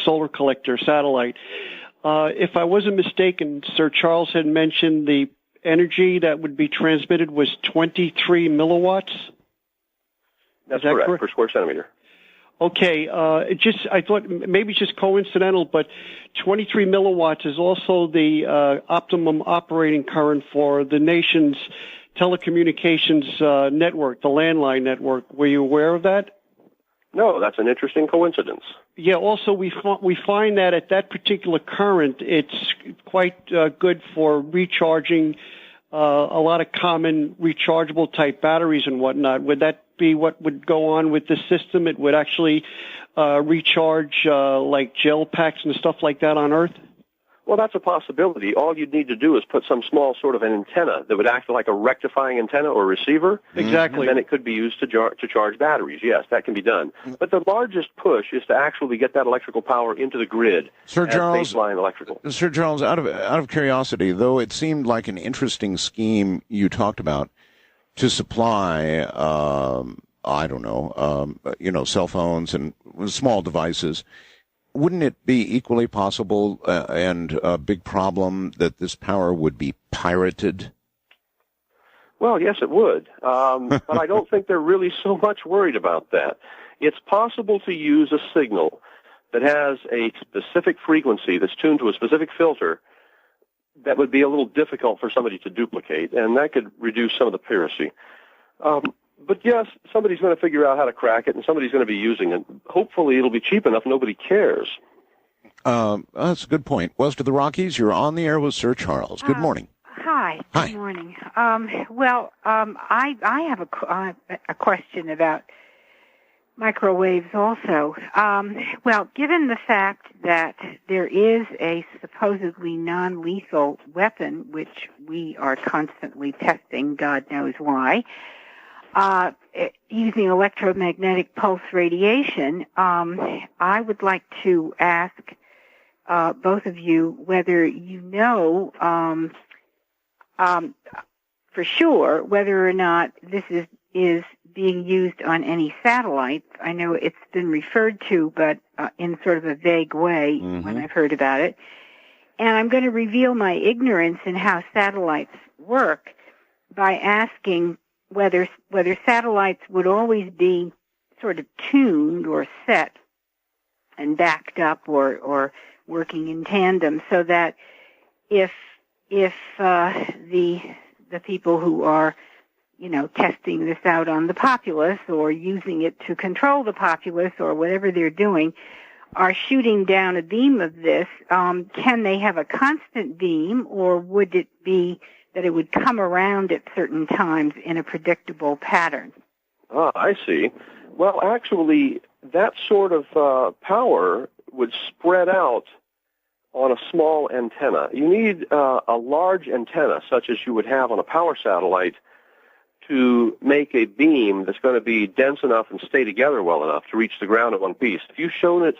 solar collector satellite. If I wasn't mistaken, Sir Charles had mentioned the energy that would be transmitted was 23 milliwatts. That's correct, per square centimeter. Okay, I thought maybe it's just coincidental, but 23 milliwatts is also the optimum operating current for the nation's telecommunications network, the landline network. Were you aware of that? No, that's an interesting coincidence. Yeah, also we find that at that particular current, it's quite good for recharging a lot of common rechargeable type batteries and whatnot. Would that be what would go on with the system? It would actually recharge like gel packs and stuff like that on Earth? Well, that's a possibility. All you'd need to do is put some small sort of an antenna that would act like a rectifying antenna or receiver. Exactly. And then it could be used to charge batteries. Yes, that can be done. But the largest push is to actually get that electrical power into the grid. Sir Charles, baseline electrical. Sir Charles, out of curiosity, though it seemed like an interesting scheme you talked about to supply, cell phones and small devices, wouldn't it be equally possible and a big problem that this power would be pirated? Well, yes, it would. But I don't think they're really so much worried about that. It's possible to use a signal that has a specific frequency that's tuned to a specific filter that would be a little difficult for somebody to duplicate, and that could reduce some of the piracy. But yes, somebody's going to figure out how to crack it, and somebody's going to be using it. Hopefully it'll be cheap enough nobody cares. That's a good point. West of the Rockies, you're on the air with Sir Charles. Good morning. Hi. Good morning. I have a question about microwaves also. Given the fact that there is a supposedly non-lethal weapon, which we are constantly testing, God knows why, using electromagnetic pulse radiation, I would like to ask both of you whether you know for sure whether or not this is being used on any satellites. I know it's been referred to, but in sort of a vague way when I've heard about it. And I'm going to reveal my ignorance in how satellites work by asking whether satellites would always be sort of tuned or set and backed up or working in tandem, so that if the people who are testing this out on the populace or using it to control the populace or whatever they're doing are shooting down a beam of this, can they have a constant beam, or would it be that it would come around at certain times in a predictable pattern? Ah, I see. Well, actually, that sort of power would spread out on a small antenna. You need a large antenna, such as you would have on a power satellite, to make a beam that's going to be dense enough and stay together well enough to reach the ground in one piece. If you've shown it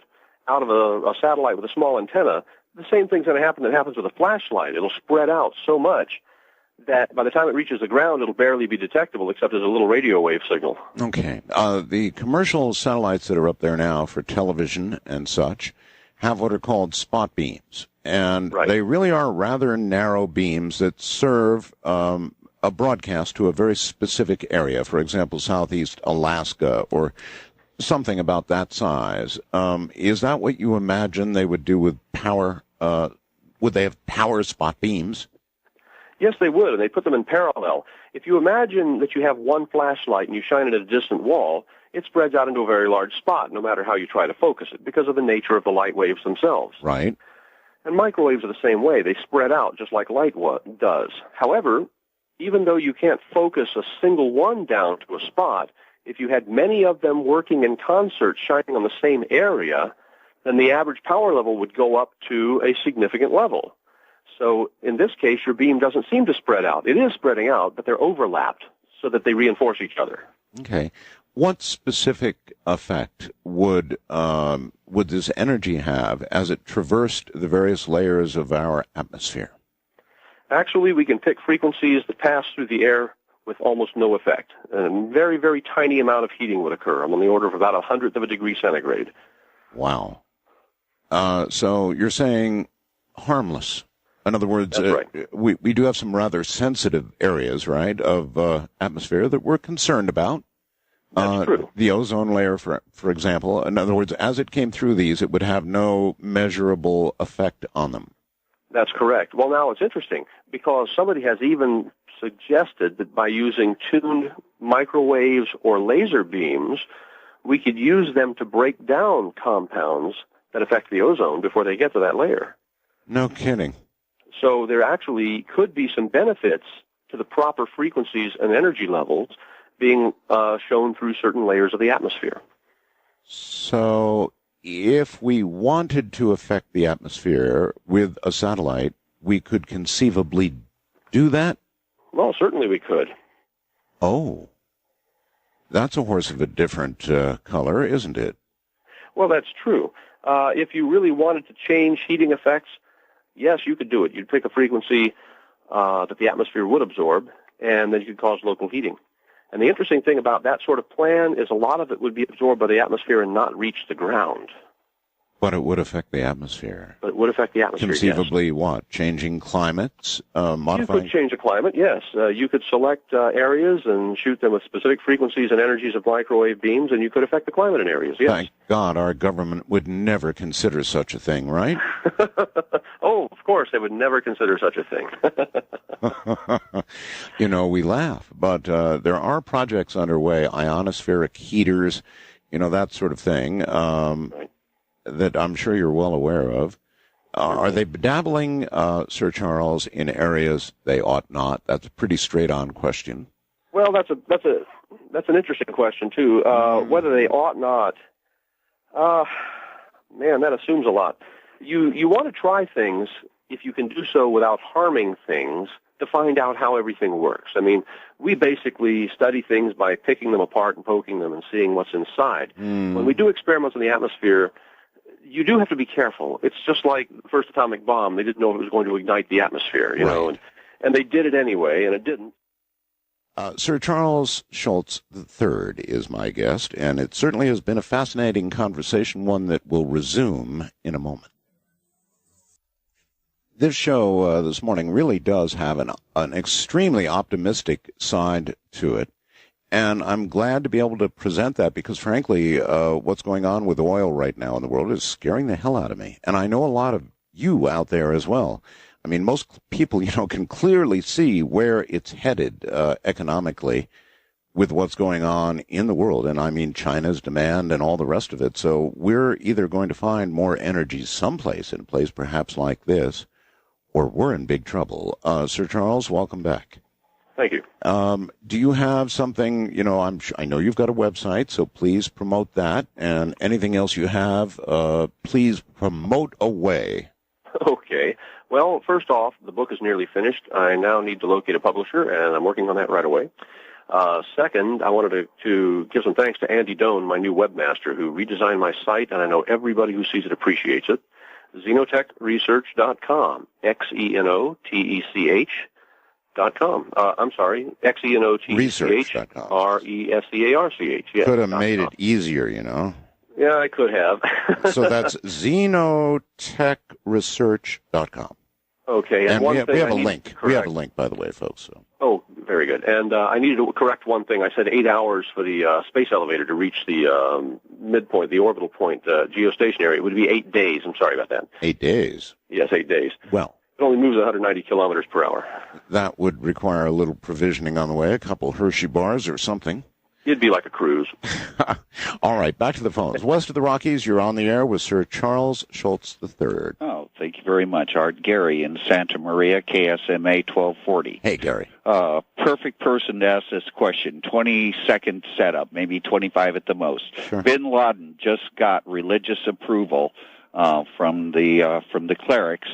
out of a satellite with a small antenna, the same thing's going to happen that happens with a flashlight. It'll spread out so much that by the time it reaches the ground, it'll barely be detectable except as a little radio wave signal. Okay. The commercial satellites that are up there now for television and such have what are called spot beams. And they really are rather narrow beams that serve a broadcast to a very specific area. For example, southeast Alaska or something about that size. Is that what you imagine they would do with power? Would they have power spot beams? Yes, they would, and they put them in parallel. If you imagine that you have one flashlight and you shine it at a distant wall, it spreads out into a very large spot, no matter how you try to focus it, because of the nature of the light waves themselves. Right. And microwaves are the same way. They spread out just like light does. However, even though you can't focus a single one down to a spot, if you had many of them working in concert, shining on the same area, then the average power level would go up to a significant level. So in this case, your beam doesn't seem to spread out. It is spreading out, but they're overlapped so that they reinforce each other. Okay. What specific effect would this energy have as it traversed the various layers of our atmosphere? Actually, we can pick frequencies that pass through the air with almost no effect. A very, very tiny amount of heating would occur, on the order of about 1/100 of a degree centigrade. Wow. So you're saying harmless. In other words, we do have some rather sensitive areas, right, of atmosphere that we're concerned about. That's true. The ozone layer, for example. In other words, as it came through these, it would have no measurable effect on them. That's correct. Well, now it's interesting because somebody has even suggested that by using tuned microwaves or laser beams, we could use them to break down compounds that affect the ozone before they get to that layer. No kidding. So there actually could be some benefits to the proper frequencies and energy levels being shown through certain layers of the atmosphere. So if we wanted to affect the atmosphere with a satellite, we could conceivably do that? Well, certainly we could. Oh. That's a horse of a different color, isn't it? Well, that's true. If you really wanted to change heating effects, yes, you could do it. You'd pick a frequency that the atmosphere would absorb, and then you could cause local heating. And the interesting thing about that sort of plan is a lot of it would be absorbed by the atmosphere and not reach the ground. But it would affect the atmosphere. But it would affect the atmosphere, conceivably, yes. What? Changing climates? Modifying? You could change the climate, yes. You could select areas and shoot them with specific frequencies and energies of microwave beams, and you could affect the climate in areas, yes. Thank God our government would never consider such a thing, right? Oh, of course, they would never consider such a thing. You know, we laugh, but there are projects underway, ionospheric heaters, you know, that sort of thing. Right. That I'm sure you're well aware of. Are they dabbling, Sir Charles, in areas they ought not? That's a pretty straight-on question. Well, that's an interesting question too. Whether they ought not, man, that assumes a lot. You want to try things if you can do so without harming things to find out how everything works. I mean, we basically study things by picking them apart and poking them and seeing what's inside. When we do experiments in the atmosphere, you do have to be careful. It's just like the first atomic bomb. They didn't know if it was going to ignite the atmosphere, you know, and they did it anyway, and it didn't. Sir Charles Schultz III is my guest, and it certainly has been a fascinating conversation, one that will resume in a moment. This show this morning really does have an extremely optimistic side to it. And I'm glad to be able to present that because, frankly, what's going on with oil right now in the world is scaring the hell out of me. And I know a lot of you out there as well. I mean, most people, you know, can clearly see where it's headed economically with what's going on in the world. And I mean China's demand and all the rest of it. So we're either going to find more energy someplace, in a place perhaps like this, or we're in big trouble. Sir Charles, welcome back. Thank you. Do you have something, you know, I know you've got a website, so please promote that. And anything else you have, please promote away. Okay. Well, first off, the book is nearly finished. I now need to locate a publisher, and I'm working on that right away. Second, I wanted to give some thanks to Andy Doan, my new webmaster, who redesigned my site, and I know everybody who sees it appreciates it. Xenotechresearch.com, XENOTECH .com. I'm sorry, XENOTCH Yes. Could have made it easier, you know. Yeah, I could have. So that's xenotechresearch.com. Okay, and we have a link. Correct. We have a link, by the way, folks. So. Oh, very good. And I needed to correct one thing. I said 8 hours for the space elevator to reach the midpoint, the orbital point, geostationary. It would be 8 days. I'm sorry about that. 8 days? Yes, 8 days. Well. It only moves 190 kilometers per hour. That would require a little provisioning on the way, a couple Hershey bars or something. It'd be like a cruise. All right, back to the phones. West of the Rockies, you're on the air with Sir Charles Schultz III. Oh, thank you very much. Art Gary in Santa Maria, KSMA 1240. Hey, Gary. Perfect person to ask this question. 20-second setup, maybe 25 at the most. Sure. Bin Laden just got religious approval from the clerics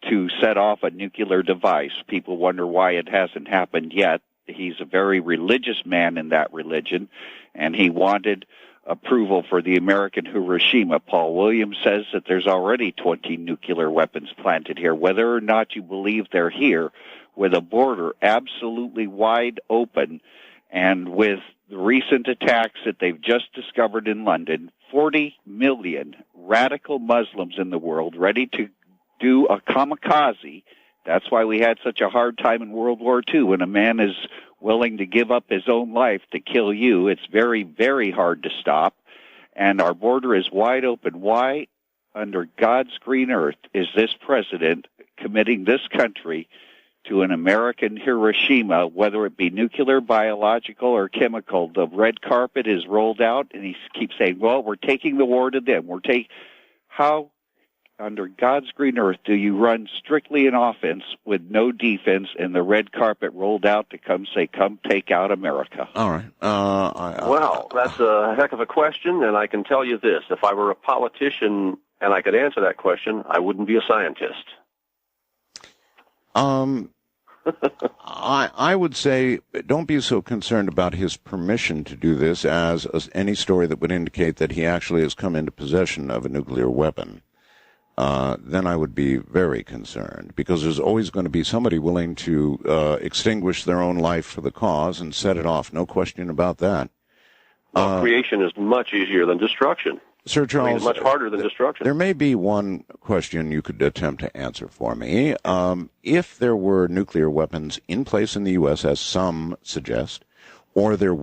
to set off a nuclear device. People wonder why it hasn't happened yet. He's a very religious man in that religion, and he wanted approval for the American Hiroshima. Paul Williams says that there's already 20 nuclear weapons planted here. Whether or not you believe they're here, with a border absolutely wide open, and with the recent attacks that they've just discovered in London, 40 million radical Muslims in the world ready to do a kamikaze. That's why we had such a hard time in World War II. When a man is willing to give up his own life to kill you, it's very, very hard to stop. And our border is wide open. Why, under God's green earth, is this president committing this country to an American Hiroshima, whether it be nuclear, biological, or chemical? The red carpet is rolled out, and he keeps saying, well, we're taking the war to them. How, under God's green earth, do you run strictly an offense with no defense and the red carpet rolled out to come take out America? All right. Well, that's a heck of a question, and I can tell you this. If I were a politician and I could answer that question, I wouldn't be a scientist. I would say don't be so concerned about his permission to do this as any story that would indicate that he actually has come into possession of a nuclear weapon. Then I would be very concerned, because there's always going to be somebody willing to extinguish their own life for the cause and set it off. No question about that. Well, creation is much easier than destruction. Sir Charles, it's much harder than destruction. There may be one question you could attempt to answer for me. If there were nuclear weapons in place in the U.S., as some suggest, or there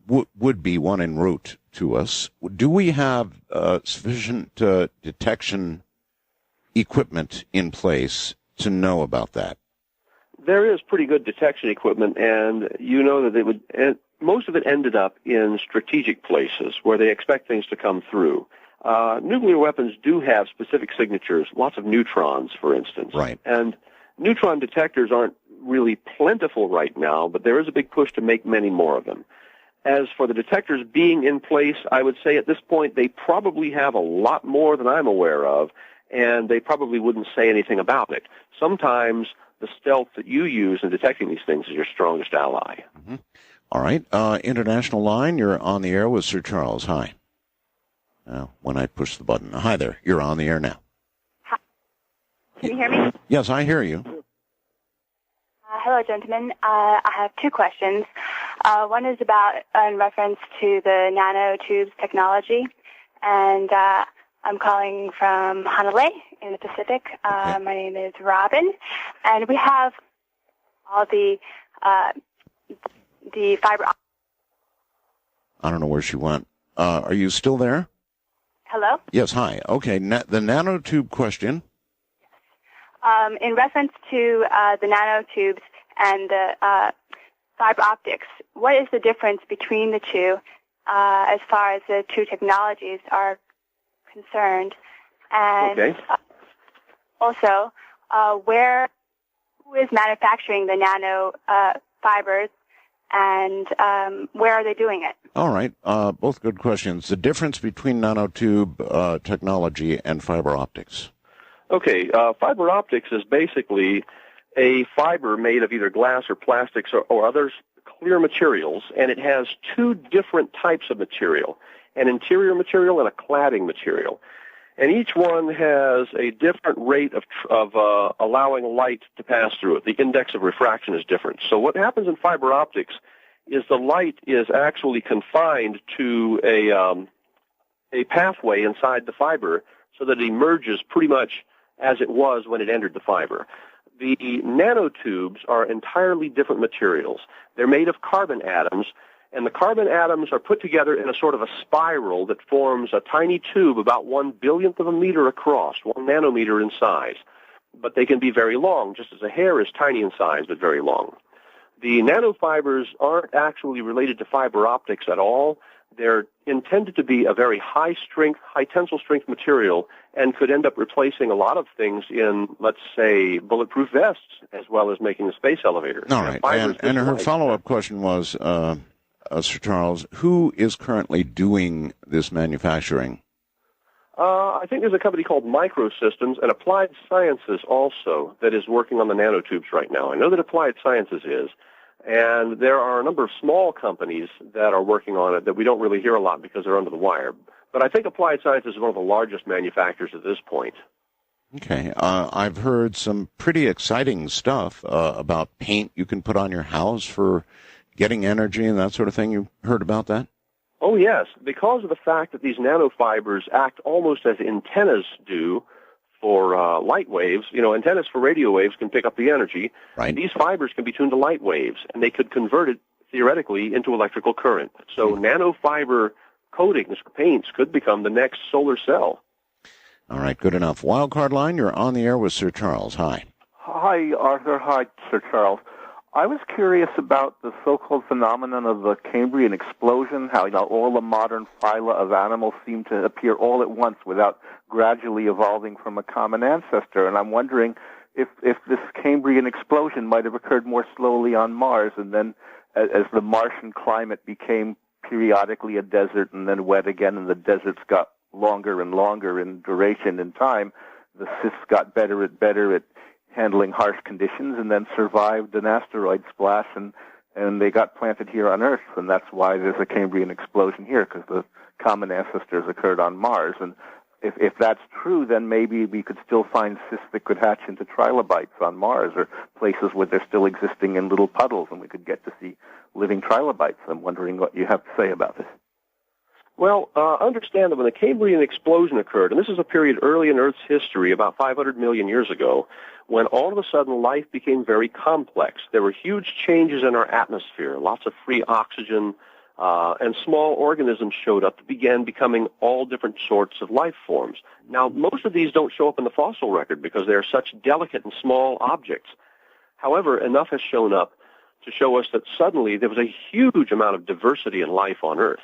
would be one en route to us, do we have sufficient detection equipment in place to know about that? There is pretty good detection equipment, and you know that most of it ended up in strategic places where they expect things to come through. Nuclear weapons do have specific signatures, lots of neutrons, for instance. Right. And neutron detectors aren't really plentiful right now, but there is a big push to make many more of them. As for the detectors being in place, I would say at this point they probably have a lot more than I'm aware of, and they probably wouldn't say anything about it. Sometimes the stealth that you use in detecting these things is your strongest ally. Mm-hmm. All right. International line, you're on the air with Sir Charles. Hi. When I push the button. Hi there. You're on the air now. Hi. Can you hear me? Yes, I hear you. Hello, gentlemen. I have two questions. One is in reference to the nanotubes technology, and I'm calling from Honolulu in the Pacific. My name is Robin, and we have all the fiber. I don't know where she went. Are you still there? Hello? Yes, hi. Okay, the nanotube question. In reference to the nanotubes and the fiber optics, what is the difference between the two as far as the two technologies are concerned? And also, who is manufacturing the nano fibers, and where are they doing it? All right. Both good questions. The difference between nanotube technology and fiber optics. Okay. Fiber optics is basically a fiber made of either glass or plastics or other clear materials, and it has two different types of material, an interior material and a cladding material. And each one has a different rate of allowing light to pass through it. The index of refraction is different. So what happens in fiber optics is the light is actually confined to a pathway inside the fiber so that it emerges pretty much as it was when it entered the fiber. The nanotubes are entirely different materials. They're made of carbon atoms, and the carbon atoms are put together in a sort of a spiral that forms a tiny tube about 1/billionth of a meter across, 1 nanometer in size. But they can be very long, just as a hair is tiny in size, but very long. The nanofibers aren't actually related to fiber optics at all. They're intended to be a very high-strength, high-tensile strength material and could end up replacing a lot of things in, let's say, bulletproof vests, as well as making a space elevator. All right. And her follow-up question was, Sir Charles, who is currently doing this manufacturing? I think there's a company called Microsystems and Applied Sciences also that is working on the nanotubes right now. I know that Applied Sciences is, and there are a number of small companies that are working on it that we don't really hear a lot because they're under the wire. But I think Applied Sciences is one of the largest manufacturers at this point. Okay. I've heard some pretty exciting stuff about paint you can put on your house for getting energy and that sort of thing. You heard about that? Oh, yes. Because of the fact that these nanofibers act almost as antennas do for light waves, antennas for radio waves can pick up the energy. Right. These fibers can be tuned to light waves, and they could convert it, theoretically, into electrical current. So nanofiber coatings, paints, could become the next solar cell. All right, good enough. Wildcard line, you're on the air with Sir Charles. Hi. Hi, Arthur. Hi, Sir Charles. I was curious about the so-called phenomenon of the Cambrian explosion, how all the modern phyla of animals seem to appear all at once without gradually evolving from a common ancestor. And I'm wondering if this Cambrian explosion might have occurred more slowly on Mars, and then as the Martian climate became periodically a desert and then wet again, and the deserts got longer and longer in duration and time, the cysts got better at handling harsh conditions and then survived an asteroid splash, and they got planted here on Earth, and that's why there's a Cambrian explosion here, because the common ancestors occurred on Mars. And if that's true, then maybe we could still find cysts that could hatch into trilobites on Mars, or places where they're still existing in little puddles, and we could get to see living trilobites. I'm wondering what you have to say about this. Well, understand that when the Cambrian explosion occurred, and this is a period early in Earth's history, about 500 million years ago, when all of a sudden life became very complex. There were huge changes in our atmosphere, lots of free oxygen, and small organisms showed up that began becoming all different sorts of life forms. Now, most of these don't show up in the fossil record because they're such delicate and small objects. However, enough has shown up to show us that suddenly there was a huge amount of diversity in life on Earth.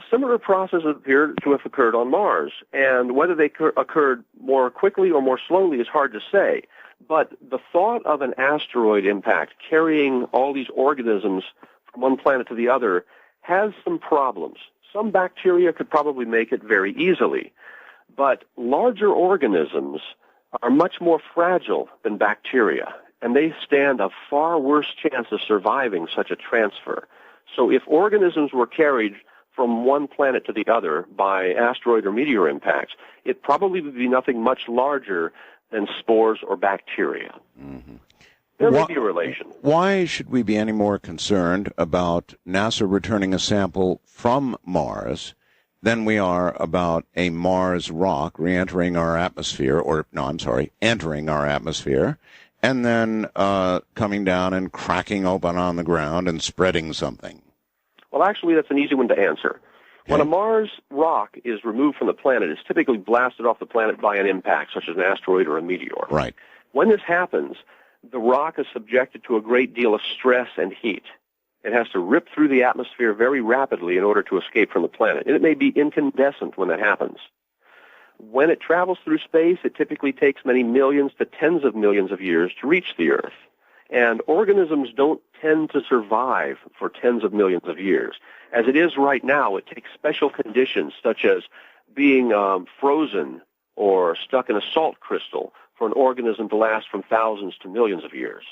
Similar processes appear to have occurred on Mars, and whether they occurred more quickly or more slowly is hard to say. But the thought of an asteroid impact carrying all these organisms from one planet to the other has some problems. Some bacteria could probably make it very easily, but larger organisms are much more fragile than bacteria, and they stand a far worse chance of surviving such a transfer. So if organisms were carried from one planet to the other by asteroid or meteor impacts, it probably would be nothing much larger than spores or bacteria. Mm-hmm. There may be a relation. Why should we be any more concerned about NASA returning a sample from Mars than we are about a Mars rock entering our atmosphere, and then coming down and cracking open on the ground and spreading something? Well, actually, that's an easy one to answer. Okay. When a Mars rock is removed from the planet, it's typically blasted off the planet by an impact, such as an asteroid or a meteor. Right. When this happens, the rock is subjected to a great deal of stress and heat. It has to rip through the atmosphere very rapidly in order to escape from the planet, and it may be incandescent when that happens. When it travels through space, it typically takes many millions to tens of millions of years to reach the Earth. And organisms don't tend to survive for tens of millions of years. As it is right now, it takes special conditions, such as being frozen or stuck in a salt crystal, for an organism to last from thousands to millions of years.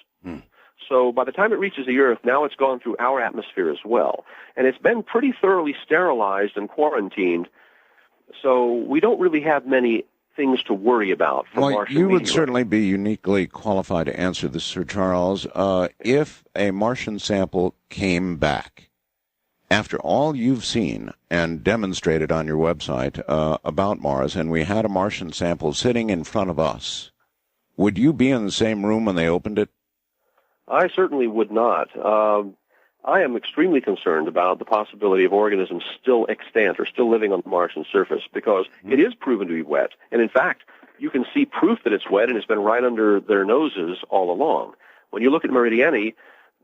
So by the time it reaches the Earth, now it's gone through our atmosphere as well. And it's been pretty thoroughly sterilized and quarantined So we don't really have many things to worry about from Martian you would meteorites. certainly be uniquely qualified to answer this, Sir Charles. If a Martian sample came back, after all you've seen and demonstrated on your website about Mars, and we had a Martian sample sitting in front of us, would you be in the same room when they opened it? I certainly would not. I am extremely concerned about the possibility of organisms still extant or still living on the Martian surface because it is proven to be wet. And in fact, you can see proof that it's wet and it's been right under their noses all along. When you look at Meridiani,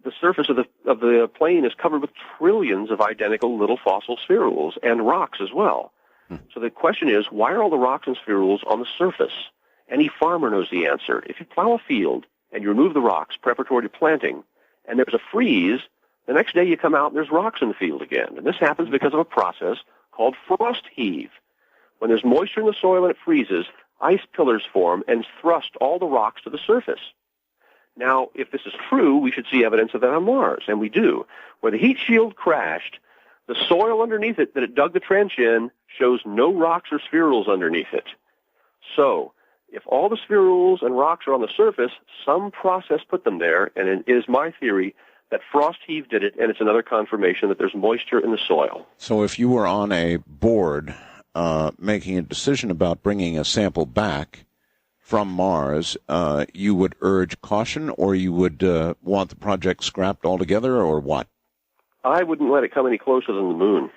the surface of the plane is covered with trillions of identical little fossil spherules and rocks as well. So the question is, why are all the rocks and spherules on the surface? Any farmer knows the answer. If you plow a field and you remove the rocks preparatory to planting, and there's a freeze, the next day you come out and there's rocks in the field again. And this happens because of a process called frost heave. When there's moisture in the soil and it freezes, ice pillars form and thrust all the rocks to the surface. Now, if this is true, we should see evidence of that on Mars, and we do. Where the heat shield crashed, the soil underneath it that it dug the trench in shows no rocks or spherules underneath it. So, if all the spherules and rocks are on the surface, some process put them there, and it is my theory that frost heave did it, and it's another confirmation that there's moisture in the soil. So if you were on a board making a decision about bringing a sample back from Mars, you would urge caution, or you would want the project scrapped altogether, or what? I wouldn't let it come any closer than the moon.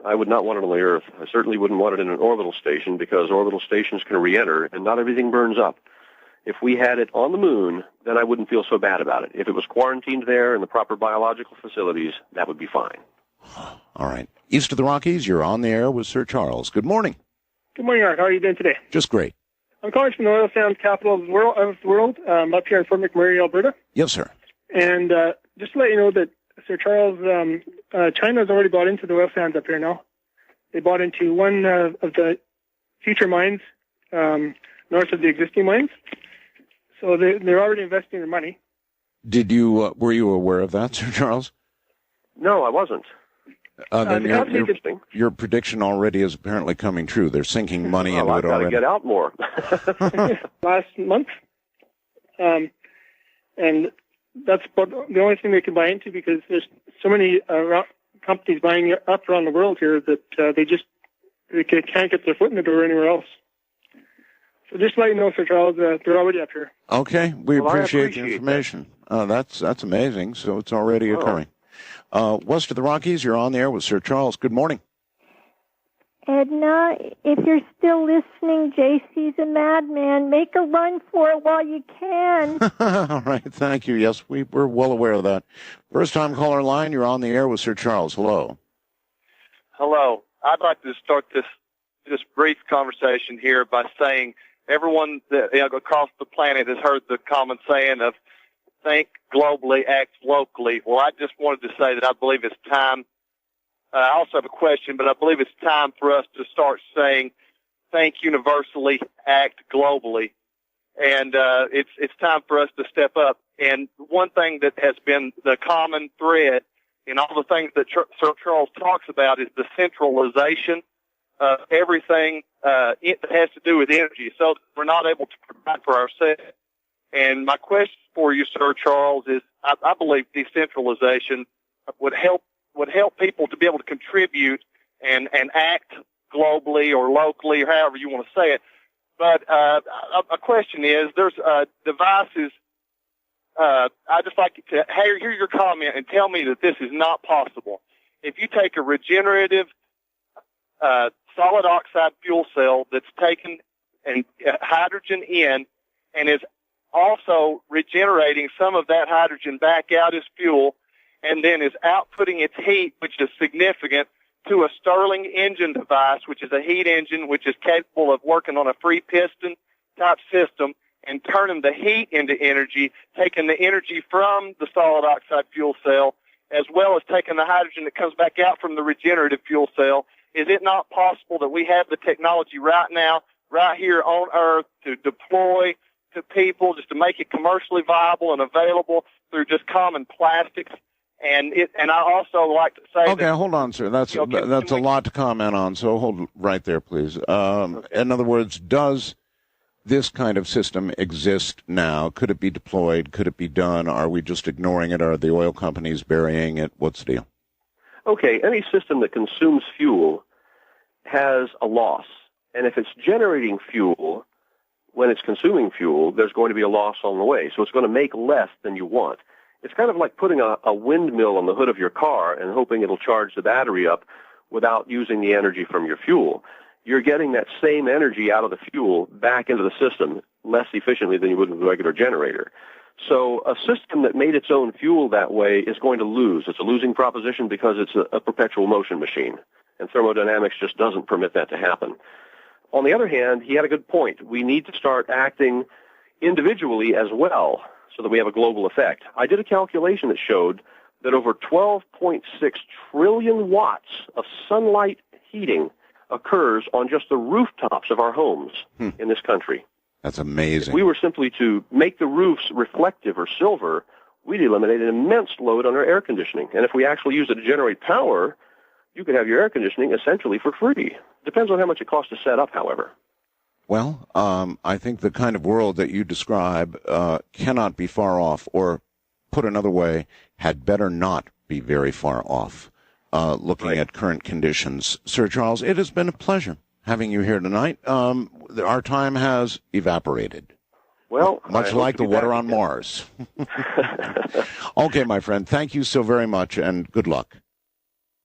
I would not want it on the Earth. I certainly wouldn't want it in an orbital station because orbital stations can re-enter, and not everything burns up. If we had it on the moon, then I wouldn't feel so bad about it. If it was quarantined there in the proper biological facilities, that would be fine. All right. East of the Rockies, you're on the air with Sir Charles. Good morning. Good morning, Art. How are you doing today? Just great. I'm calling from the oil sands capital of the world, up here in Fort McMurray, Alberta. Yes, sir. And just to let you know that, Sir Charles, China's already bought into the oil sands up here now. They bought into one of the future mines north of the existing mines. So they're already investing their money. Did you were you aware of that, Sir Charles? No, I wasn't. Then your prediction already is apparently coming true. They're sinking money into it already. I've got to get out more. Last month. And that's about the only thing they can buy into because there's so many companies buying up around the world here that they can't get their foot in the door anywhere else. So just to let you know, Sir Charles, they're already up here. Okay, we appreciate the information. That's amazing. So it's already occurring. West of the Rockies, you're on the air with Sir Charles. Good morning. Edna, if you're still listening, JC's a madman. Make a run for it while you can. All right, thank you. Yes, we're well aware of that. First-time caller line, you're on the air with Sir Charles. Hello. Hello. I'd like to start this brief conversation here by saying everyone that across the planet has heard the common saying of think globally, act locally. Well, I just wanted to say that I believe it's time. I also have a question, but I believe it's time for us to start saying think universally, act globally. And it's time for us to step up. And one thing that has been the common thread in all the things that Sir Charles talks about is the centralization of everything that has to do with energy, so that we're not able to provide for ourselves. And my question for you, Sir Charles, is I believe decentralization would help people to be able to contribute and act globally or locally or however you want to say it. But a question is, there's devices. I'd just like to hear your comment and tell me that this is not possible. If you take a regenerative solid oxide fuel cell that's taken and hydrogen in and is also regenerating some of that hydrogen back out as fuel and then is outputting its heat, which is significant, to a Stirling engine device, which is a heat engine which is capable of working on a free piston type system and turning the heat into energy, taking the energy from the solid oxide fuel cell, as well as taking the hydrogen that comes back out from the regenerative fuel cell. Is it not possible that we have the technology right now, right here on Earth, to deploy to people, just to make it commercially viable and available through just common plastics And I also like to say Okay, hold on, sir. That's a lot to comment on, so hold right there, please. In other words, does this kind of system exist now? Could it be deployed? Could it be done? Are we just ignoring it? Are the oil companies burying it? What's the deal? Okay, any system that consumes fuel has a loss. And if it's generating fuel, when it's consuming fuel, there's going to be a loss on the way. So it's going to make less than you want. It's kind of like putting a windmill on the hood of your car and hoping it'll charge the battery up without using the energy from your fuel. You're getting that same energy out of the fuel back into the system less efficiently than you would with a regular generator. So a system that made its own fuel that way is going to lose. It's a losing proposition because it's a perpetual motion machine, and thermodynamics just doesn't permit that to happen. On the other hand, he had a good point. We need to start acting individually as well so that we have a global effect. I did a calculation that showed that over 12.6 trillion watts of sunlight heating occurs on just the rooftops of our homes in this country. That's amazing. If we were simply to make the roofs reflective or silver, we'd eliminate an immense load on our air conditioning. And if we actually use it to generate power, you could have your air conditioning essentially for free. Depends on how much it costs to set up, however. Well, I think the kind of world that you describe cannot be far off, or put another way, had better not be very far off, looking at current conditions. Sir Charles, it has been a pleasure having you here tonight. Our time has evaporated. Well, much like the water on Mars. Okay, my friend, thank you so very much, and good luck.